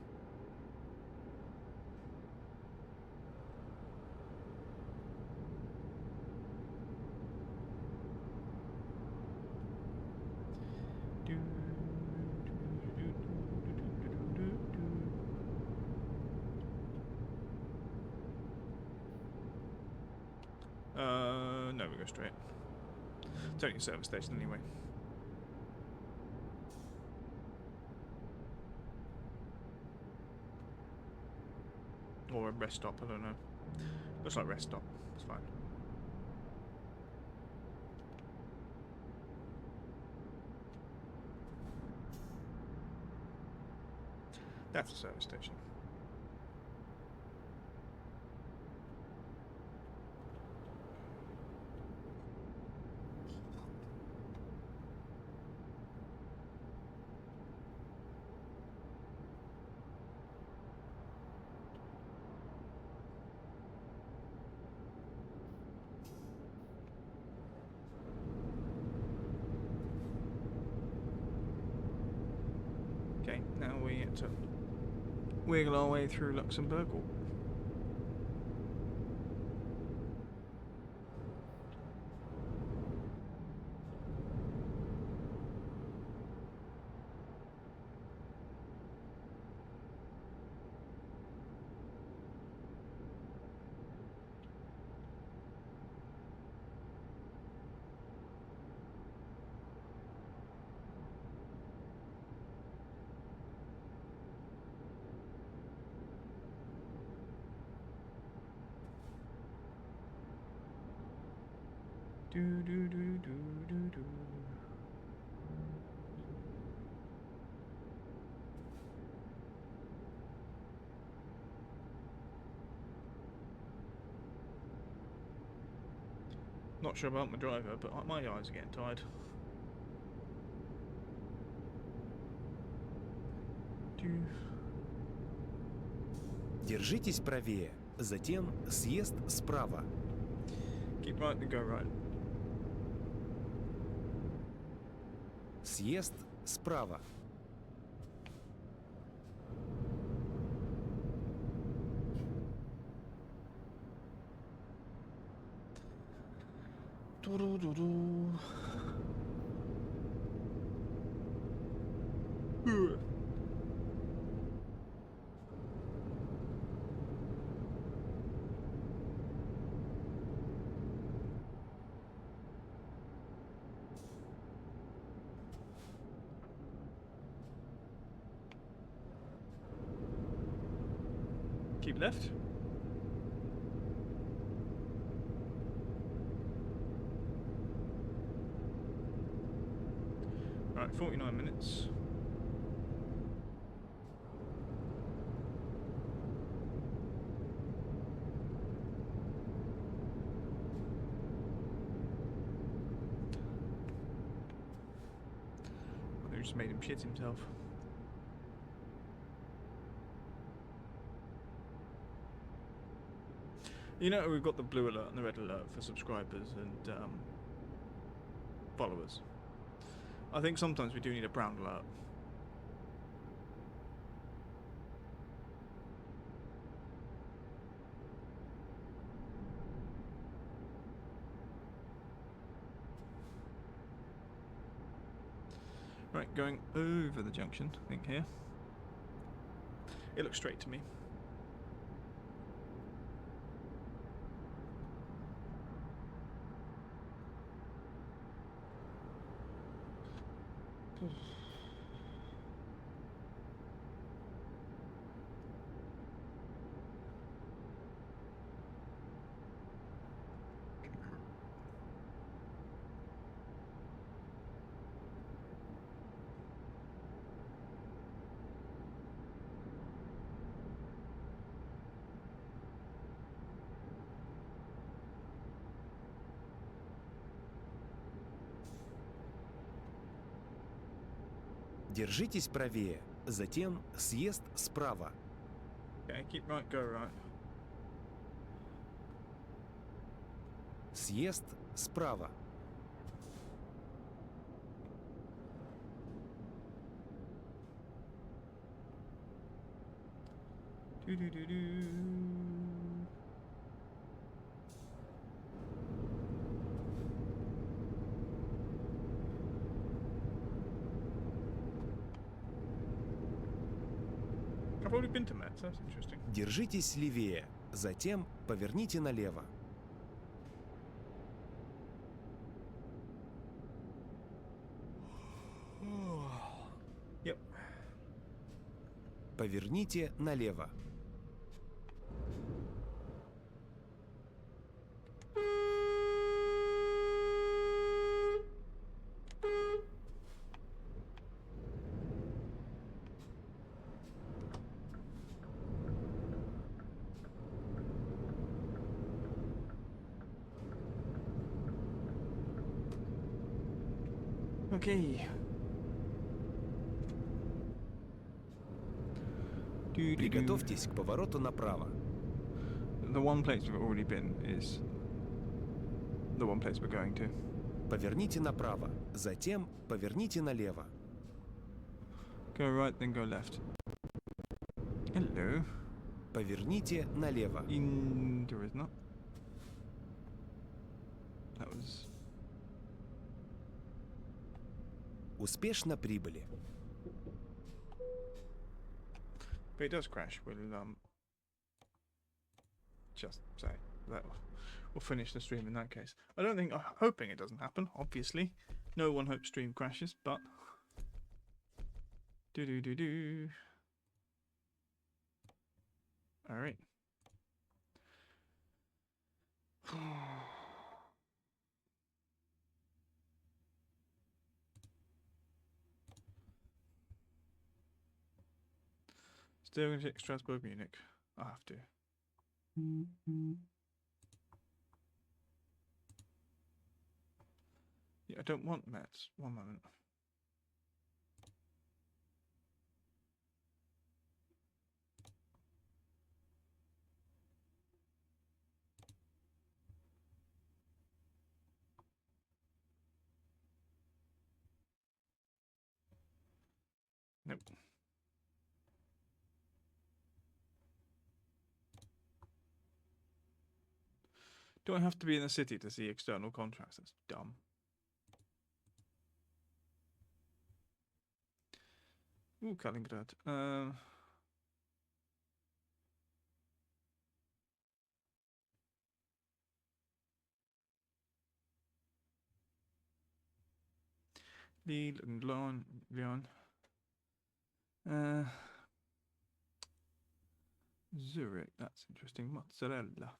No, we go straight. It's only a service station anyway. Or a rest stop, I don't know. Looks like rest stop, it's fine. That's a service station. Okay, now we get to wiggle our way through Luxembourg. Do do do do do do. Not sure about my driver, but my eyes are getting tired. Держитесь правее, затем съезд справа. Keep right and go right. Съезд справа. Do-do-do-do. Keep left. Right, 49 minutes. They just made him shit himself. You know, we've got the blue alert and the red alert for subscribers and followers. I think sometimes we do need a brown alert. Right, going over the junction, I think here. It looks straight to me. Держитесь правее, затем съезд справа. Okay, keep right, go right. Съезд справа. Do-do-do-do. I've already been to Metz, that's interesting. Держитесь левее, затем поверните налево. Yep. Поверните налево. Okay. Приготовьтесь к повороту направо. The one place we've already been is the one place we're going to. Поверните направо, затем поверните налево. Go right, then go left. Hello. Поверните налево. There is not. That was. Успешно прибыли. If it does crash, we'll just say that we'll finish the stream in that case. I don't think. I'm hoping it doesn't happen. Obviously, no one hopes stream crashes, but do. All right. Still going to take Strasbourg, Munich. I have to. Yeah, I don't want Metz. One moment. Nope. Do I have to be in the city to see external contracts? That's dumb. Ooh, Kaliningrad. Lille and Lyon. Zurich, that's interesting. Mozzarella.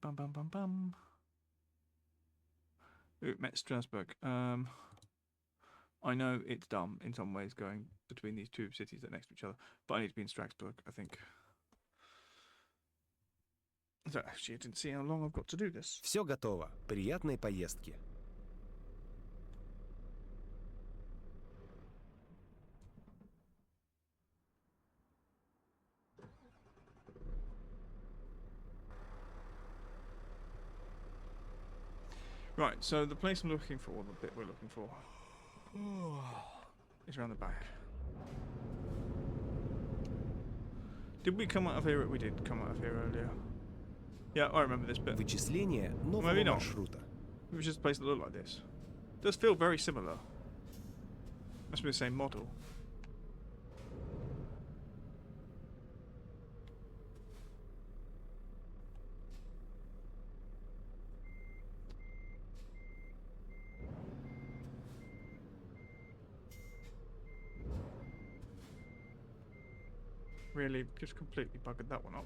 Bum bum bum bum. Ooh, Metz Strasbourg. I know it's dumb in some ways going between these two cities that are next to each other, but I need to be in Strasbourg, I think. So actually, I didn't see how long I've got to do this. Все готово. Приятной поездки. Right, so the place I'm looking for, the bit we're looking for, is around the back. Did we come out of here? We did come out of here earlier. Yeah, I remember this bit. Вычисление нового Maybe not. маршрута. It was just a place that looked like this. It does feel very similar. Must be the same model. Really, just completely buggered that one up.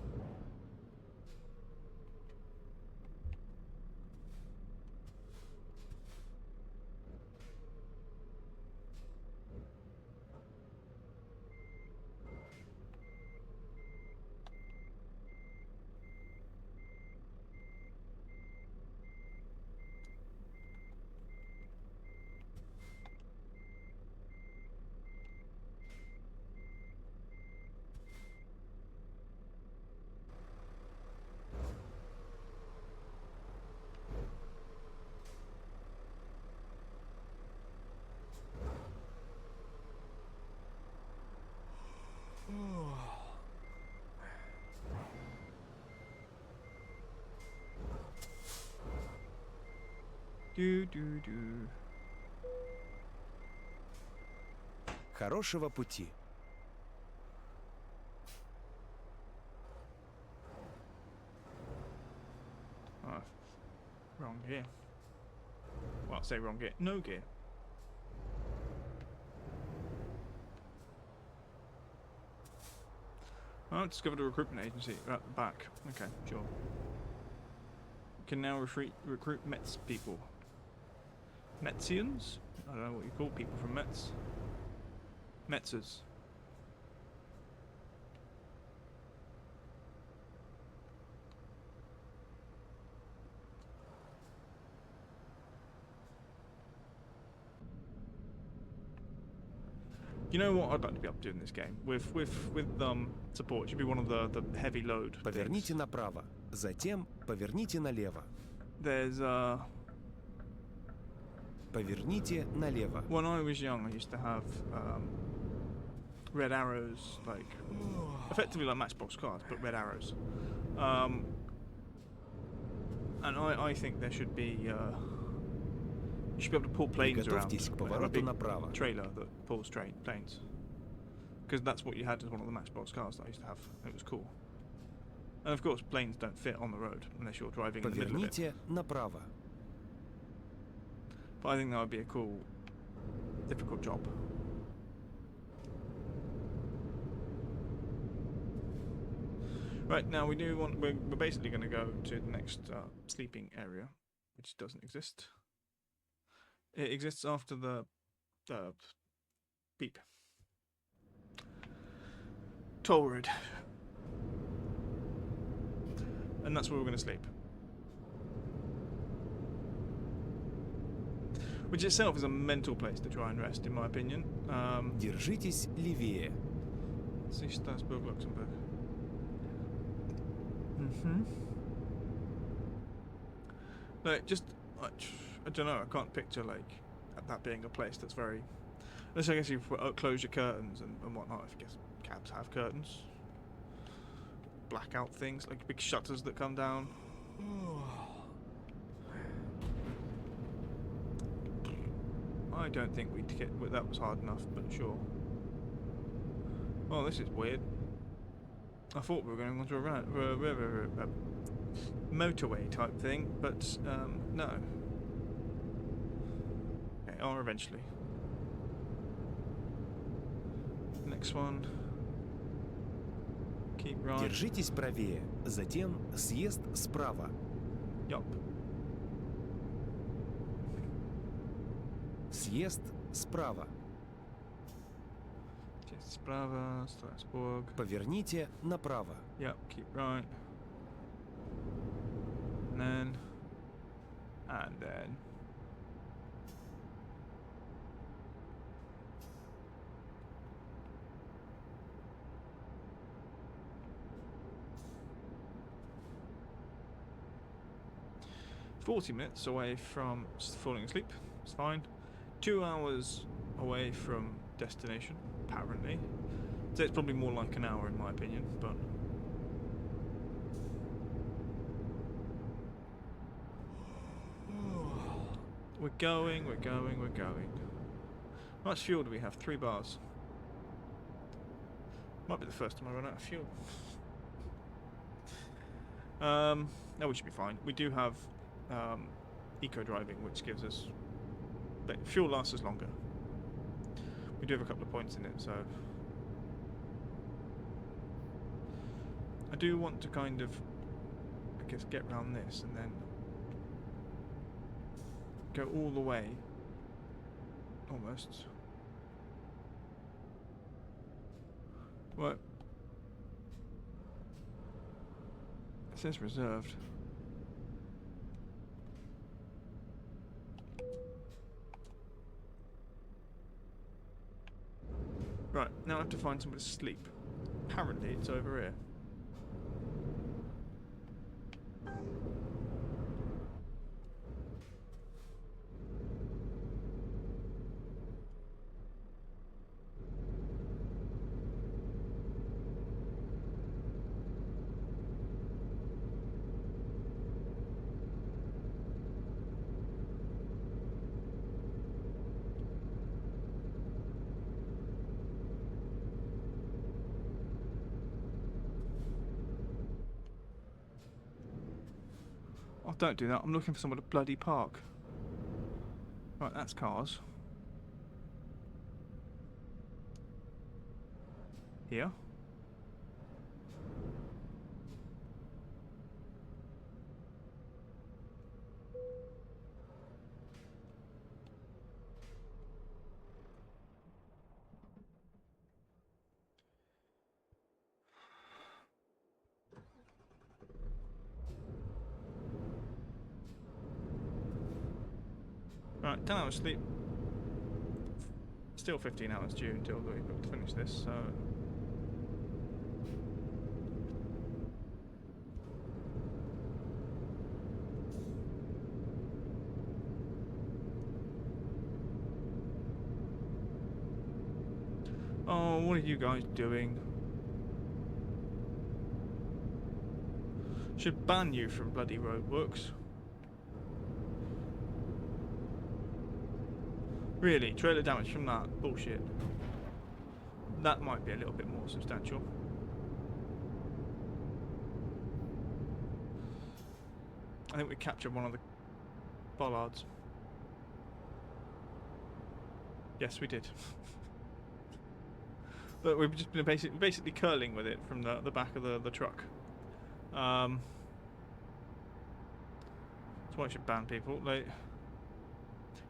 Do. Хорошего пути. Oh, wrong gear. Well, I'll say wrong gear. No gear. Oh, discovered a recruitment agency at the back. Okay, sure. Can now recruit Metz people. Metzians? I don't know what you call people from Metz. Metzers. You know what I'd like to be able to do in this game? With support, it should be one of the heavy load Поверните things. направо. Затем поверните налево. There's Поверните налево. when I was young, I used to have red arrows, like effectively like Matchbox cars, but red arrows. And I think there should be you should be able to pull planes around. Приготовьтесь к Like, have a повороту big направо. trailer that pulls planes, because that's what you had as one of the Matchbox cars that I used to have. It was cool. And of course, planes don't fit on the road unless you're driving in the middle of it. Поверните направо. But I think that would be a cool, difficult job. Right, now we do want. We're basically going to go to the next sleeping area, which doesn't exist. It exists after the beep. Toll road. And that's where we're going to sleep. Which itself is a mental place to try and rest, in my opinion. Держитесь левее. See Strasbourg, Luxembourg. Mm-hmm. Like, just, I don't know, I can't picture, like, that being a place that's very... Unless I guess you close your curtains and whatnot, I guess cabs have curtains. Blackout things, like big shutters that come down. I don't think that was hard enough, but sure. Oh, this is weird. I thought we were going onto a motorway type thing, but no. Okay, or eventually. next one. Keep right. Держитесь правее, затем съезд справа. Yup. Съезд справа. Just Sprava, Strasbourg. Поверните направо. Yep, keep right. And then. And then. "40 minutes away from falling asleep. It's fine. 2 hours away from destination, apparently. So it's probably more like an hour in my opinion, but we're going. How much fuel do we have? 3 bars. Might be the first time I run out of fuel. No, we should be fine. We do have eco driving, which gives us fuel lasts us longer. We do have a couple of points in it, so I do want to kind of, I guess, get round this and then go all the way, almost. What? It says reserved. Right, now I have to find somewhere to sleep. Apparently it's over here. Oh, don't do that. I'm looking for somewhere to bloody park. Right, that's cars. Here. Right, 10 hours sleep. Still 15 hours due until we've got to finish this, so. Oh, what are you guys doing? Should ban you from bloody roadworks. Really, trailer damage from that bullshit. That might be a little bit more substantial. I think we captured one of the bollards. Yes, we did. But we've just been basically curling with it from the back of the truck. That's why I should ban people. Like,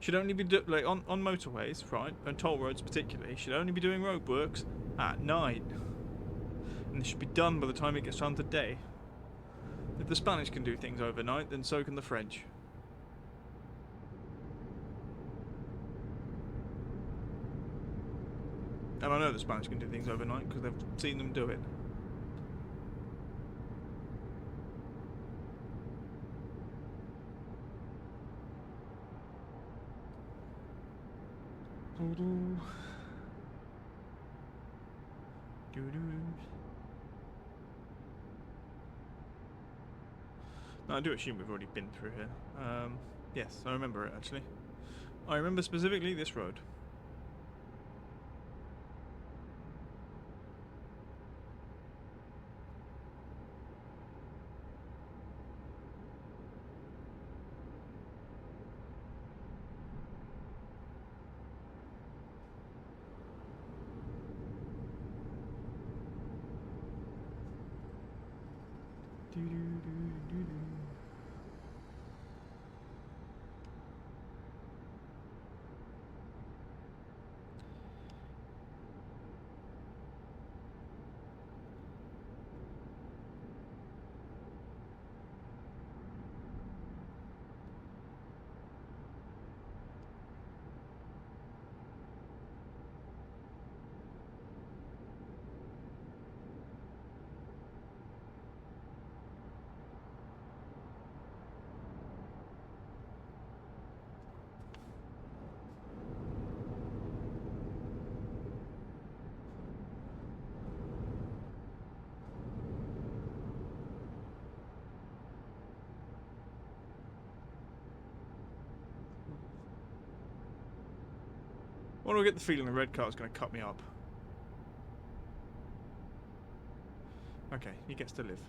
should only be like on motorways, right, and toll roads particularly. Should only be doing roadworks at night, and it should be done by the time it gets time to day. If the Spanish can do things overnight, then so can the French. And I know the Spanish can do things overnight because they've seen them do it. No, I do assume we've already been through here. Yes, I remember it actually. I remember specifically this road. Why do I get the feeling the red car is going to cut me up? Okay, he gets to live.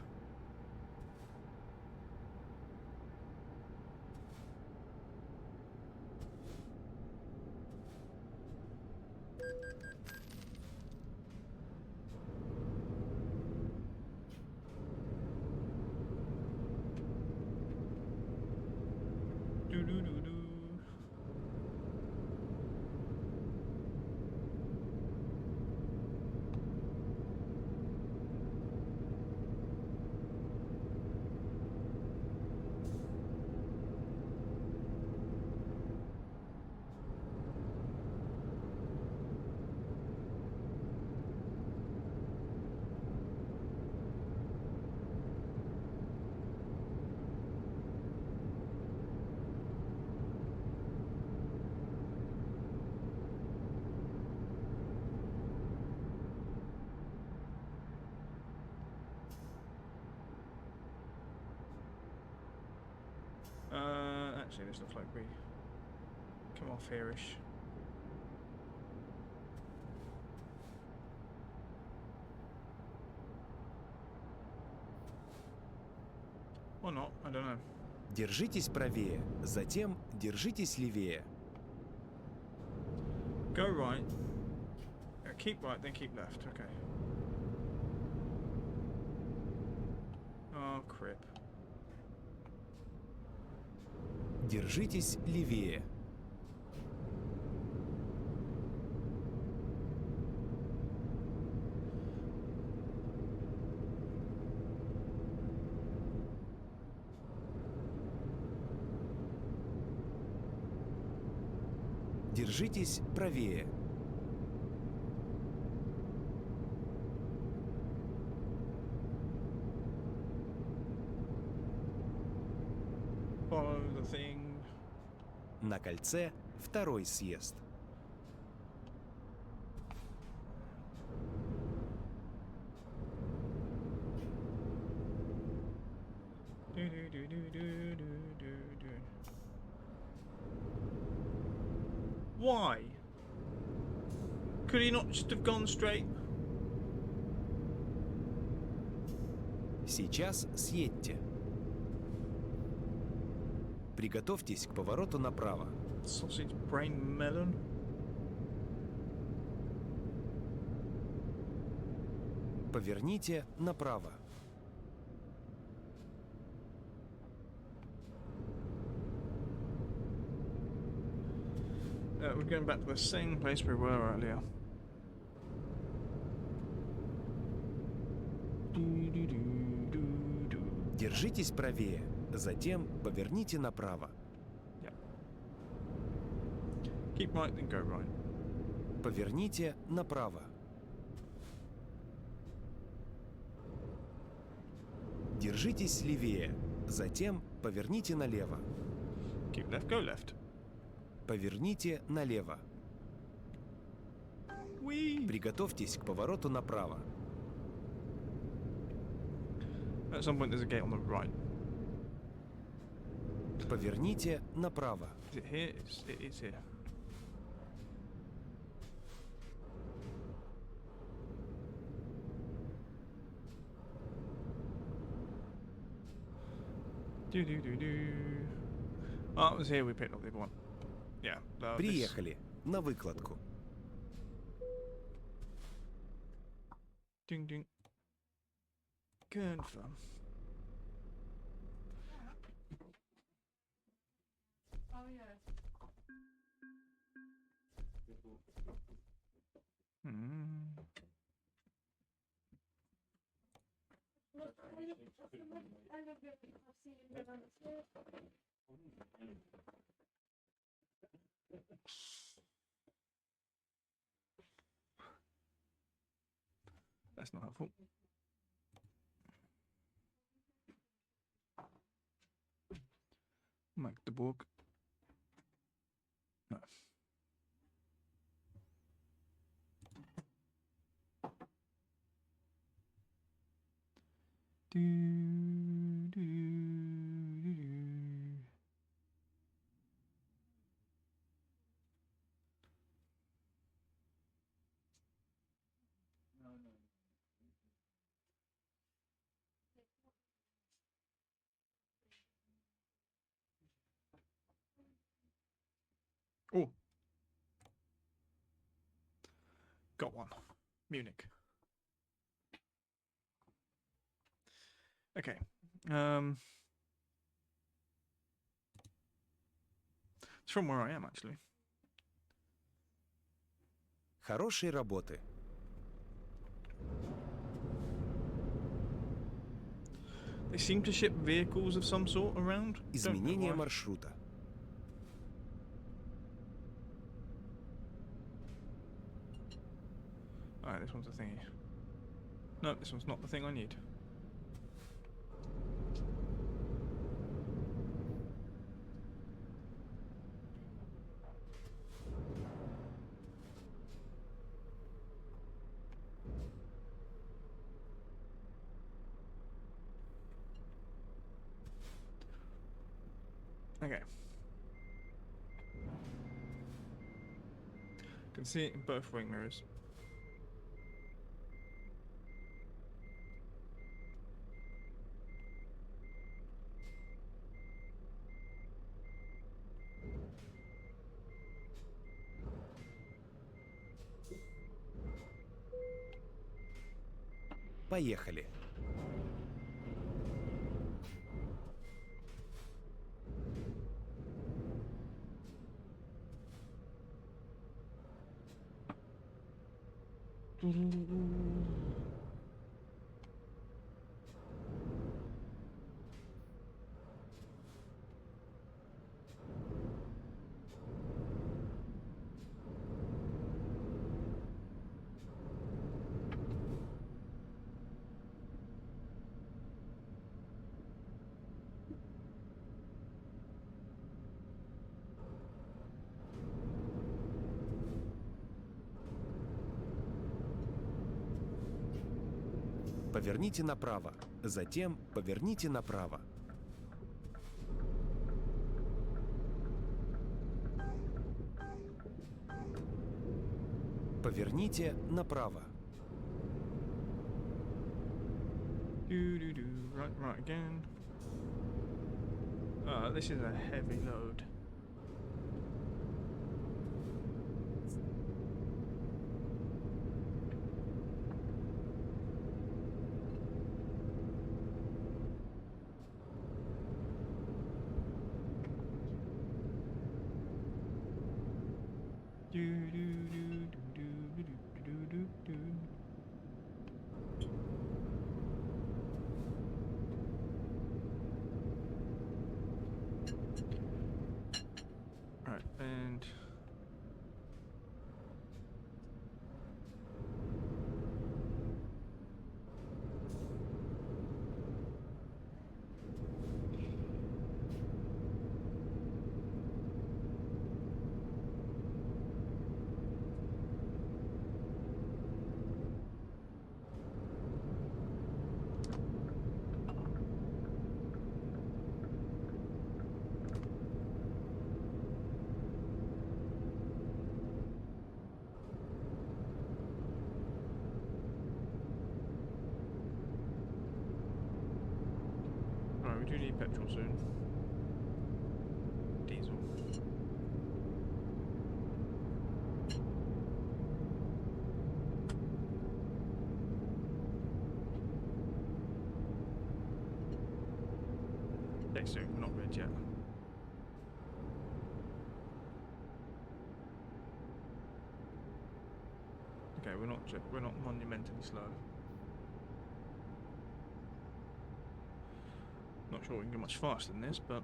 Do-do-do-do. Actually, this looks like we come off here-ish. Or not, I don't know. Держитесь правее, затем держитесь левее. Go right. Keep right, then keep left. Okay. Oh, crap. Держитесь левее. Держитесь правее. Follow the thing. На кольце второй съезд. Do-do-do-do-do-do-do-do. Why? Could he not just have gone straight? Сейчас съедьте. Приготовьтесь к повороту направо. Sausage brain melon. Поверните направо. We're going back to the same place we were earlier. Do-do-do-do-do. Держитесь правее, затем поверните направо. Keep right, then go right. Поверните направо. Держитесь левее, затем поверните налево. Keep left, go left. Поверните налево. Whee! Приготовьтесь к повороту направо. At some point there's a gate on the right. Поверните направо. Is it here? It is here. Do-do-do-do. Oh, it was here we picked up the other one. Yeah. This. Приехали на выкладку. Ding ding. Confirm. yeah. Mm. Look, I love it. I've seen him go on the stairs. That's not helpful. Magdeburg. No. Do, do, do, do. Oh, got one. Munich. Okay. It's from where I am actually. Хорошей работы. They seem to ship vehicles of some sort around. Don't know Изменение why. маршрута. Alright, this one's the thingy. No, this one's not the thing I need. Okay. Can see it in both wing mirrors. Поехали. Поверните направо. Затем поверните направо. Поверните направо. Do. Right again. This is a heavy load. Do. Right, and right, we do need petrol soon. Diesel. Okay, soon, we're not red yet. Okay, we're not monumentally slow. Not sure we can go much faster than this, but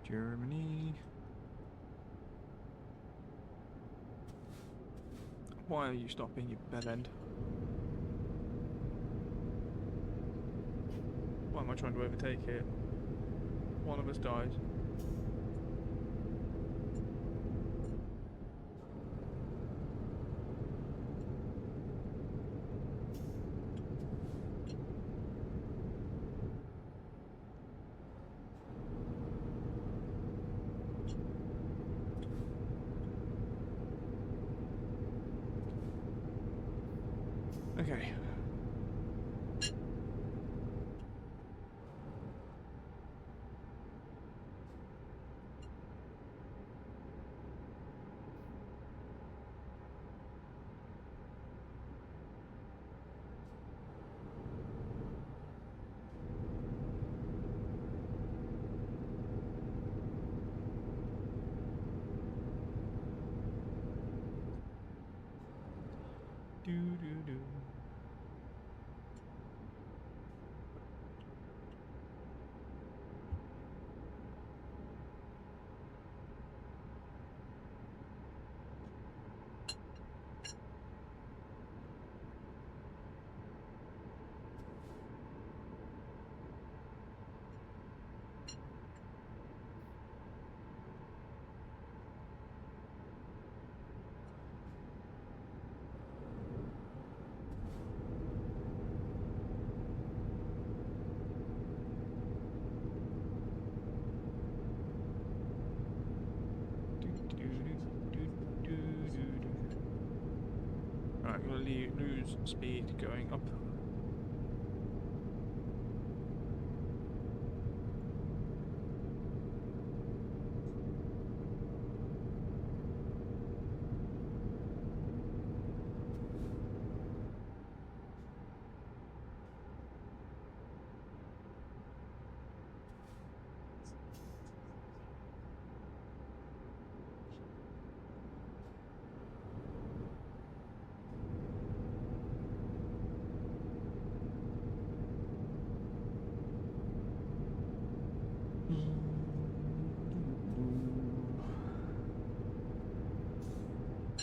Germany. Why are you stopping, you bellend? Why am I trying to overtake here? One of us died. Okay. Do do do. Right, I'm gonna lose speed going up.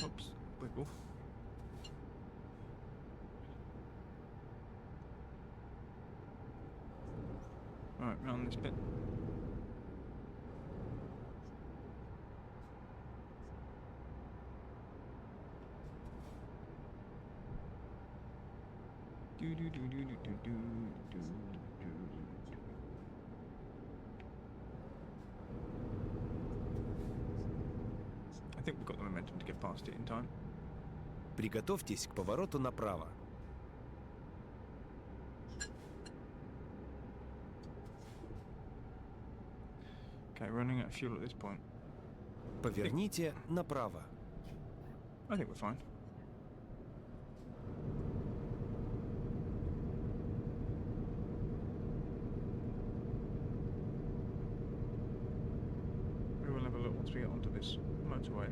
Oops, wiggle. Right, round this bit. Do do do do do do do do do. I think we've got the momentum to get past it in time. Приготовьтесь к повороту направо. Okay, running out of fuel at this point. Поверните направо. I think we're fine. We will have a look once we get onto this motorway.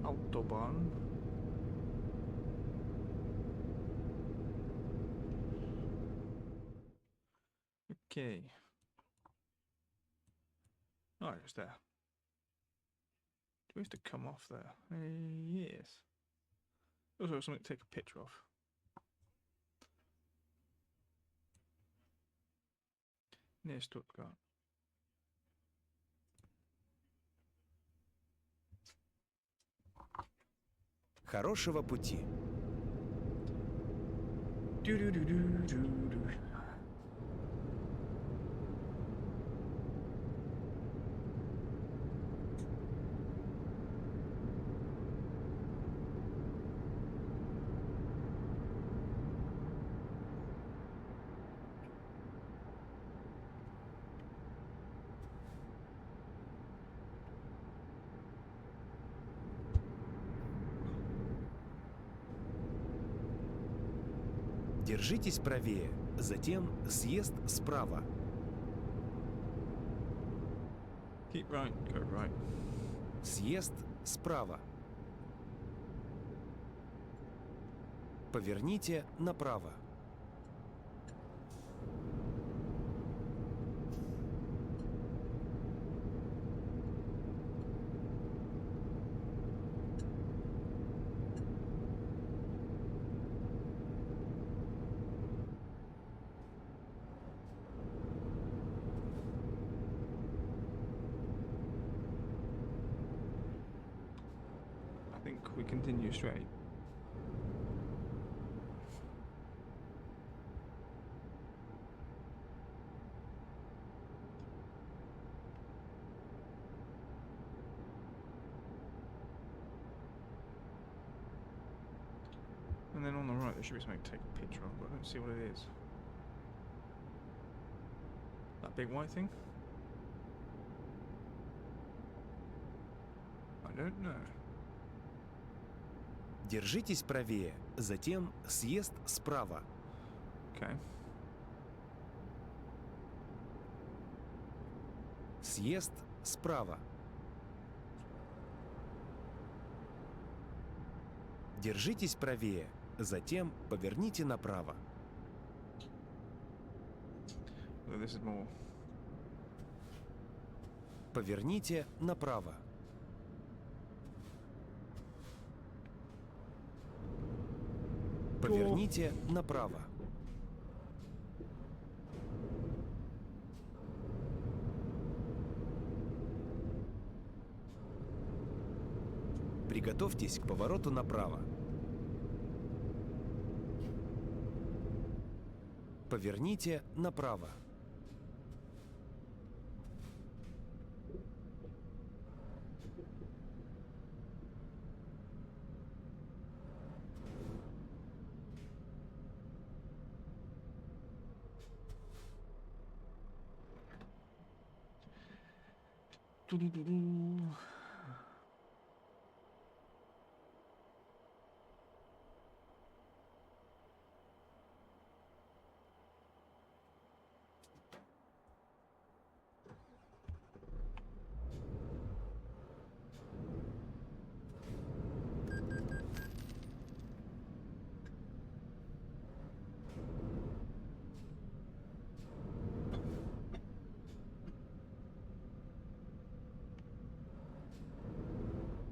Autobahn. Okay. Oh, it's there. Do we have to come off there? Yes. Also, something to take a picture of. Near Stuttgart. Хорошего пути. Do-do-do-do-do-do. Держитесь правее, затем съезд справа. Keep right, go right. Съезд справа. Поверните направо. I think we continue straight. And then on the right there should be something to take a picture of, but I don't see what it is. That big white thing? I don't know. Держитесь правее, затем съезд справа. Okay. Съезд справа. Держитесь правее, затем поверните направо. So this is more. Поверните направо. Поверните направо. Приготовьтесь к повороту направо. Поверните направо.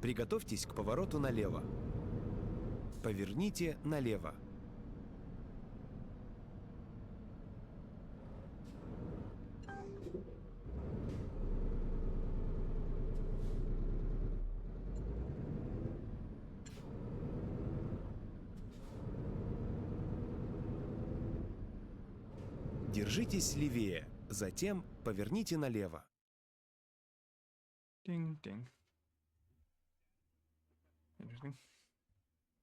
Приготовьтесь к повороту налево. Поверните налево. Держитесь левее, затем поверните налево. Ding, ding. Interesting.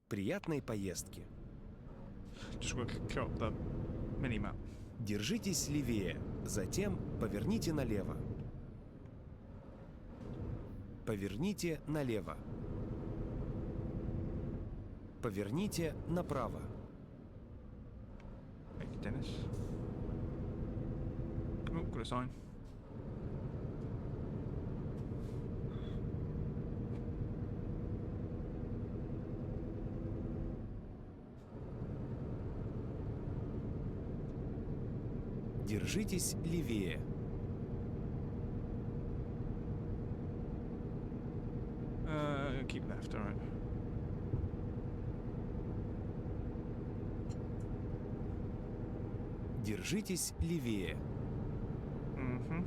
Приятной поездки. Just work up the mini map. Держитесь левее, затем поверните налево. Поверните налево. Поверните направо. Thank you, Dennis. Oh, got a sign. Держитесь левее. Keep left, alright. Держитесь левее. Mm-hmm.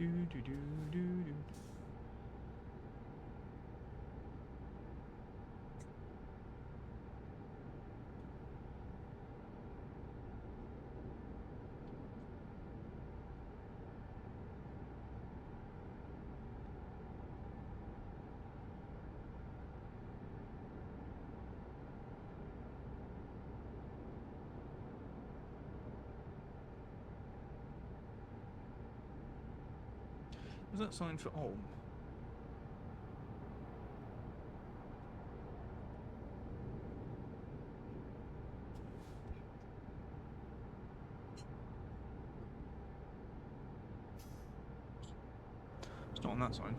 Do, do, do, do, do. Was that sign for Ulm? It's not on that sign.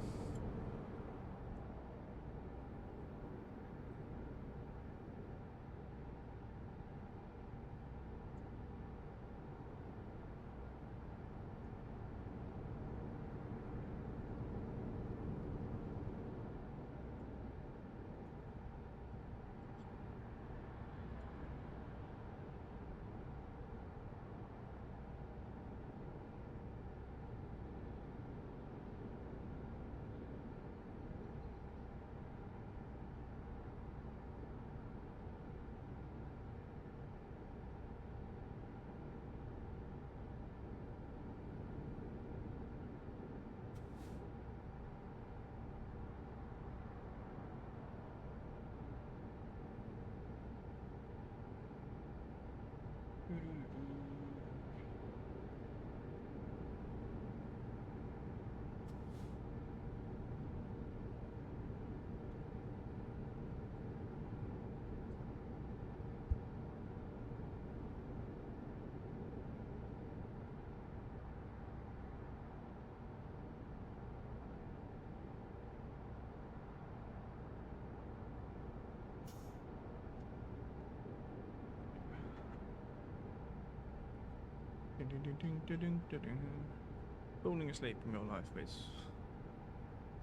Falling asleep in real life is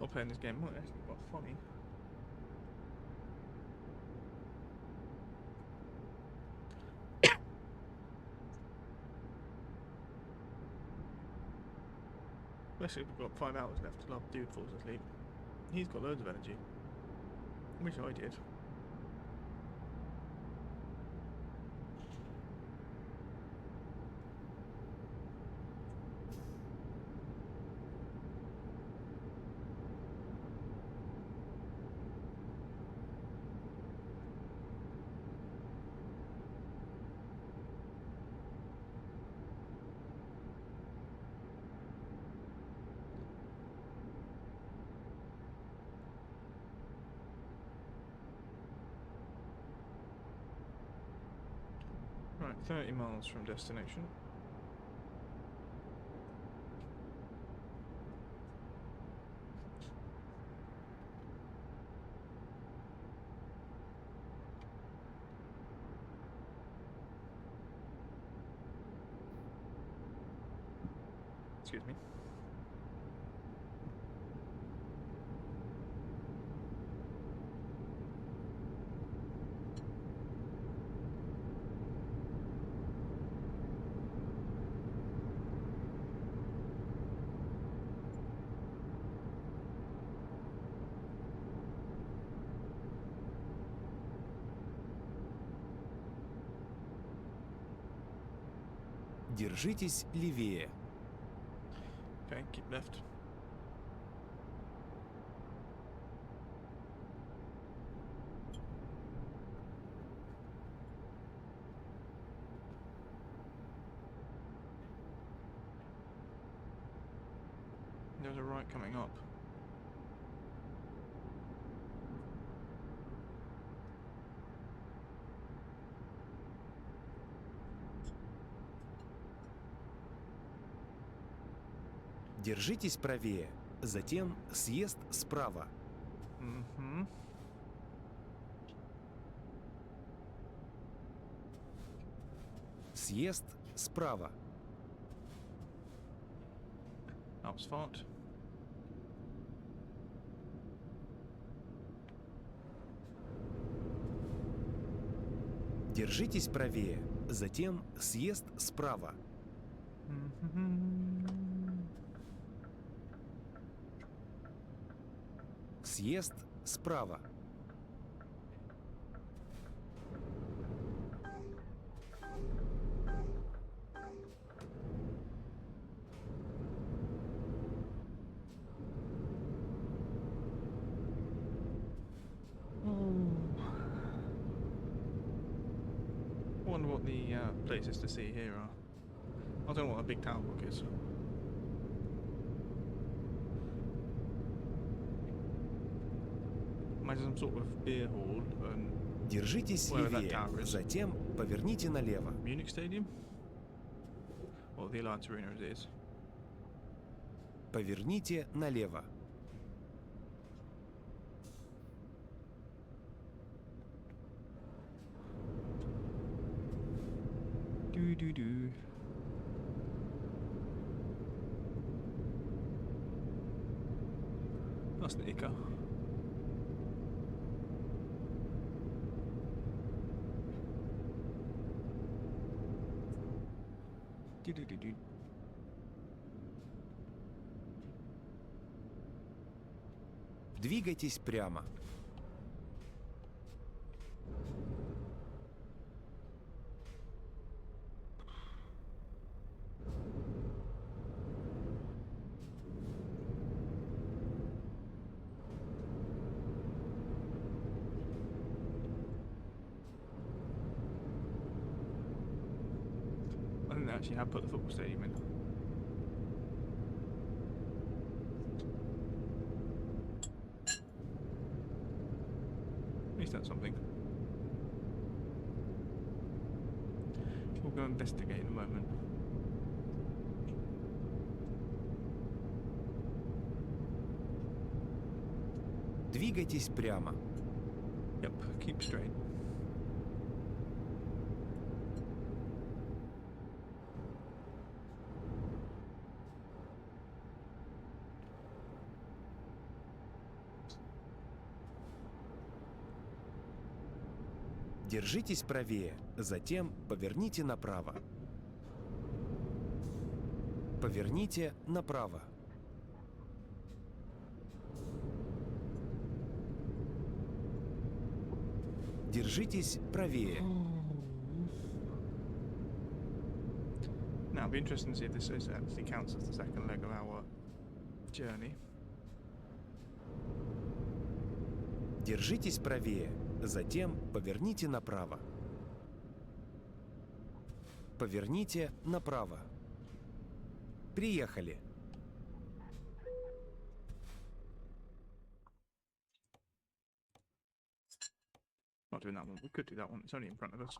not playing this game might actually be quite funny. Especially if we've got 5 hours left till our dude falls asleep. He's got loads of energy. Wish I did. Right, 30 miles from destination. Excuse me. Держитесь левее. Okay, keep left. There's a right coming up. Держитесь правее. Затем съезд справа. Mm-hmm. Съезд справа. Ausfahrt. Держитесь правее. Затем съезд справа. Mm-hmm. Съезд справа. I wonder what the places to see here are. I don't know what a big tower book is. Imagine some sort of beer hall and Держитесь Where that левее, tower is. затем поверните налево. Munich Stadium? Or the Alliance Arena as it is. Поверните налево. Do. That's the Ica. Do. Двигайтесь прямо. I think they actually have put the football stadium in. At least that's something. We'll go investigate in a moment. Двигайтесь прямо. Yep, keep straight. Держитесь правее, затем поверните направо. Поверните направо. Держитесь правее. Now, it'll be interesting to see if this actually counts as the second leg of our journey. Держитесь правее, затем поверните направо. Поверните направо. Приехали. Not doing that one. We could do that one. It's only in front of us.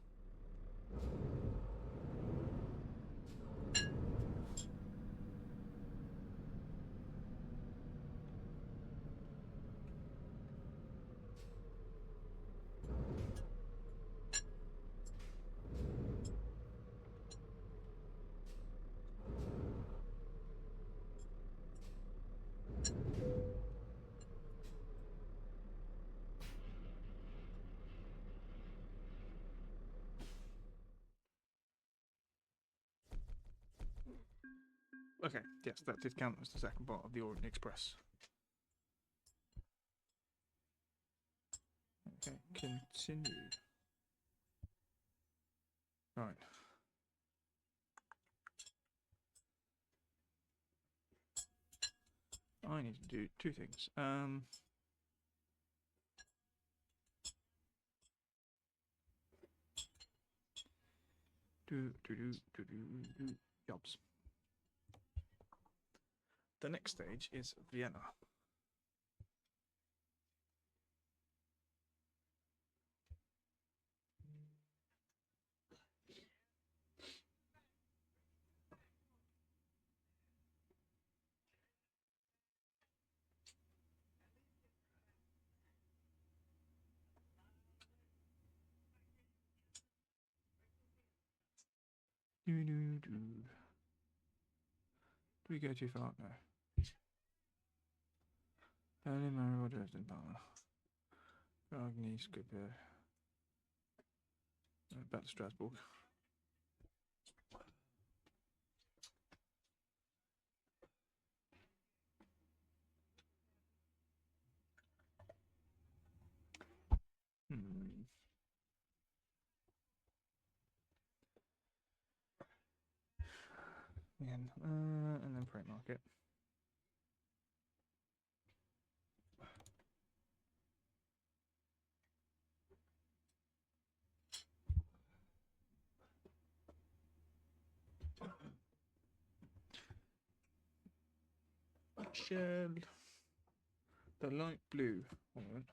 Okay, yes, that did count as the second part of the Orient Express. Okay, continue. Right. I need to do two things. Do jobs. The next stage is Vienna. Do we go too far? No. Berlin, Maribor, Dresden, Palma. Prague, Nice, Skopje. Back to Strasbourg. And then Freight Market. Shell. The light blue. Hold on.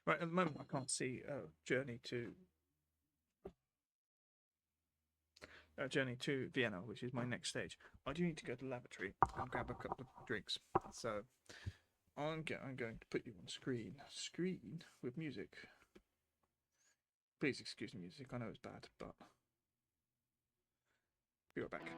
Right, at the moment I can't see Journey to Vienna, which is my next stage. I do need to go to the lavatory and grab a couple of drinks. So I'm going to put you on screen with music. Please excuse the music. I know it's bad, but be right back.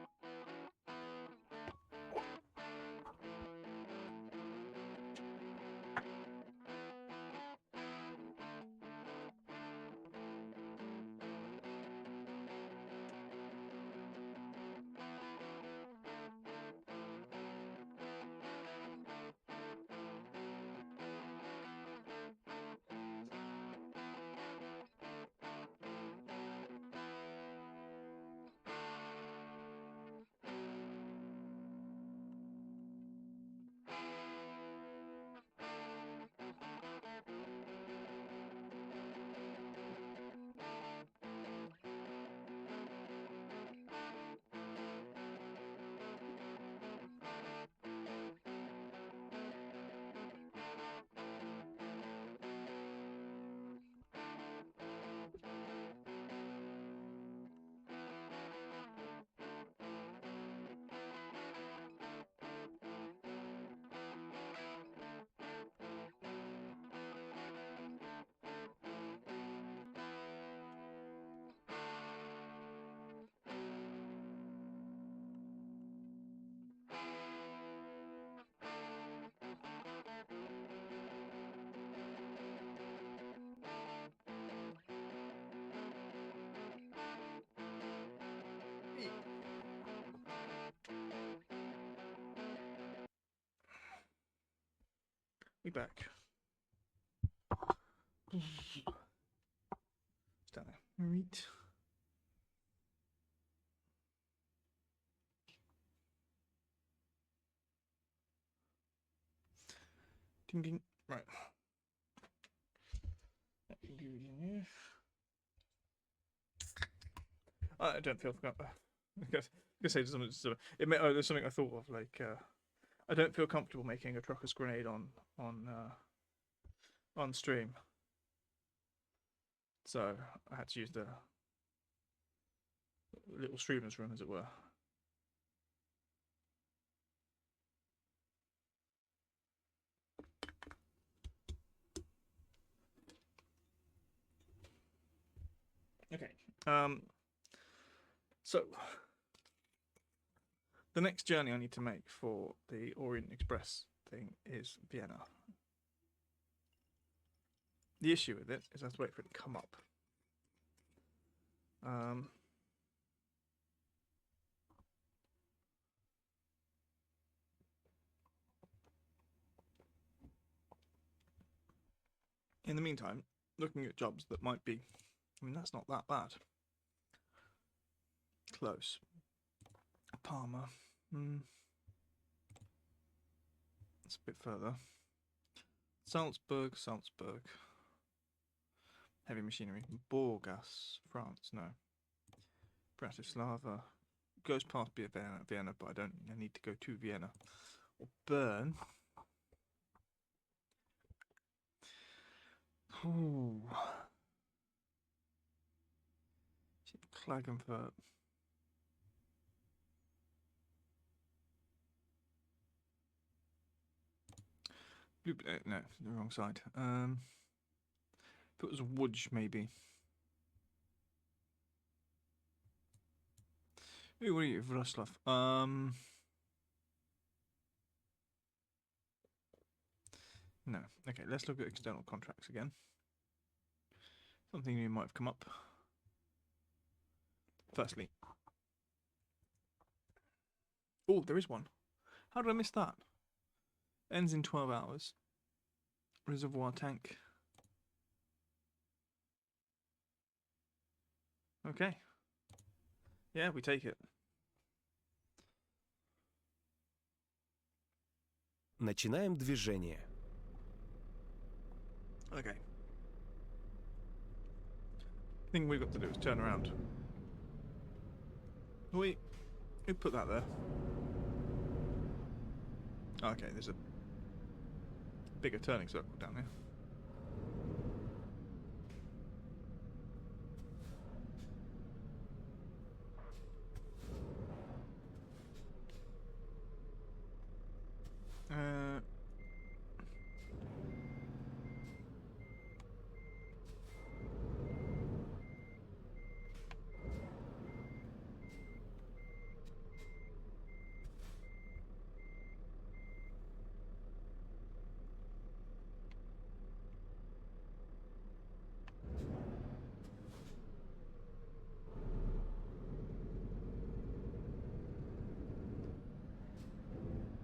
We back. Down there. Right. Ding ding. Right. I don't feel I say something. There's something I thought of. Like, I don't feel comfortable making a trucker's grenade on stream. So I had to use the little streamer's room, as it were. Okay. So the next journey I need to make for the Orient Express thing is Vienna. The issue with it is I have to wait for it to come up. In the meantime, looking at jobs that might be, I mean, that's not that bad. Close. Parma. It's a bit further. Salzburg. Heavy machinery. Burgas, France, no. Bratislava. Goes past Vienna, but I need to go to Vienna. Or Bern. Ooh. Klagenfurt. No, the wrong side. If it was Łódź, maybe. Ooh, what are you, Wrocław? No. Okay, let's look at external contracts again. Something new might have come up. Firstly. Oh, there is one. How did I miss that? Ends in 12 hours. Reservoir tank. Okay. Yeah, we take it. Начинаем движение. Okay. Thing we've got to do is turn around. Wait, who put that there? Okay, there's a bigger turning circle down here.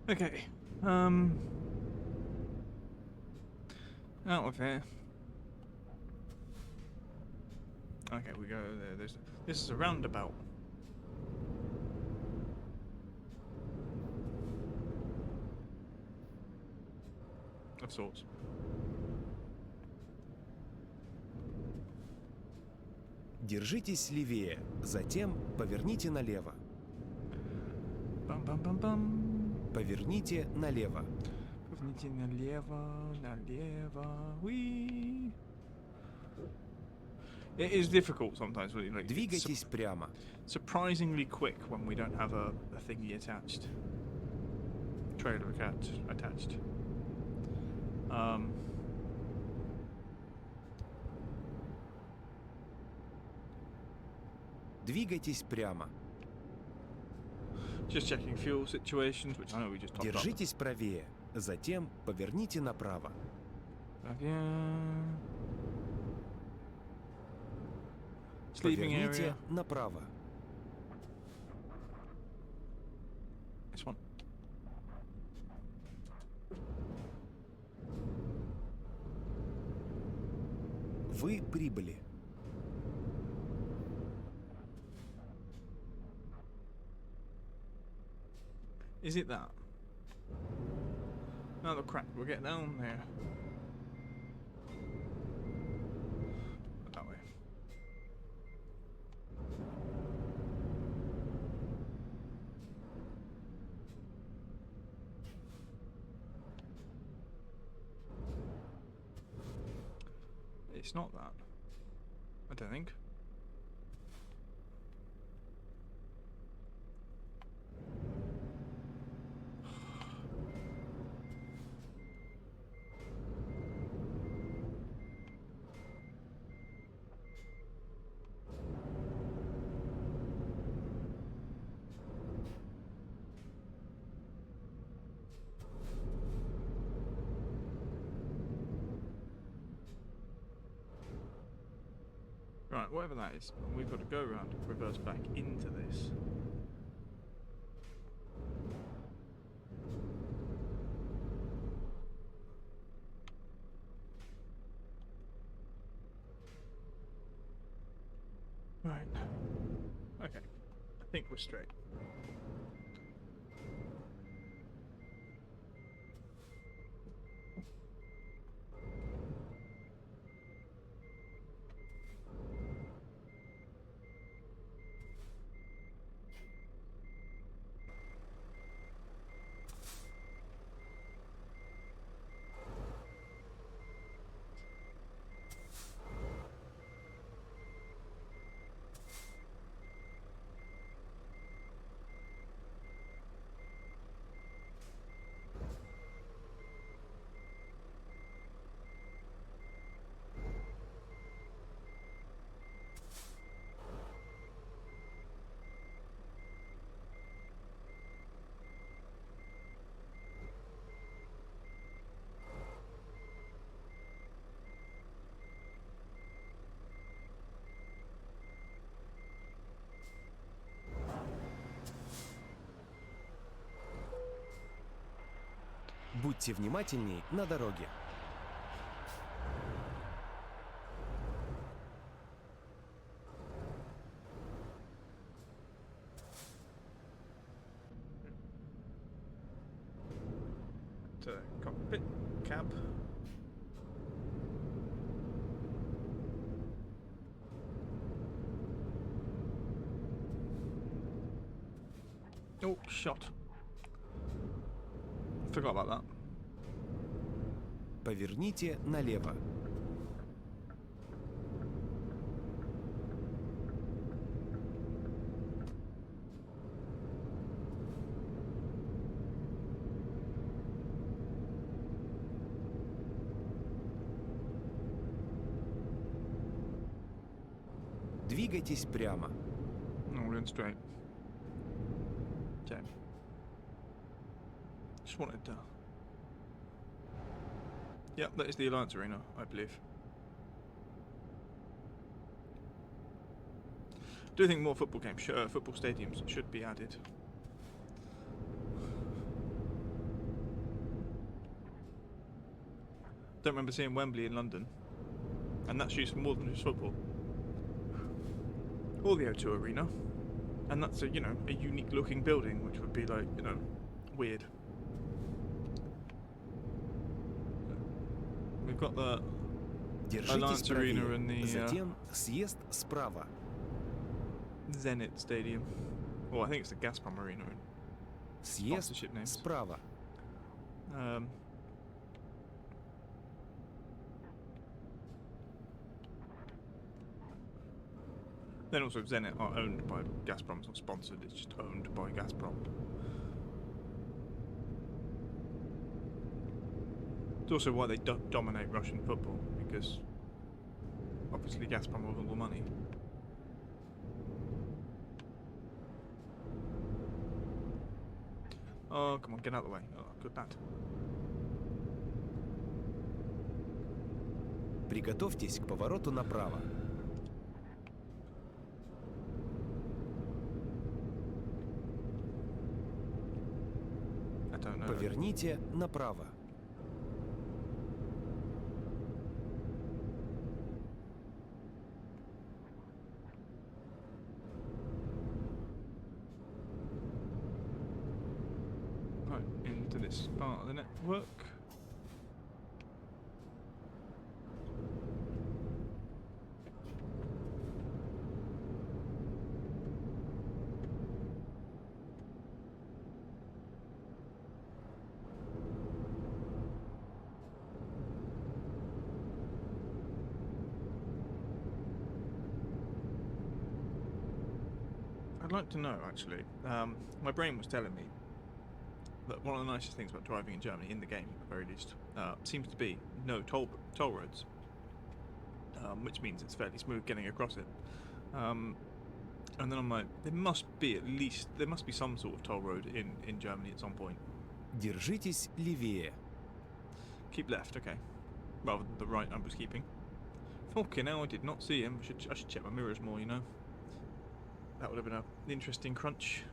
Okay. Out of here. Okay, we go there. This is a roundabout. Of sorts. Держитесь левее, затем поверните налево. Бам-бам-бам-бам. Поверните налево. Поверните налево, налево. Whee! It is difficult sometimes. Really, like, Двигайтесь прямо. surprisingly quick when we don't have a thingy attached. Trailer attached. Двигайтесь прямо. Just checking fuel situations, which I know we just topped up. Держитесь правее, затем поверните направо. Sleeping Поверните area. направо. This one. Вы прибыли. Is it that? No, the crack. We'll get down there. That way. It's not that. I don't think. Right, whatever that is, we've got to go around and reverse back into this. Right. Okay. I think we're straight. Будьте внимательней на дороге. cab. Oh, shot. Forgot about that. Поверните налево. Двигайтесь прямо. No, we're in straight. Okay. Just wanted to. Yep, that is the Alliance Arena, I believe. Do think more football games, football stadiums should be added. Don't remember seeing Wembley in London, and that's used for more than just football. Or the O2 Arena, and that's a a unique looking building, which would be like weird. We've got the Держитесь Alliance Arena правее. and the Затем съезд справа. Zenit Stadium. Well, I think it's the Gazprom Arena. Съезд Sponsorship names. справа. Um, then also Zenit are owned by Gazprom. It's not sponsored. It's just owned by Gazprom. It's also why they dominate Russian football, because obviously Gazprom have all the money. Oh, come on, get out of the way. Oh, good lad. Приготовьтесь к повороту направо. I don't know. Поверните направо. Right, into this part of the network. I'd like to know, actually. My brain was telling me that one of the nicest things about driving in Germany, in the game at the very least, seems to be no toll roads, which means it's fairly smooth getting across it. And then I'm like, there must be some sort of toll road in Germany at some point. Держитесь левее. Keep left, okay. Rather than the right I was keeping. Fucking hell, I did not see him. I should check my mirrors more, you know. That would have been an interesting crunch.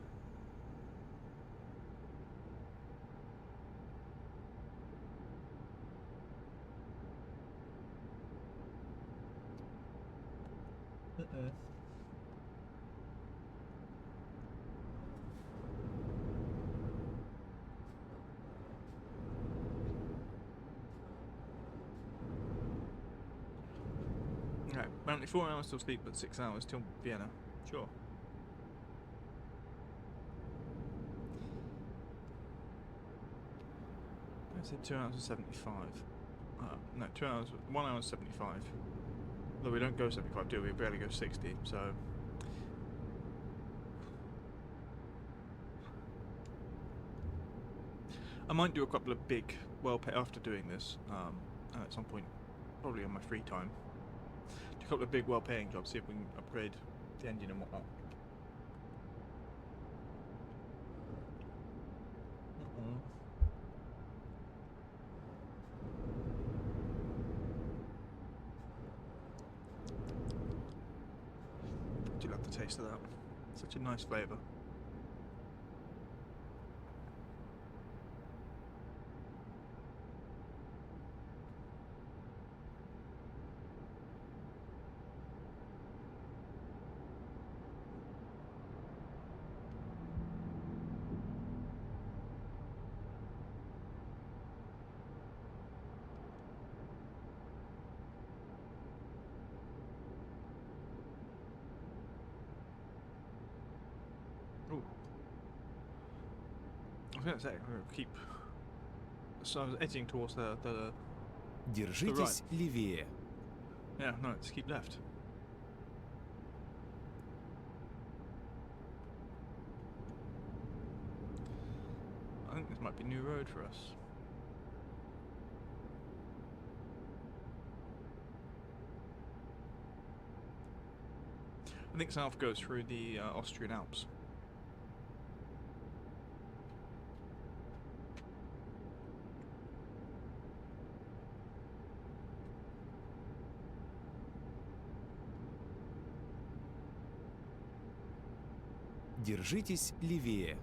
Right, apparently 4 hours till sleep, but 6 hours till Vienna. Sure. I said 2 hours and 75. No, 2 hours, 1 hour and 75. Though we don't go 75, do we? We barely go 60, so. I might do a couple of big, well-paid, after doing this, at some point, probably on my free time. Do a couple of big, well-paying jobs, see if we can upgrade the engine and whatnot. Do love the taste of that. Such a nice flavour. was going to say, we'll keep. So I was edging towards the. Держитесь левее. Yeah, no, let's keep left. I think this might be new road for us. I think south goes through the Austrian Alps. Держитесь левее.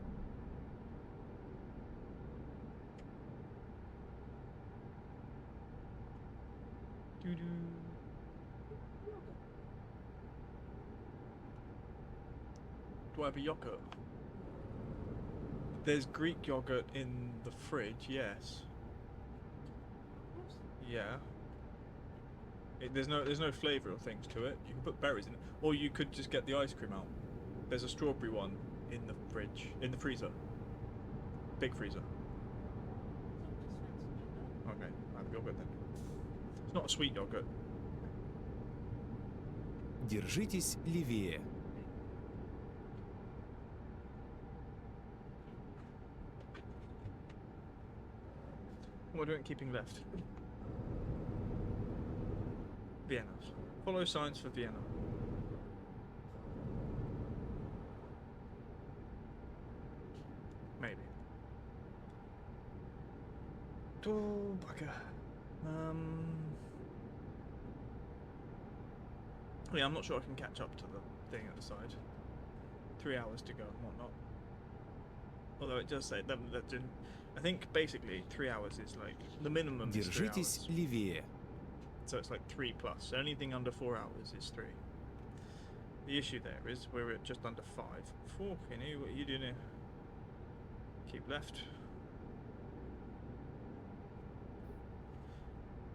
Do I have a yogurt? There's Greek yogurt in the fridge, yes. Yeah. There's no flavour or things to it. You can put berries in it, or you could just get the ice cream out. There's a strawberry one in the fridge, in the freezer. Big freezer. Okay, I have yogurt then. It's not a sweet yogurt. Держитесь левее. What are we doing keeping left? Vienna. Follow signs for Vienna. Maybe. Oh, bugger. Yeah, I'm not sure I can catch up to the thing at the side. 3 hours to go and whatnot. Although it does say that I think basically 3 hours is like the minimum. Is 3 Держитесь hours. левее. So it's like 3 plus. Anything under 4 hours is 3. The issue there is we're at just under 5. Fucking hell, what are you doing here? Keep left.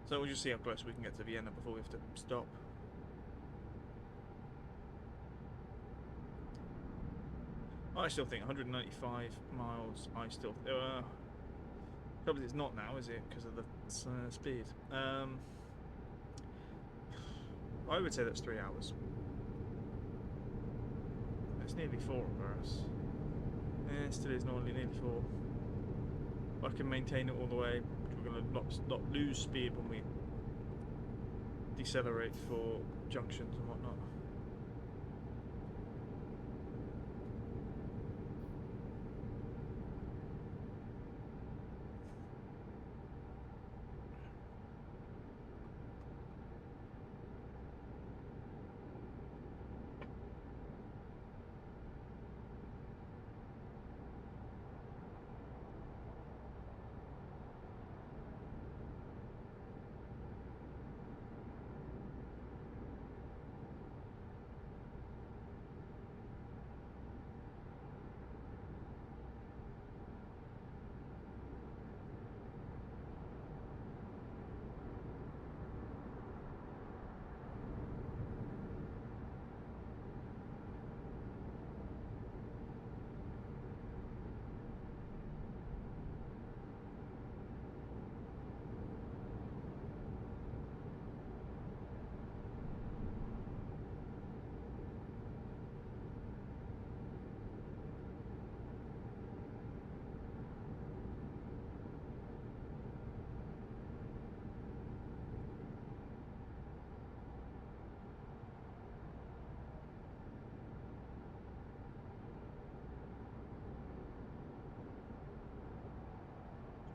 So we'll just see how close we can get to Vienna before we have to stop. I still think 195 miles. I still. Probably it's not now, is it? Because of the speed. I would say that's 3 hours. It's nearly 4 for us. Yeah, it still is nearly 4. I can maintain it all the way. We're going to not lose speed when we decelerate for junctions and whatnot.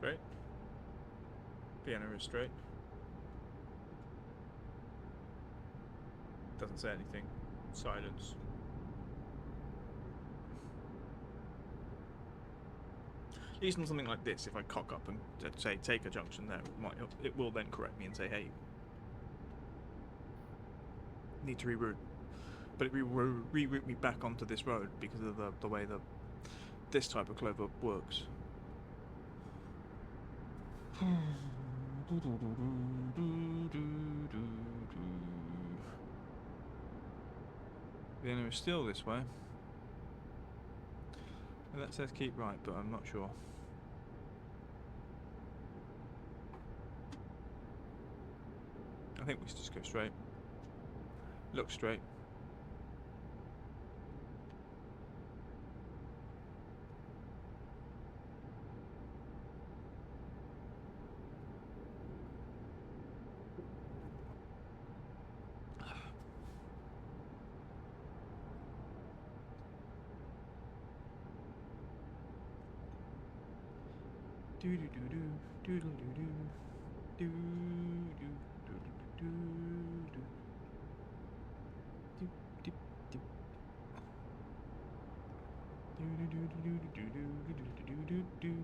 Straight. Vienna is straight. Doesn't say anything. Silence. At least on something like this, if I cock up and say take a junction there, it will then correct me and say, hey, need to reroute. But it will reroute me back onto this road because of the way this type of clover works. Vienna is still this way. That says keep right, but I'm not sure. think we should just go straight. Look straight. Do do do do do do do do do do do do do do do do.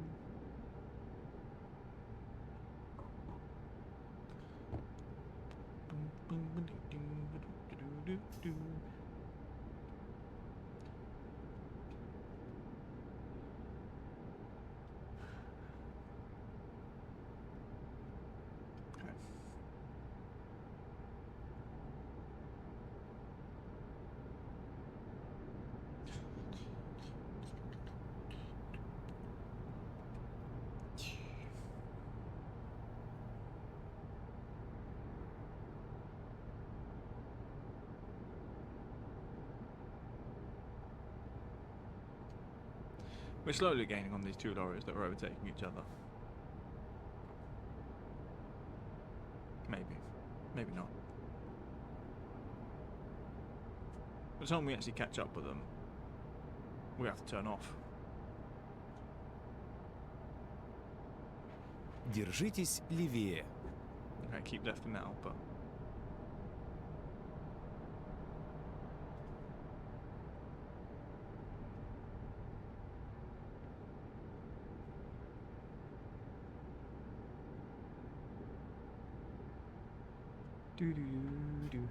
We're slowly gaining on these two lorries that are overtaking each other. Maybe. Maybe not. By the time we actually catch up with them, we have to turn off. Держитесь левее. Okay, keep left now, but... Do do do do.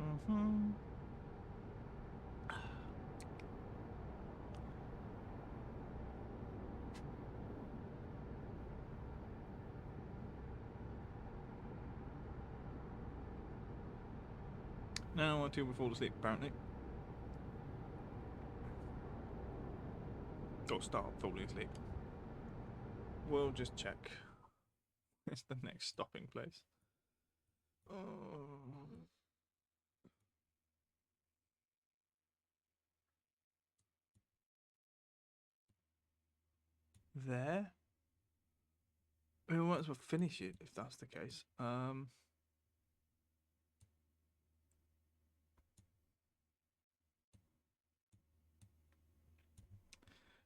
Mm-hmm. Now until we fall asleep, apparently. Or start falling asleep. We'll just check. It's the next stopping place. There? We might as well finish it if that's the case.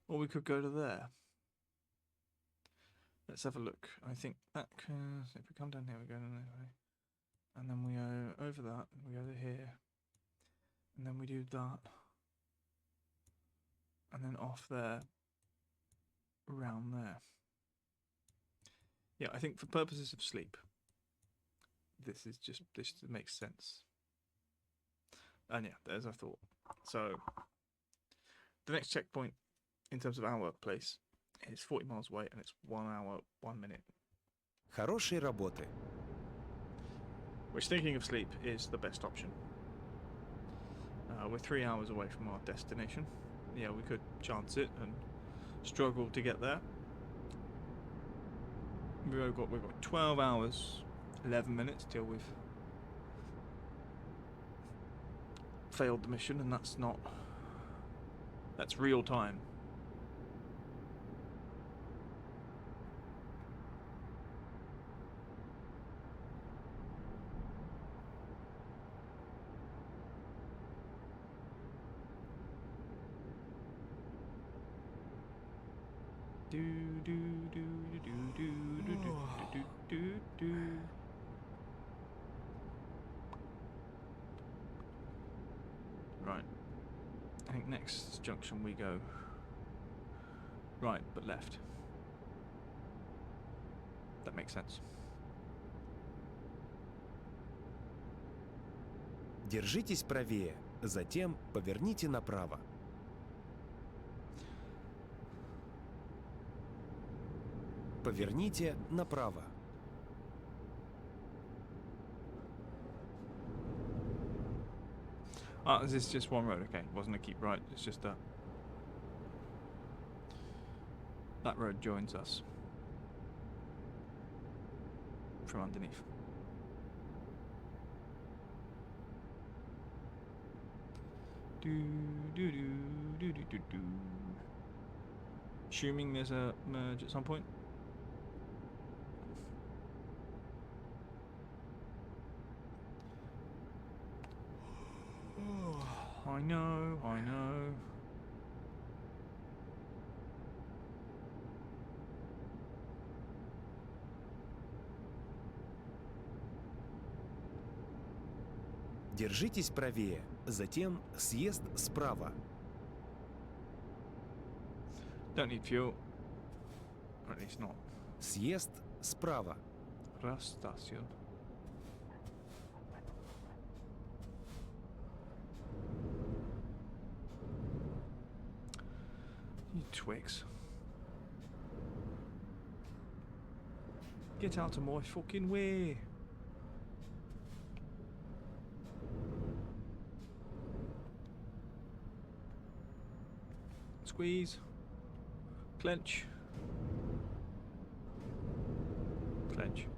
Or we could go to there. Let's have a look. I think that can, if we come down here, we go down that way. And then we go over that, we go to here. And then we do that. And then off there. Around there. Yeah, I think for purposes of sleep, this makes sense. And yeah, there's our thought. So, the next checkpoint in terms of our place is 40 miles away and it's 1 hour, 1 minute. Хорошей работы. Which, thinking of sleep, is the best option. We're 3 hours away from our destination. Yeah, we could chance it and struggle to get there. We've got 12 hours, 11 minutes till we've failed the mission, and that's real time. Do do do do do do do do do do. Right. I think next junction we go right, but left. That makes sense. Держитесь правее, затем поверните направо. Поверните направо. Ah, this is just one road. Okay, wasn't a keep right. It's just that road joins us from underneath. Do do do do do do do. Assuming there's a merge at some point. I know, I know. Держитесь правее, затем съезд справа. Don't need fuel. Or at least not. Съезд справа. Rastación. You twigs. Get out of my fucking way. Squeeze. Clench. Clench.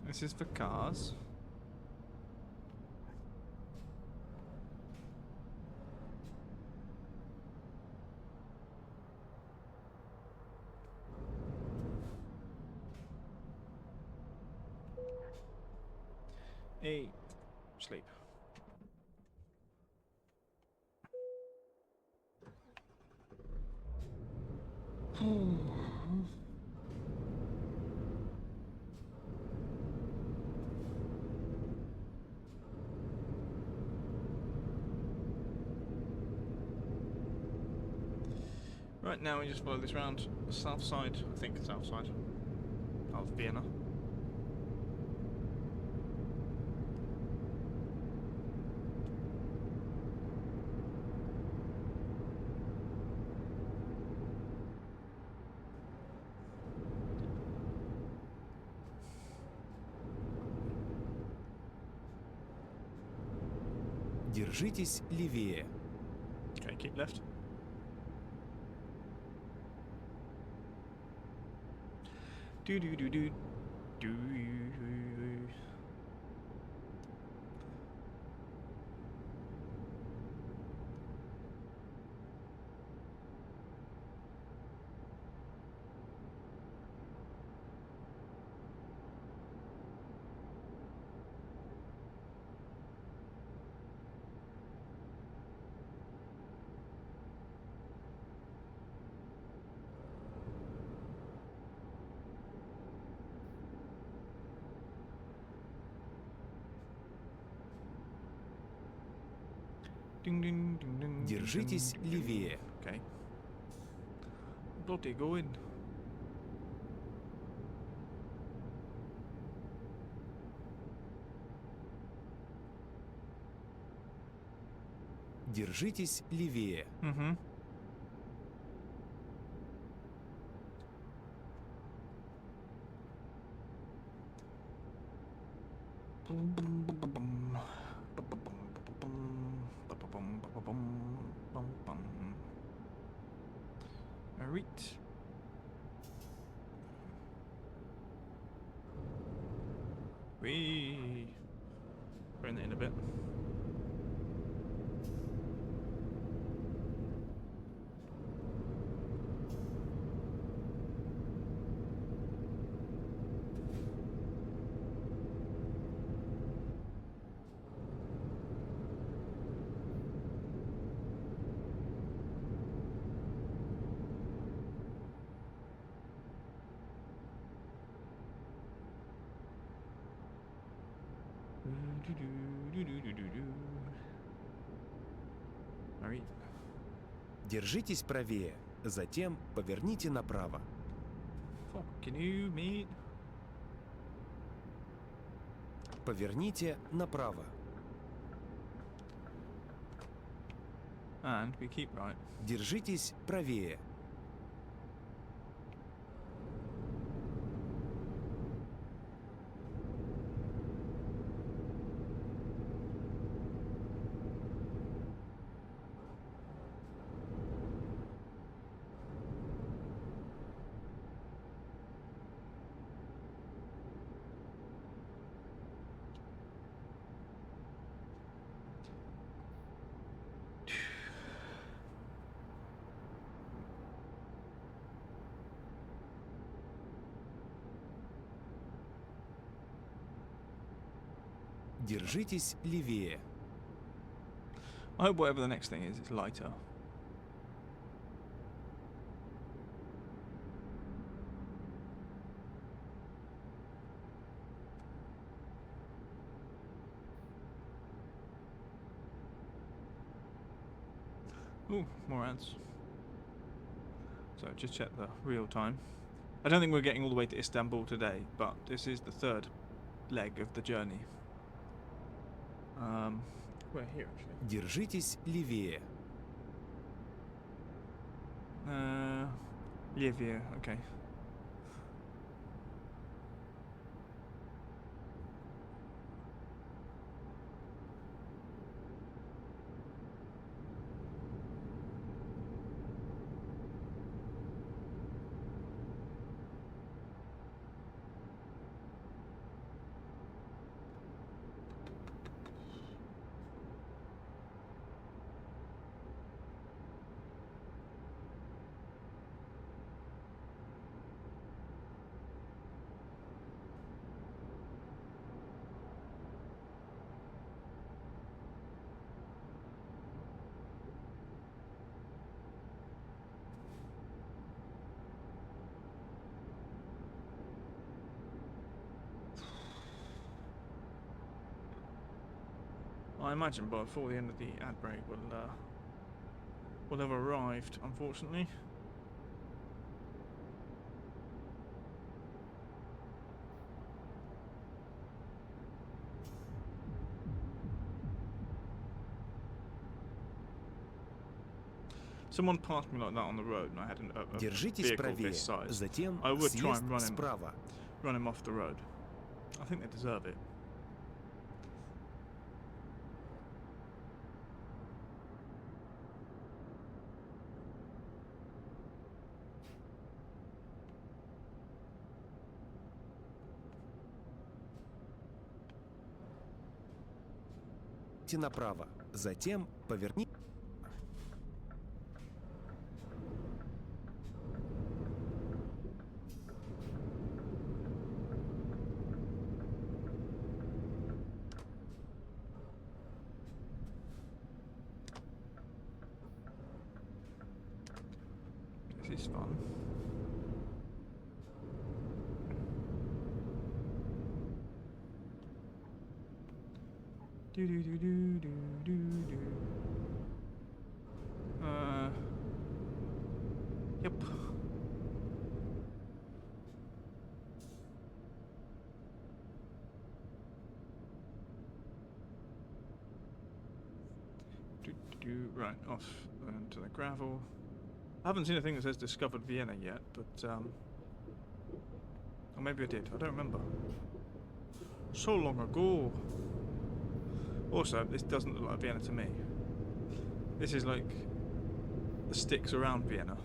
This is for cars. Sleep. Right, now we just follow this round the south side, I think south side of Vienna. Держитесь левее. Okay, keep left. Do do do do do. Ding, ding, ding, ding, Держитесь ding, ding. левее. Okay. Bloody going. Держитесь левее. Mm-hmm. Alright. Wee. Bring it in a bit. Very. Держитесь правее, затем поверните направо. Fucking you, mate. Поверните направо. And we keep right. Держитесь правее. Держитесь левее. I hope whatever the next thing is, it's lighter. Ooh, more ads. So just check the real time. I don't think we're getting all the way to Istanbul today, but this is the third leg of the journey. We're here actually. Держитесь левее. Lviv, okay. I imagine by before the end of the ad break will have arrived, unfortunately. Someone passed me like that on the road, and I had a Держитесь vehicle правее, this size. затем I would try съезд and справа. run him off the road. I think they deserve it. Направо, затем поверните. This is fun. Do do do do do do do. Yep. Right, off to the gravel. I haven't seen a thing that says discovered Vienna yet, but or maybe I did. I don't remember. So long ago. Also, this doesn't look like Vienna to me. This is like the sticks around Vienna.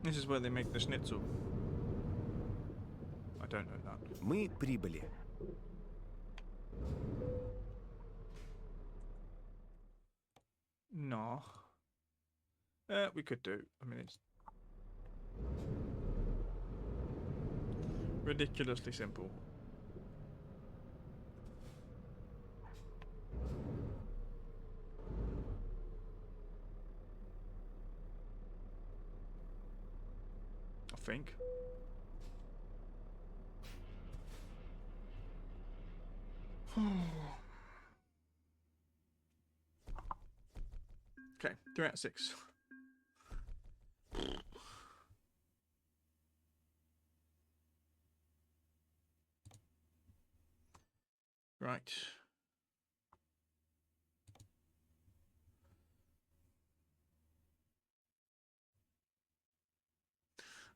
This is where they make the schnitzel. I don't know that. Мы прибыли. No. We could do. I mean, it's ridiculously simple. think. Okay, 3 out of 6. Right.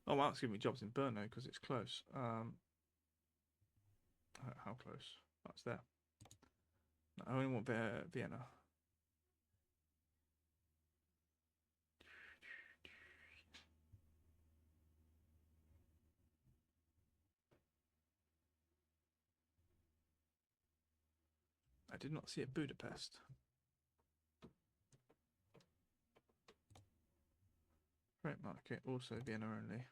Oh wow, it's giving me jobs in Brno because it's close. How close? That's there. No, I only want Vienna. I did not see a Budapest. Great market, also Vienna only.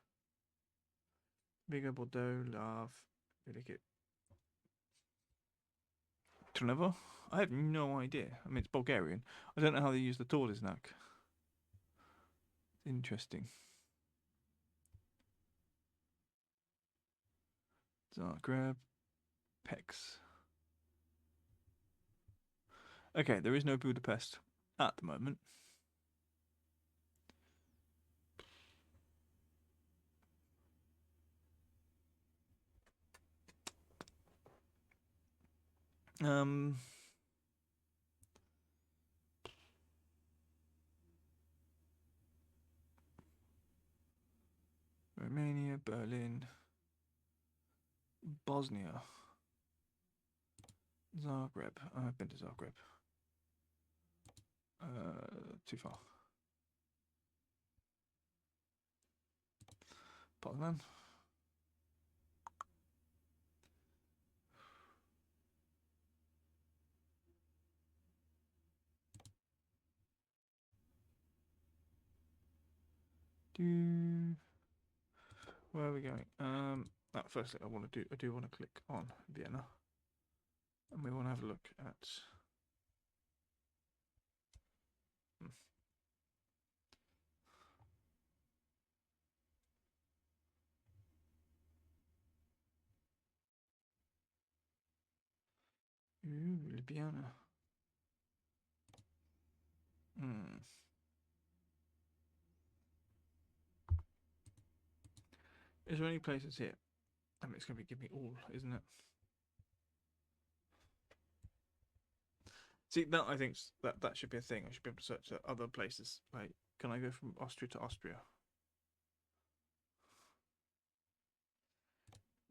Vigo, Bordeaux, Lave, Veliky. Trnava? I have no idea. I mean, it's Bulgarian. I don't know how they use the Tordiznak. Interesting. Zagreb, Pex. Okay, there is no Budapest at the moment. Romania, Berlin, Bosnia, Zagreb. I've been to Zagreb. Too far. Poznan. Where are we going? Firstly, I do want to click on Vienna, and we want to have a look at. Ljubljana. Is there any places here? I mean, it's going to be give me all, isn't it? See, that I think that should be a thing. I should be able to search other places. Like, can I go from Austria to Austria?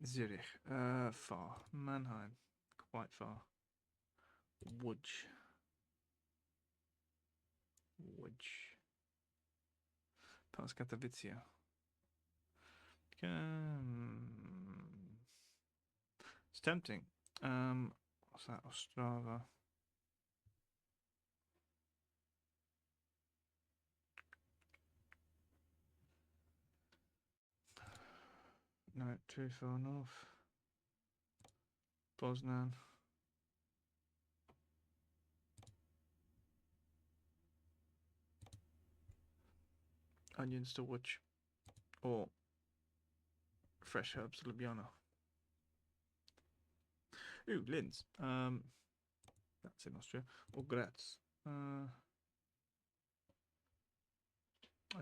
Zurich, far. Mannheim, quite far. Łódź. Past Katowice. It's tempting. What's that? Ostrava. No, too far north. Poznan. Onions to Łódź. Or fresh herbs to Ljubljana. Ooh, Linz. That's in Austria. Or Graz. I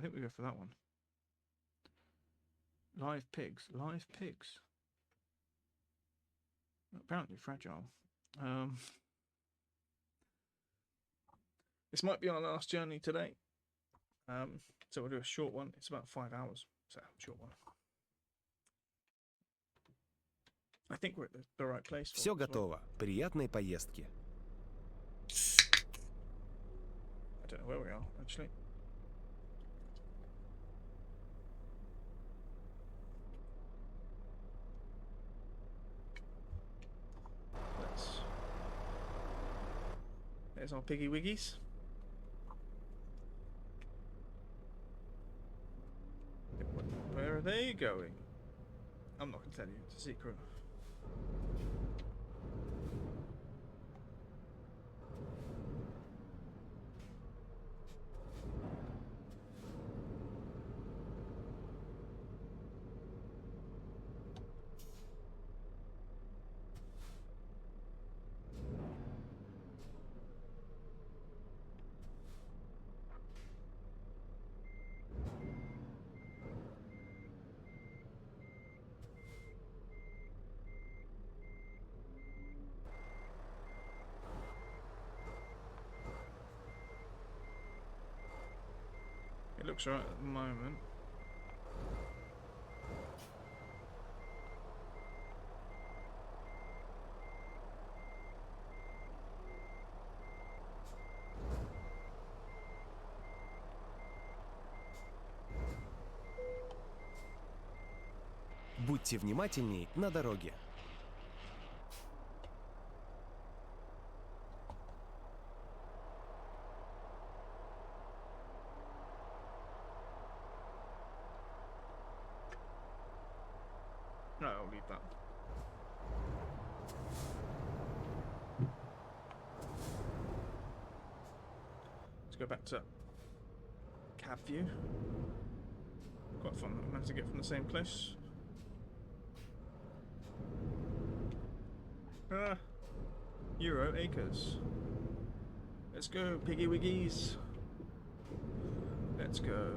think we go for that one. Live pigs. Apparently fragile. This might be our last journey today. So we'll do a short one. It's about 5 hours. So short one. I think we're at the right place. Все готово. Приятной поездки. I don't know where we are, actually. There's our piggy wiggies. Where are they going? I'm not going to tell you. It's a secret. looks alright at the moment. Будьте внимательней на дороге. No, I'll leave that. Let's go back to cab view. Quite fun that we managed to get from the same place. Euro Acres. Let's go, Piggy Wiggies. Let's go.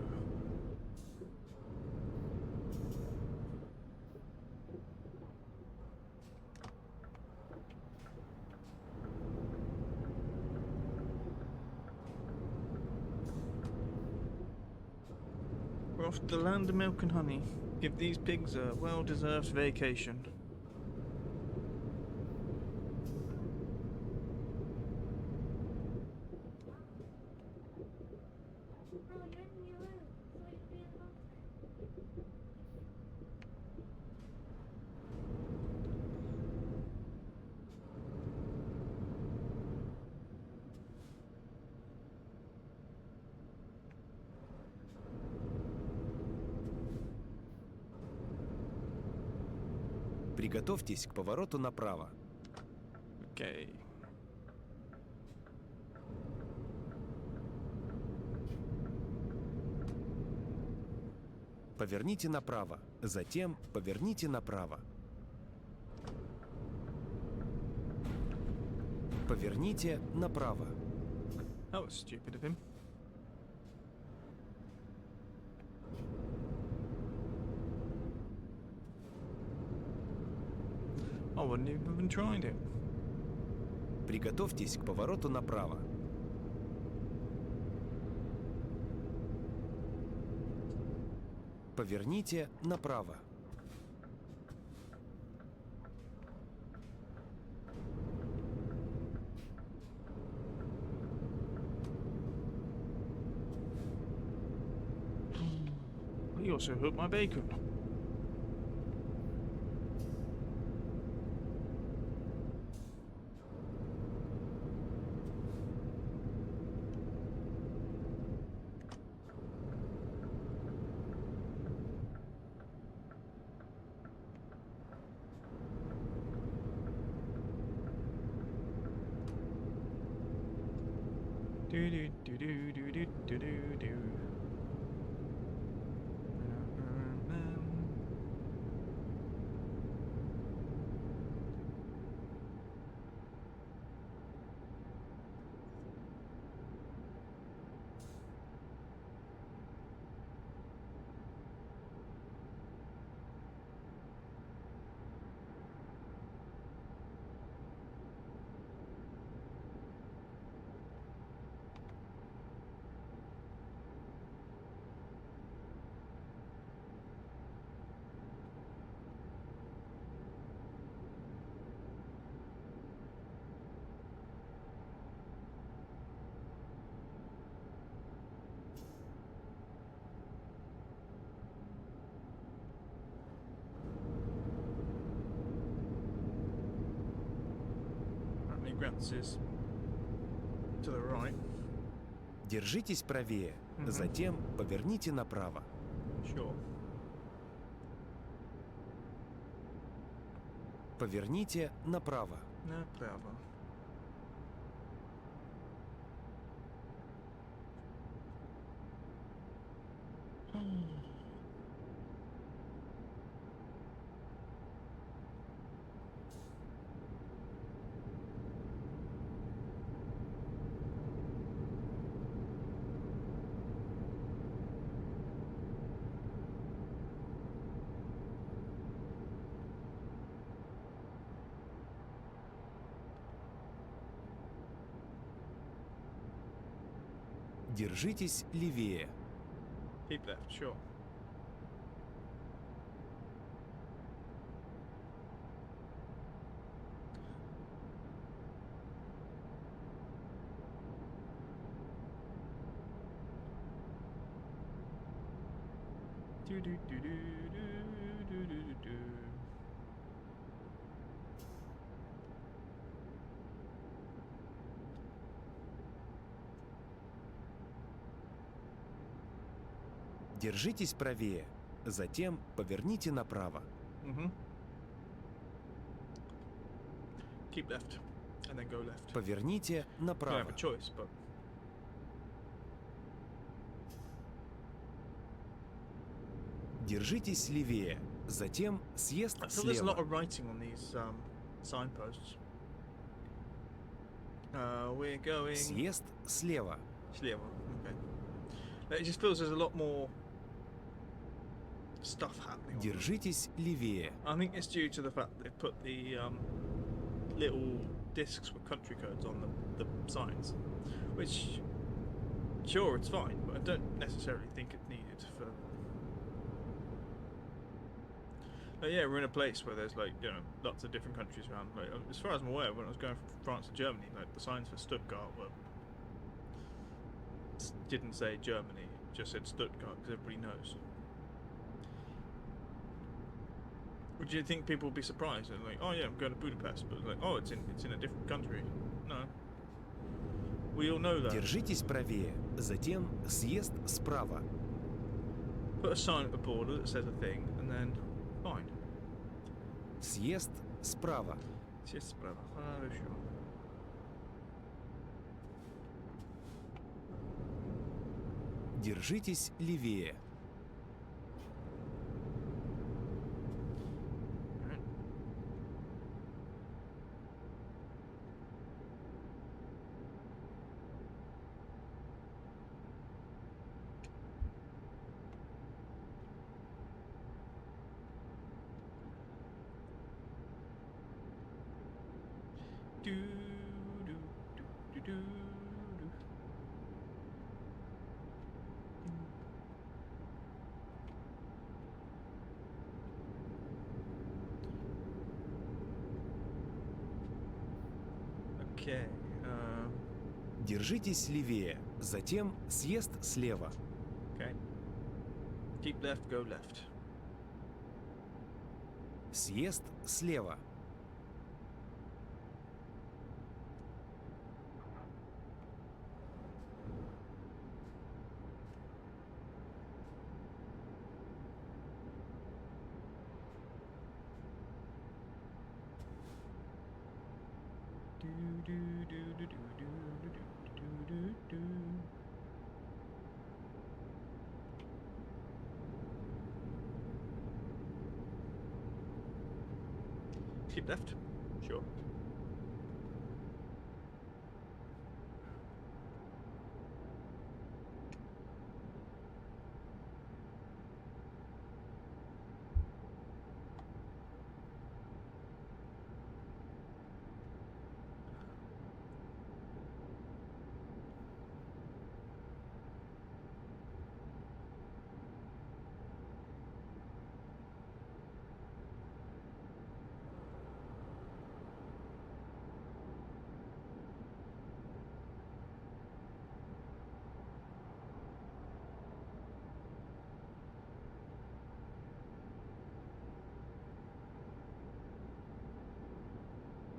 We're off to the land of milk and honey. Give these pigs a well-deserved vacation. Oh, you're in your room. So you'd be in the bathroom. Приготовьтесь к повороту направо. Okay. Поверните направо, затем поверните направо. Поверните направо. That was stupid of him. I wouldn't even have tried it. Приготовьтесь к повороту направо. Поверните направо. He also hooked my bacon. Do do do do do do do do do. Apparently Grants is to the right. Держитесь правее, Мгм. затем поверните направо. Sure. Поверните направо. Направо. Держитесь левее. Keep left, sure. Do do do do do do do do. Держитесь правее, затем поверните направо. Mhm. Keep left, and then go left. Поверните You don't have направо. a choice, but Держитесь левее, затем съезд I feel there's a lot слева. of writing on these signposts. We're going Съезд слева. Slievo. Okay. It just feels there's a lot more stuff happening. On them. Держитесь левее. I think it's due to the fact that they've put the little discs with country codes on the signs, which, sure, it's fine, but I don't necessarily think it's needed for. But yeah, we're in a place where there's like lots of different countries around. Like, as far as I'm aware, when I was going from France to Germany, like the signs for Stuttgart didn't say Germany, it just said Stuttgart because everybody knows. Would you think people would be surprised? They're like, oh yeah, I'm going to Budapest, but like, oh, it's in a different country. No, we all know that. Держитесь правее, затем съезд справа. Put a sign at the border that says a thing, and then fine. Съезд справа. Съезд справа. Хорошо. Держитесь левее. Alright. Do do do do do. Okay. Держитесь левее, затем съезд слева. Okay. Keep left, go left. Съезд слева. Do do do do do do do do do do. Keep left. Sure.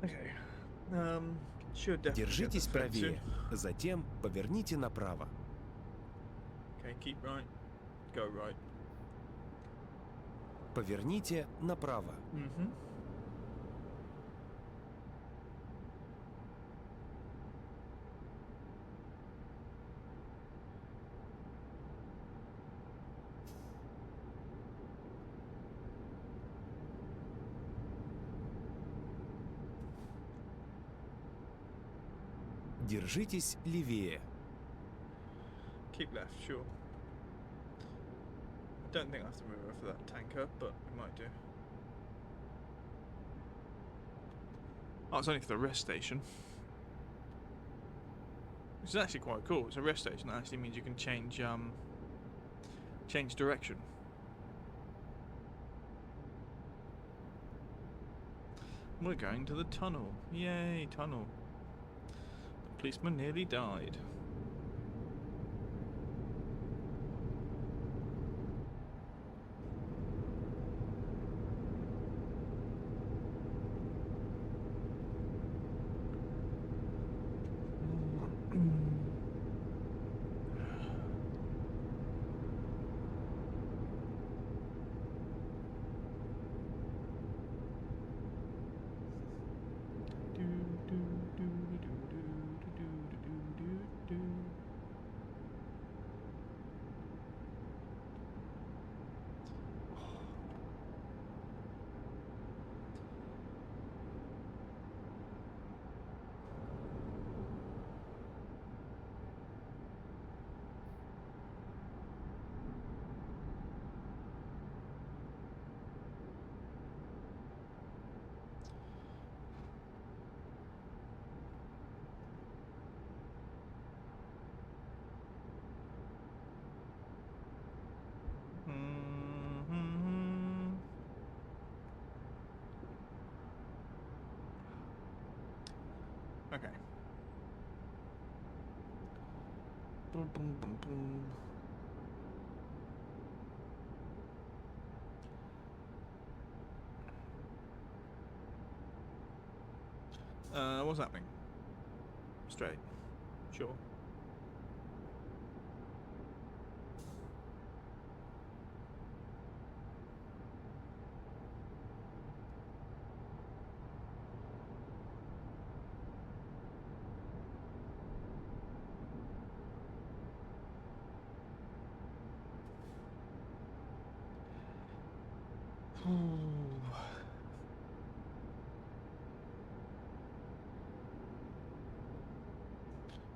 Okay. Should definitely get Держитесь the fence правее, in. затем поверните направо. Okay, keep right. Go right. Поверните направо. Mm-hmm. Держитесь левее. Keep left, sure. I don't think I have to move over for that tanker, but we might do. Oh, it's only for the rest station. Which is actually quite cool. It's a rest station that actually means you can change Change direction. We're going to the tunnel. Yay, tunnel. The policeman nearly died. Okay. Boom, boom, boom, boom. What's happening? Straight. Sure.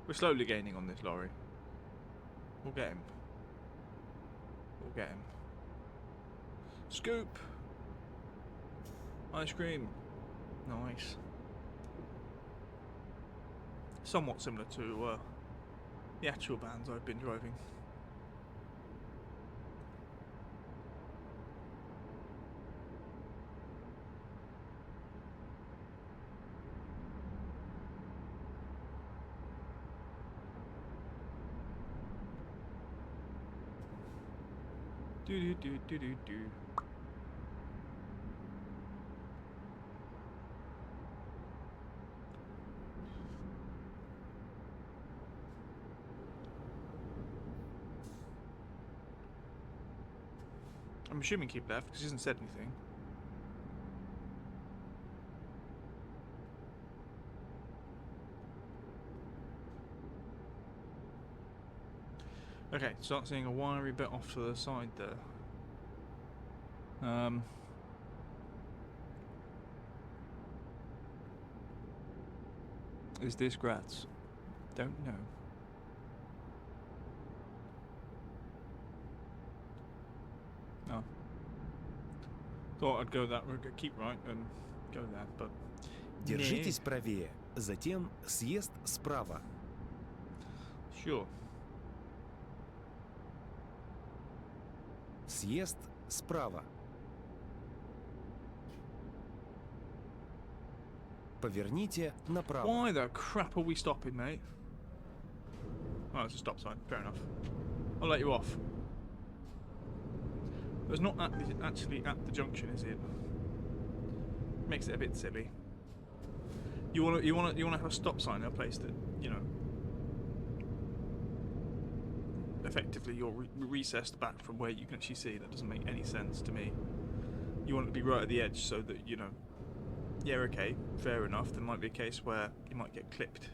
We're slowly gaining on this lorry. We'll get him. We'll get him. Scoop! Ice cream. Nice. Somewhat similar to the actual bands I've been driving. Do do do do do do. I'm assuming keep left because he hasn't said anything. Okay, start seeing a wiry bit off to the side there. Is this Graz? Don't know. No. Thought I'd go that route, keep right and go there, but... Держитесь правее, затем съезд справа. Sure. Съезд справа. Поверните направо. Why the crap are we stopping, mate? Oh, it's a stop sign. Fair enough. I'll let you off. But it's not actually at the junction, is it? Makes it a bit silly. You want to have a stop sign in a place that, you know, effectively you're recessed back from where you can actually see. That doesn't make any sense to me. You want it to be right at the edge so that, you know, yeah, okay, fair enough. There might be a case where you might get clipped,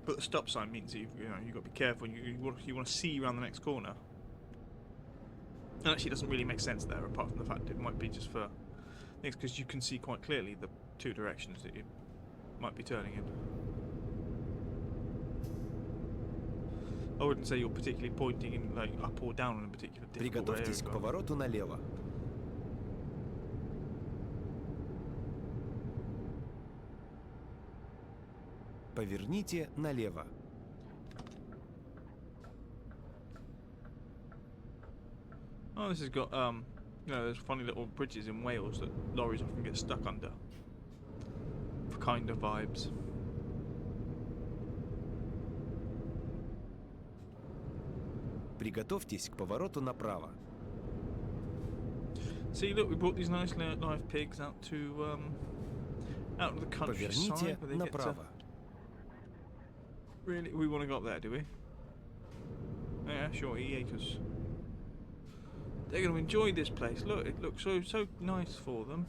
but the stop sign means you've got to be careful. You want to see around the next corner. And actually, it doesn't really make sense there, apart from the fact it might be just for things, because you can see quite clearly the two directions that you might be turning in. I wouldn't say you're particularly pointing in like up or down in a particular difficult area. Приготовьтесь к повороту налево. Поверните налево. Oh, this has got you know, those funny little bridges in Wales that lorries often get stuck under. Kind of vibes. Приготовьтесь к повороту направо. See, look, we brought these nice live pigs out to the countryside Поверните where they get to. направо. Really, we want to go up there, do we? Yeah, sure, EA, because they're going to enjoy this place. Look, it looks so nice for them.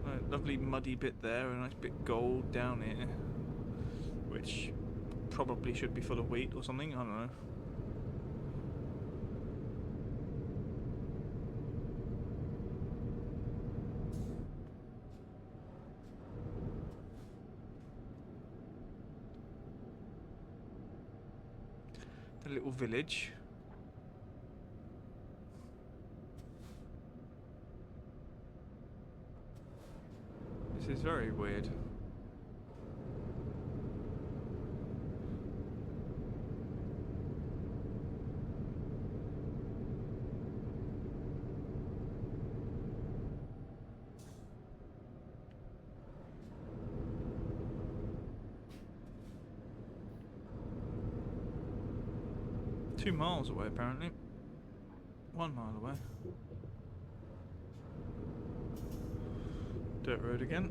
A lovely muddy bit there, a nice bit gold down here, which probably should be full of wheat or something. I don't know. The little village. This is very weird. Two miles away, apparently. 1 mile away. Dirt road again.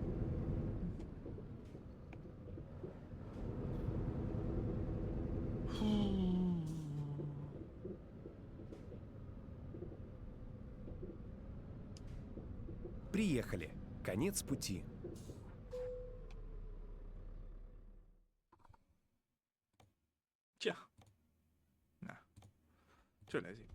Приехали. Конец пути. Tja. Nah. Too lazy.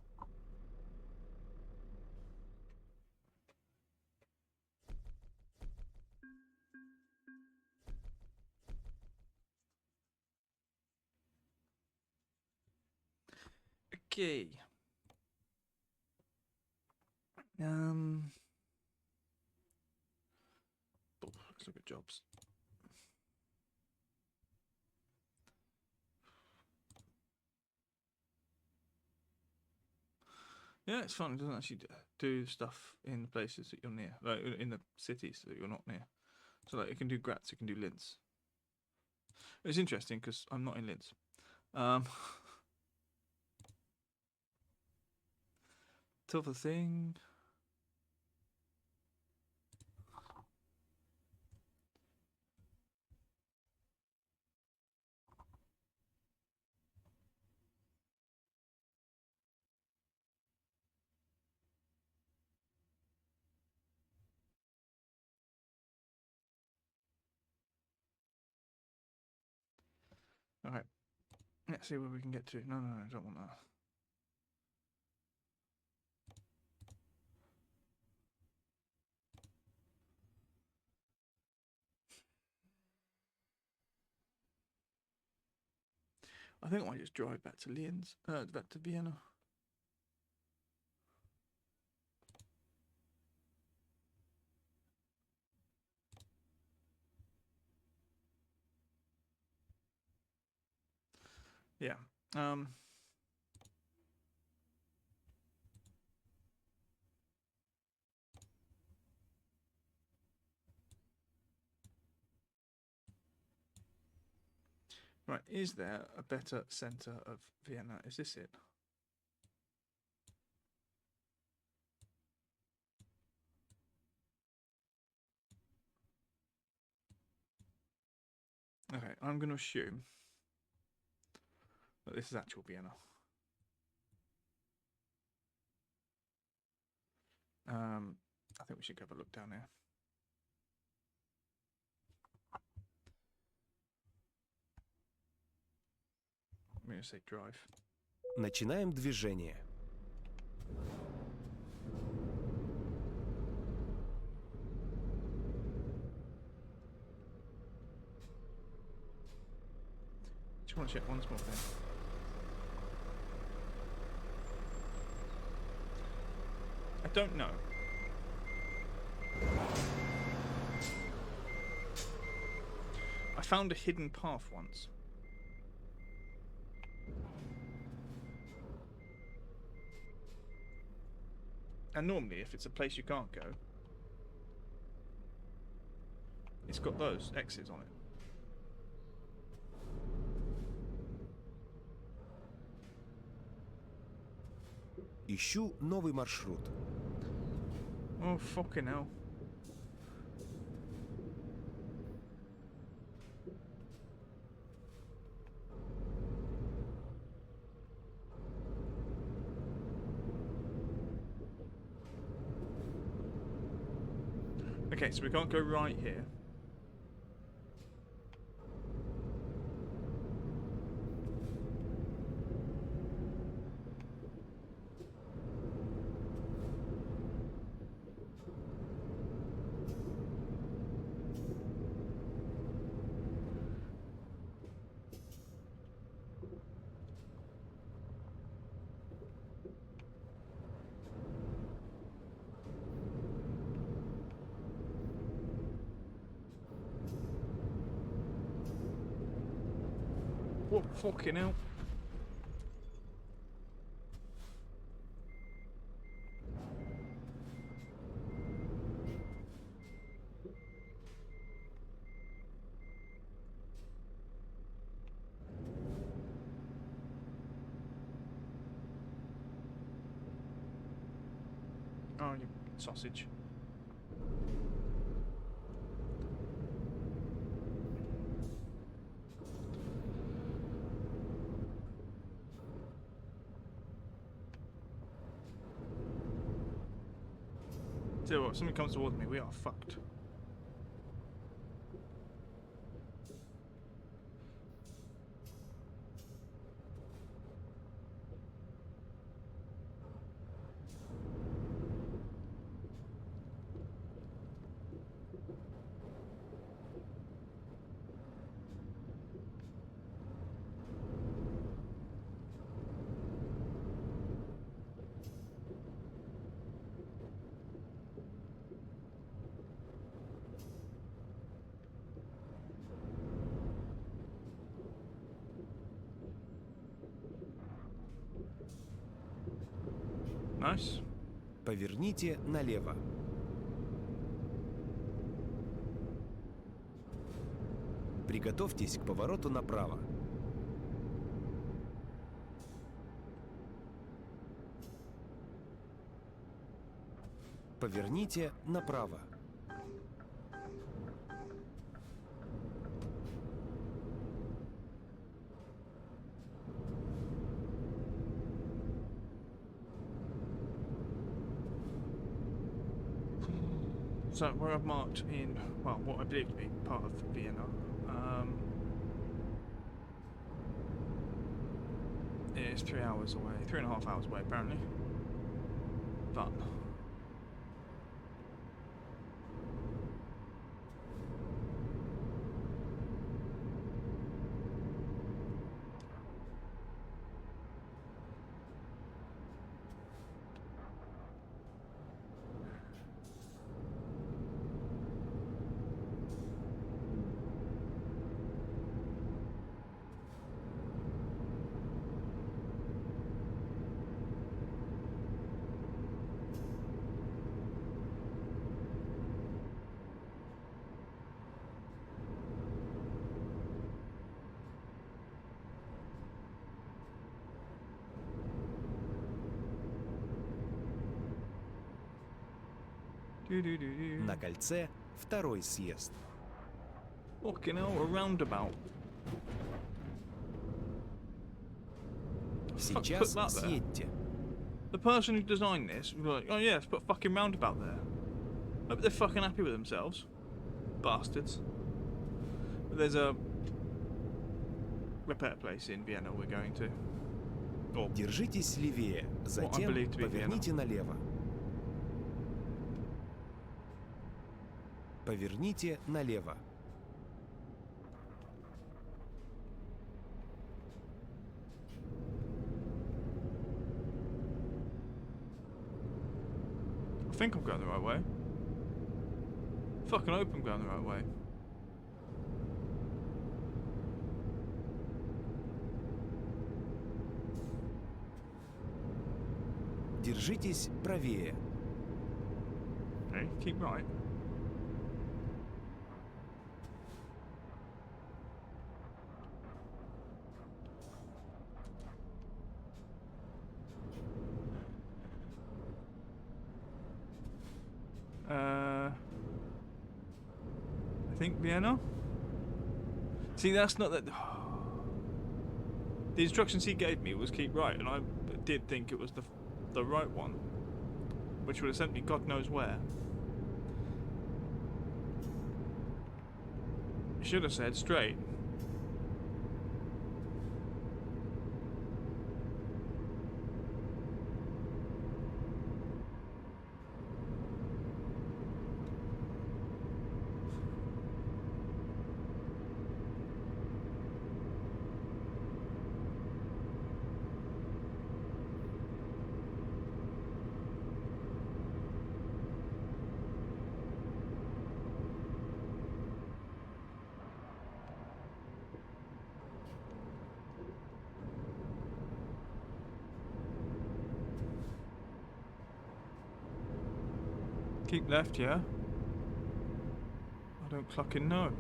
Okay. Let's look at jobs. Yeah, it's fun. It doesn't actually do stuff in the places that you're near, like in the cities that you're not near. So like it can do Graz, it can do Linz. It's interesting because I'm not in Linz. Tougher thing. Alright. Let's see where we can get to. No, I don't want that. I think I might just drive back to Linz, back to Vienna. Yeah. Right, is there a better centre of Vienna? Is this it? Okay, I'm going to assume that this is actual Vienna. I think we should have a look down here. I'm going to say drive. Начинаем движение. Just want to check one small thing. I don't know. I found a hidden path once. And normally, if it's a place you can't go, it's got those X's on it. Ищу новый маршрут. Oh, fucking hell. Okay, so we can't go right here. Oh, fucking hell. Oh, you sausage. Tell you what, if something comes towards me, we are fucked. Nice. Поверните налево. Приготовьтесь к повороту направо. Поверните направо. So where I've marked in, well, what I believe to be part of Vienna, is 3 hours away, 3.5 hours away apparently. But На кольце второй съезд. fucking hell, a roundabout. Fuck, Сейчас put that there. съедьте. The person who designed this was like, oh yeah, let's put a fucking roundabout there. Hope they're fucking happy with themselves. Bastards. But there's a repair place in Vienna we're going to. Or Держитесь левее, затем believe to be поверните налево. Поверните налево. I think I'm going the right way. Fucking hope I'm going the right way. Держитесь правее. Okay, keep right. I think Vienna. See, that's not that. The instructions he gave me was keep right, and I did think it was the right one, which would have sent me God knows where. Should have said straight. Keep left, yeah? I don't clucking know.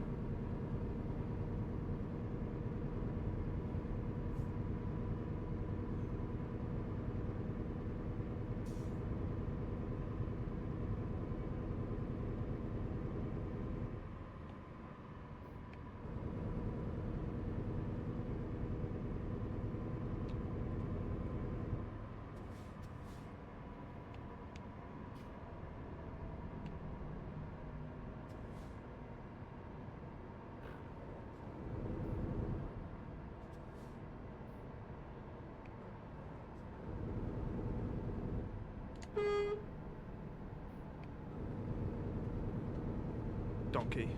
Donkey.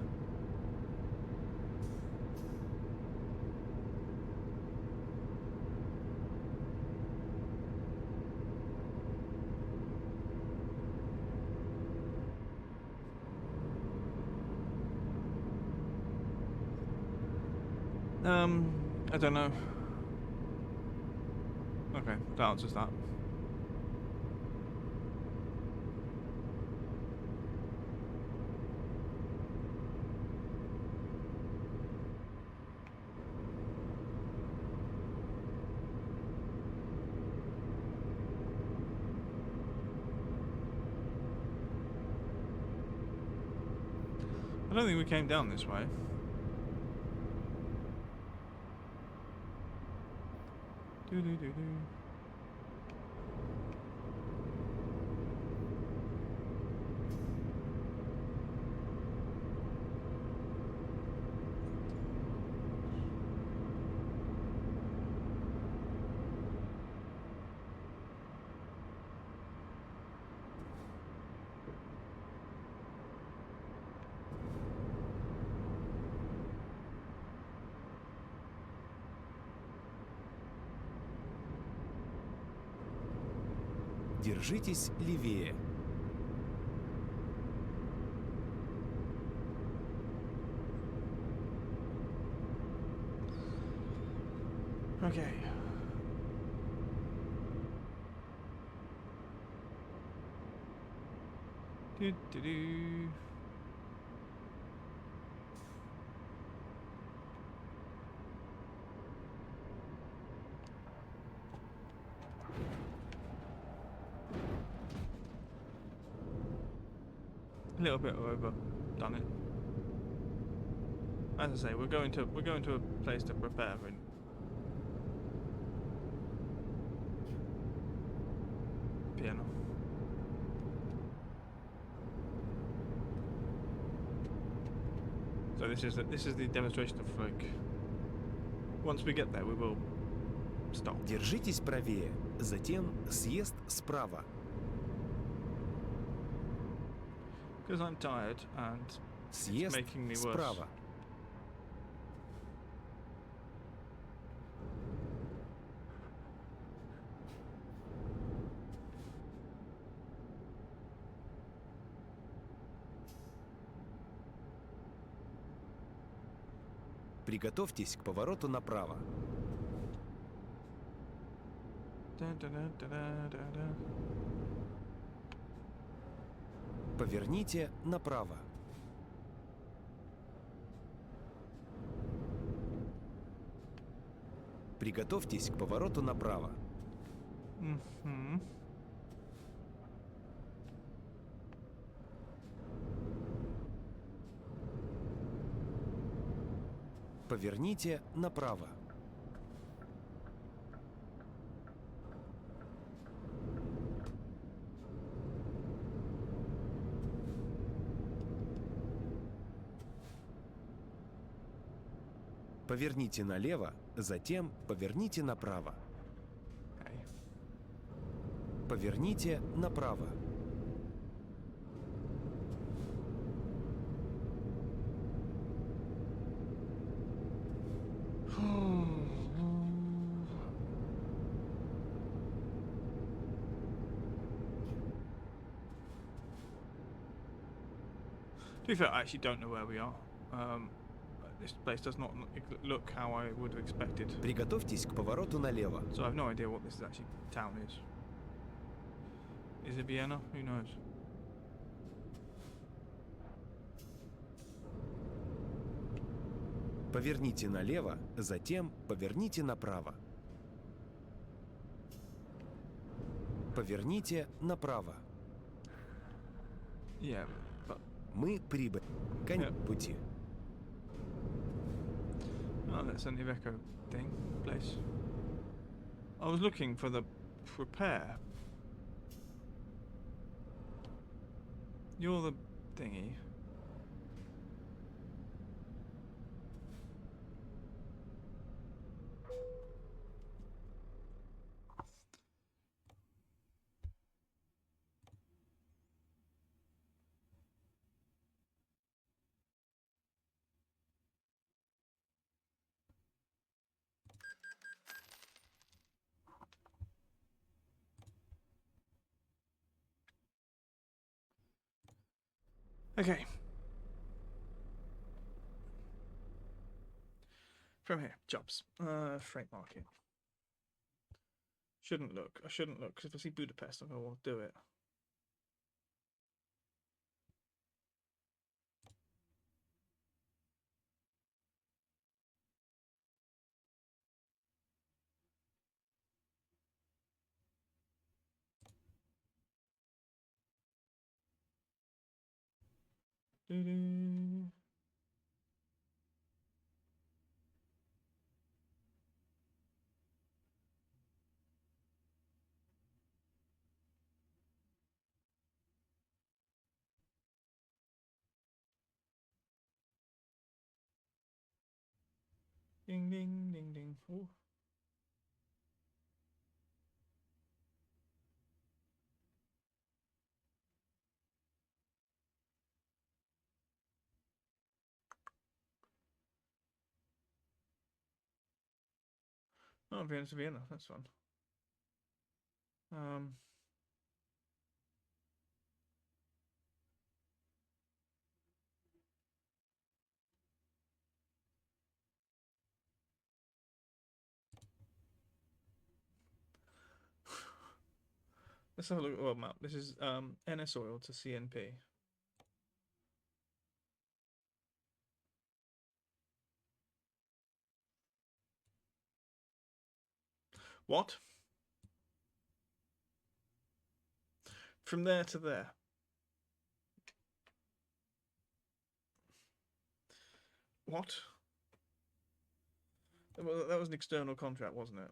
I don't know. Okay, that answers that. I don't think we came down this way. Do. Держитесь левее. Okay. Do. A little bit overdone it. As I say, we're going to a place to prepare in. Piano. So this is the demonstration of like. Once we get there, we will stop. Держитесь правее, затем съезд справа. Because I'm tired and it's Съезд making me worse. справа. Приготовьтесь к повороту направо. Поверните направо. Приготовьтесь к повороту направо. Mm-hmm. Поверните направо. Поверните налево, затем поверните направо. Okay. Поверните направо. To be fair, I actually don't know where we are. This place does not look how I would have expected. Приготовьтесь к повороту налево. So I have no idea what this actually town is. Is it Vienna? Who knows? Поверните налево, затем поверните направо. Поверните направо. Yeah, but Мы прибыли. Конец пути. oh, that's an Iveco thing place. I was looking for the repair. You're the thingy. Okay. From here, jobs. Freight market. Shouldn't look. I shouldn't look, because if I see Budapest, I'm going to want to do it. Doo-doo. Ding, ding, ding, ding. Ooh. Oh, Vienna to Vienna. That's fun. Let's have a look at the world map. This is NS Oil to CNP. What? From there to there. What? That was an external contract, wasn't it?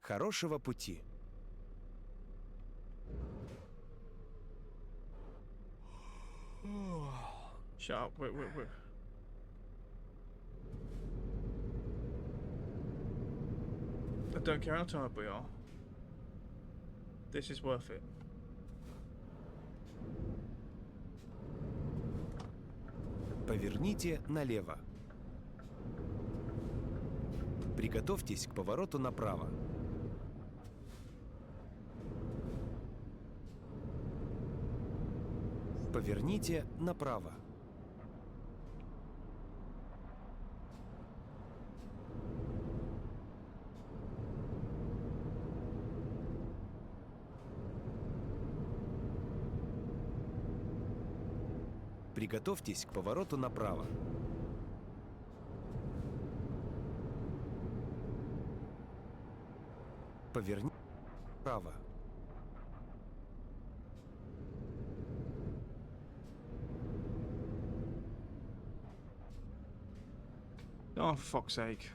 Хорошего пути. Shut up. Wait. I don't care how tired we are. This is worth it. Поверните налево. Приготовьтесь к повороту направо. Поверните направо. Приготовьтесь к повороту направо. Поверните направо. Oh, for fuck's sake.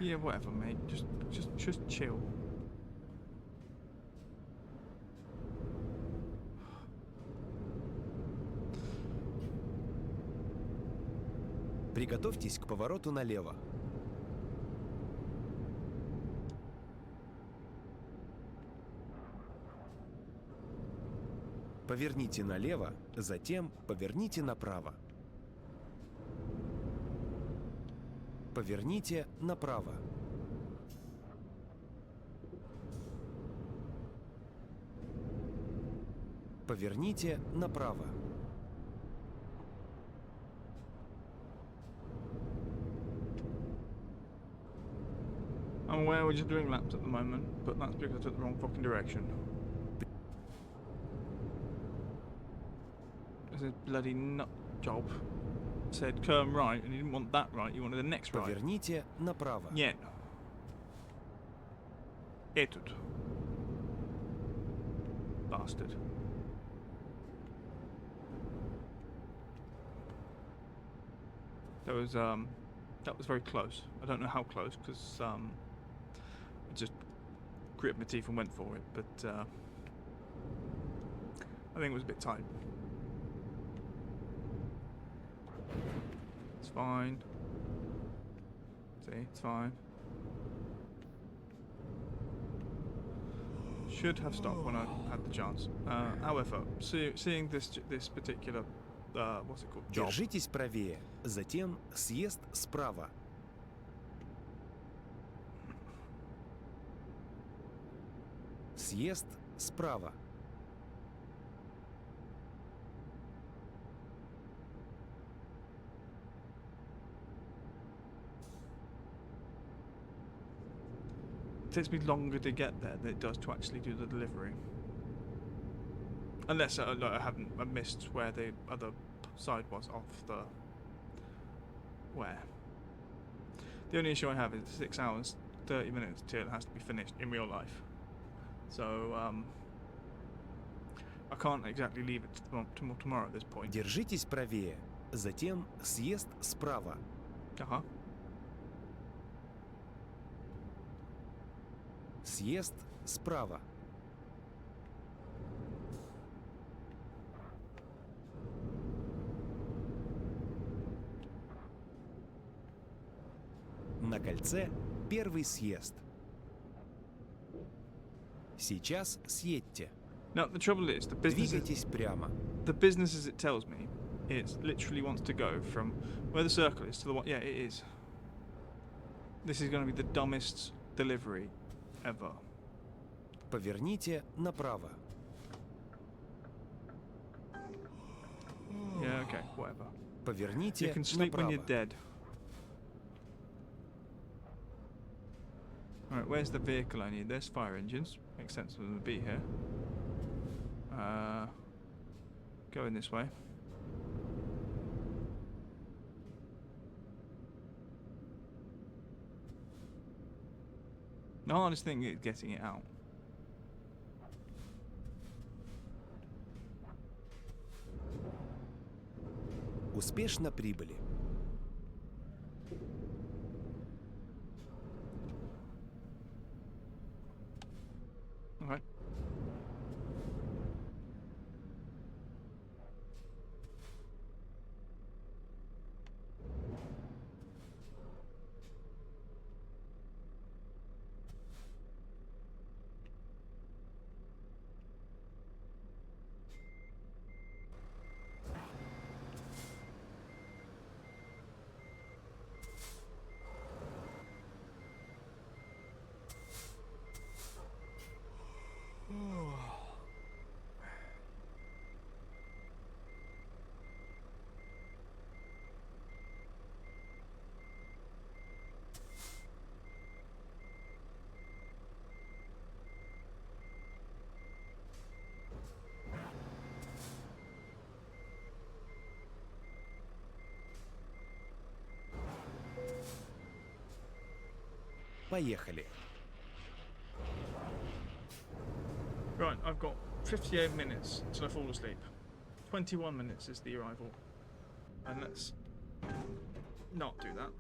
Yeah, whatever, mate. Just chill. Приготовьтесь к повороту налево. Поверните налево, затем поверните направо. Поверните направо. Поверните направо. I'm aware we're just doing laps at the moment, but that's because I took the wrong fucking direction. This bloody nut job said turn right, and he didn't want that right, he wanted the next right. Поверните направо. Нет. Этот. Bastard. That was very close. I don't know how close, because I just gritted my teeth and went for it, but I think it was a bit tight. It's fine. See, it's fine. Should have stopped when I had the chance. However, seeing this particular what's it called? Job. Держитесь правее, затем съезд справа. Съезд справа. It takes me longer to get there than it does to actually do the delivery. Unless I missed where the other side was off the... Where? The only issue I have is 6 hours, 30 minutes till it has to be finished in real life. So, I can't exactly leave it to tomorrow at this point. Держитесь правее, затем съезд справа. Uh-huh. Съезд справа. На кольце первый съезд. Сейчас съедьте. Now, the trouble is, Двигайтесь прямо. the business, as it tells me, it literally wants to go from where the circle is to the one. Yeah, it is. This is going to be the dumbest delivery ever. Поверните направо. Yeah, okay, whatever. Поверните You can sleep when you're направо. dead. Alright, where's the vehicle I need? There's fire engines. Makes sense for them to be here. Going this way. The hardest thing is getting it out. Успешно прибыли. Okay. Поехали. Right, I've got 58 minutes till I fall asleep. 21 minutes is the arrival. And let's not do that.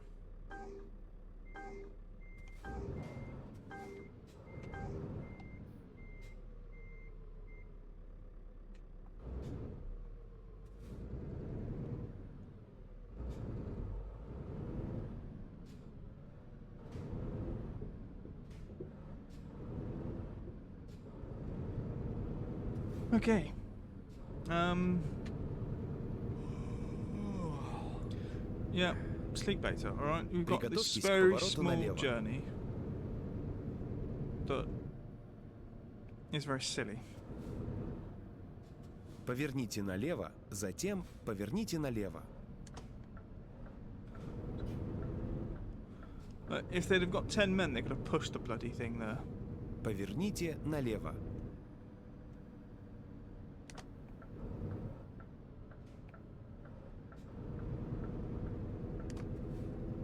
Okay. Yeah, sleep better, alright? We've got this Приготовьтесь к very повороту small налево. journey that is very silly. Поверните налево, затем поверните налево. If they'd have got 10 men, they could have pushed the bloody thing there. Поверните налево.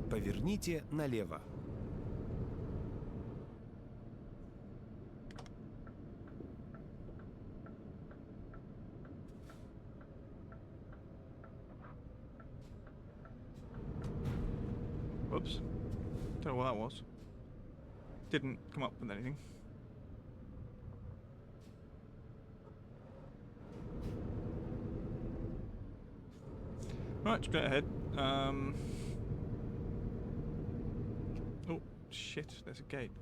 Поверните налево. Whoops. Don't know what that was. Didn't come up with anything. Right, straight ahead. Oh, shit, there's a gate.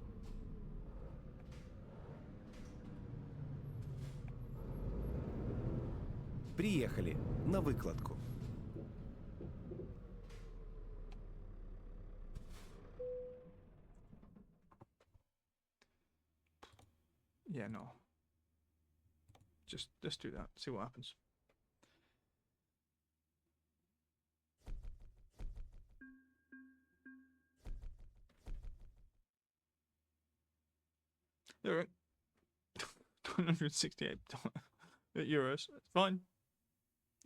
Приехали. На выкладку. Yeah, no. Just do that. See what happens. All right. 268 euros. It's fine.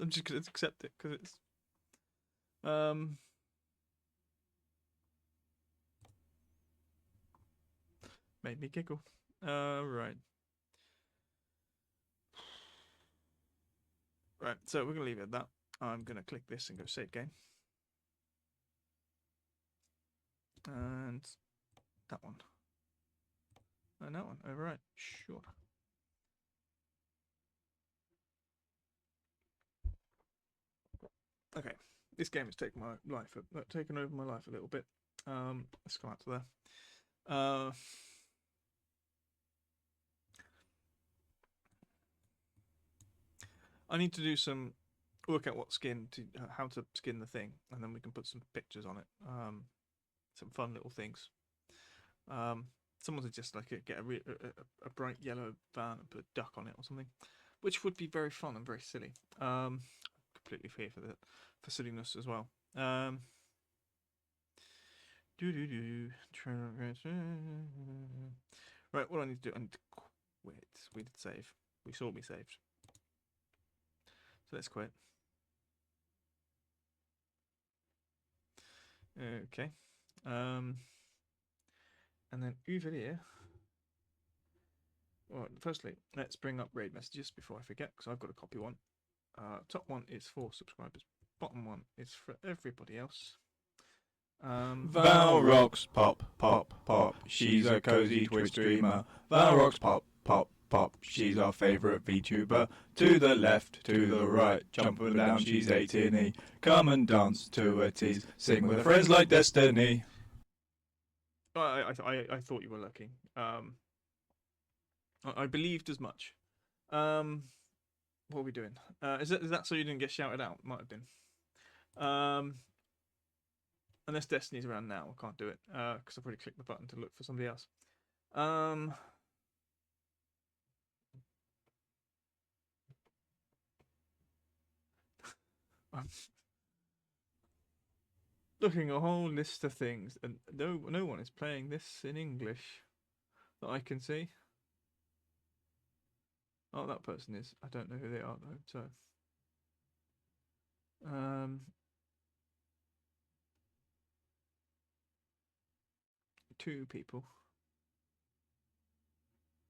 I'm just gonna accept it because it's made me giggle. Right. Right, so we're gonna leave it at that. I'm gonna click this and go save game. And that one. And that one, override. Sure. Okay, this game has taken my life, taken over my life a little bit. Let's go out to there. I need to do some work out what skin to how to skin the thing, and then we can put some pictures on it. Some fun little things. Someone would just like get a bright yellow van and put a duck on it or something, which would be very fun and very silly. Completely here for silliness as well. Right, what I need to do, I need to quit. We did save. We saw me saved. So let's quit. Okay. And then over here. Well, firstly, let's bring up raid messages before I forget, because I've got to copy one. Top one is for subscribers. Bottom one is for everybody else. Val rocks pop, pop, pop. She's a cozy Twitch streamer. Val rocks pop, pop, pop. She's our favourite VTuber. To the left, to the right, jump and down. She's 18. Come and dance to a tease. Sing with her friends like Destiny. I thought you were looking. I believed as much. What are we doing? Is that so you didn't get shouted out? Might have been. Unless Destiny's around now, I can't do it because I've already clicked the button to look for somebody else. I'm looking at a whole list of things, and no one is playing this in English that I can see. Oh, that person is. I don't know who they are though. So, 2 people.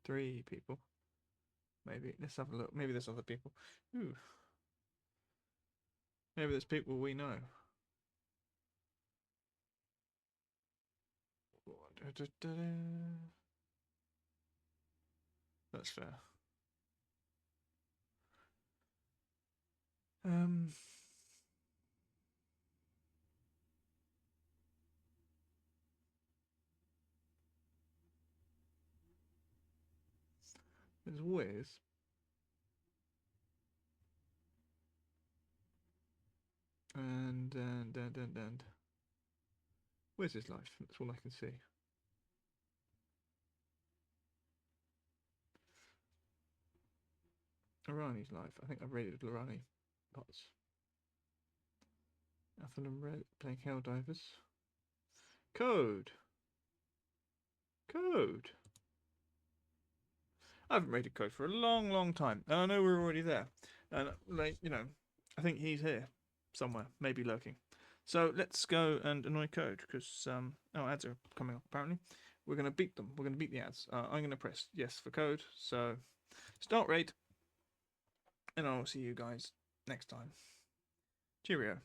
3 people. Maybe. Let's have a look. Maybe there's other people. Ooh. Maybe there's people we know. That's fair. There's Wiz. And where's his life? That's all I can see. Arani's life. I think I've rated Arani lots. Athel and Red playing Helldivers. Code. I haven't rated Code for a long time, and I know we're already there. And like, you know, I think he's here somewhere, maybe lurking. So let's go and annoy Code because ads are coming up apparently. We're gonna beat them. We're gonna beat the ads. I'm gonna press yes for Code. So start raid, and I'll see you guys next time. Cheerio.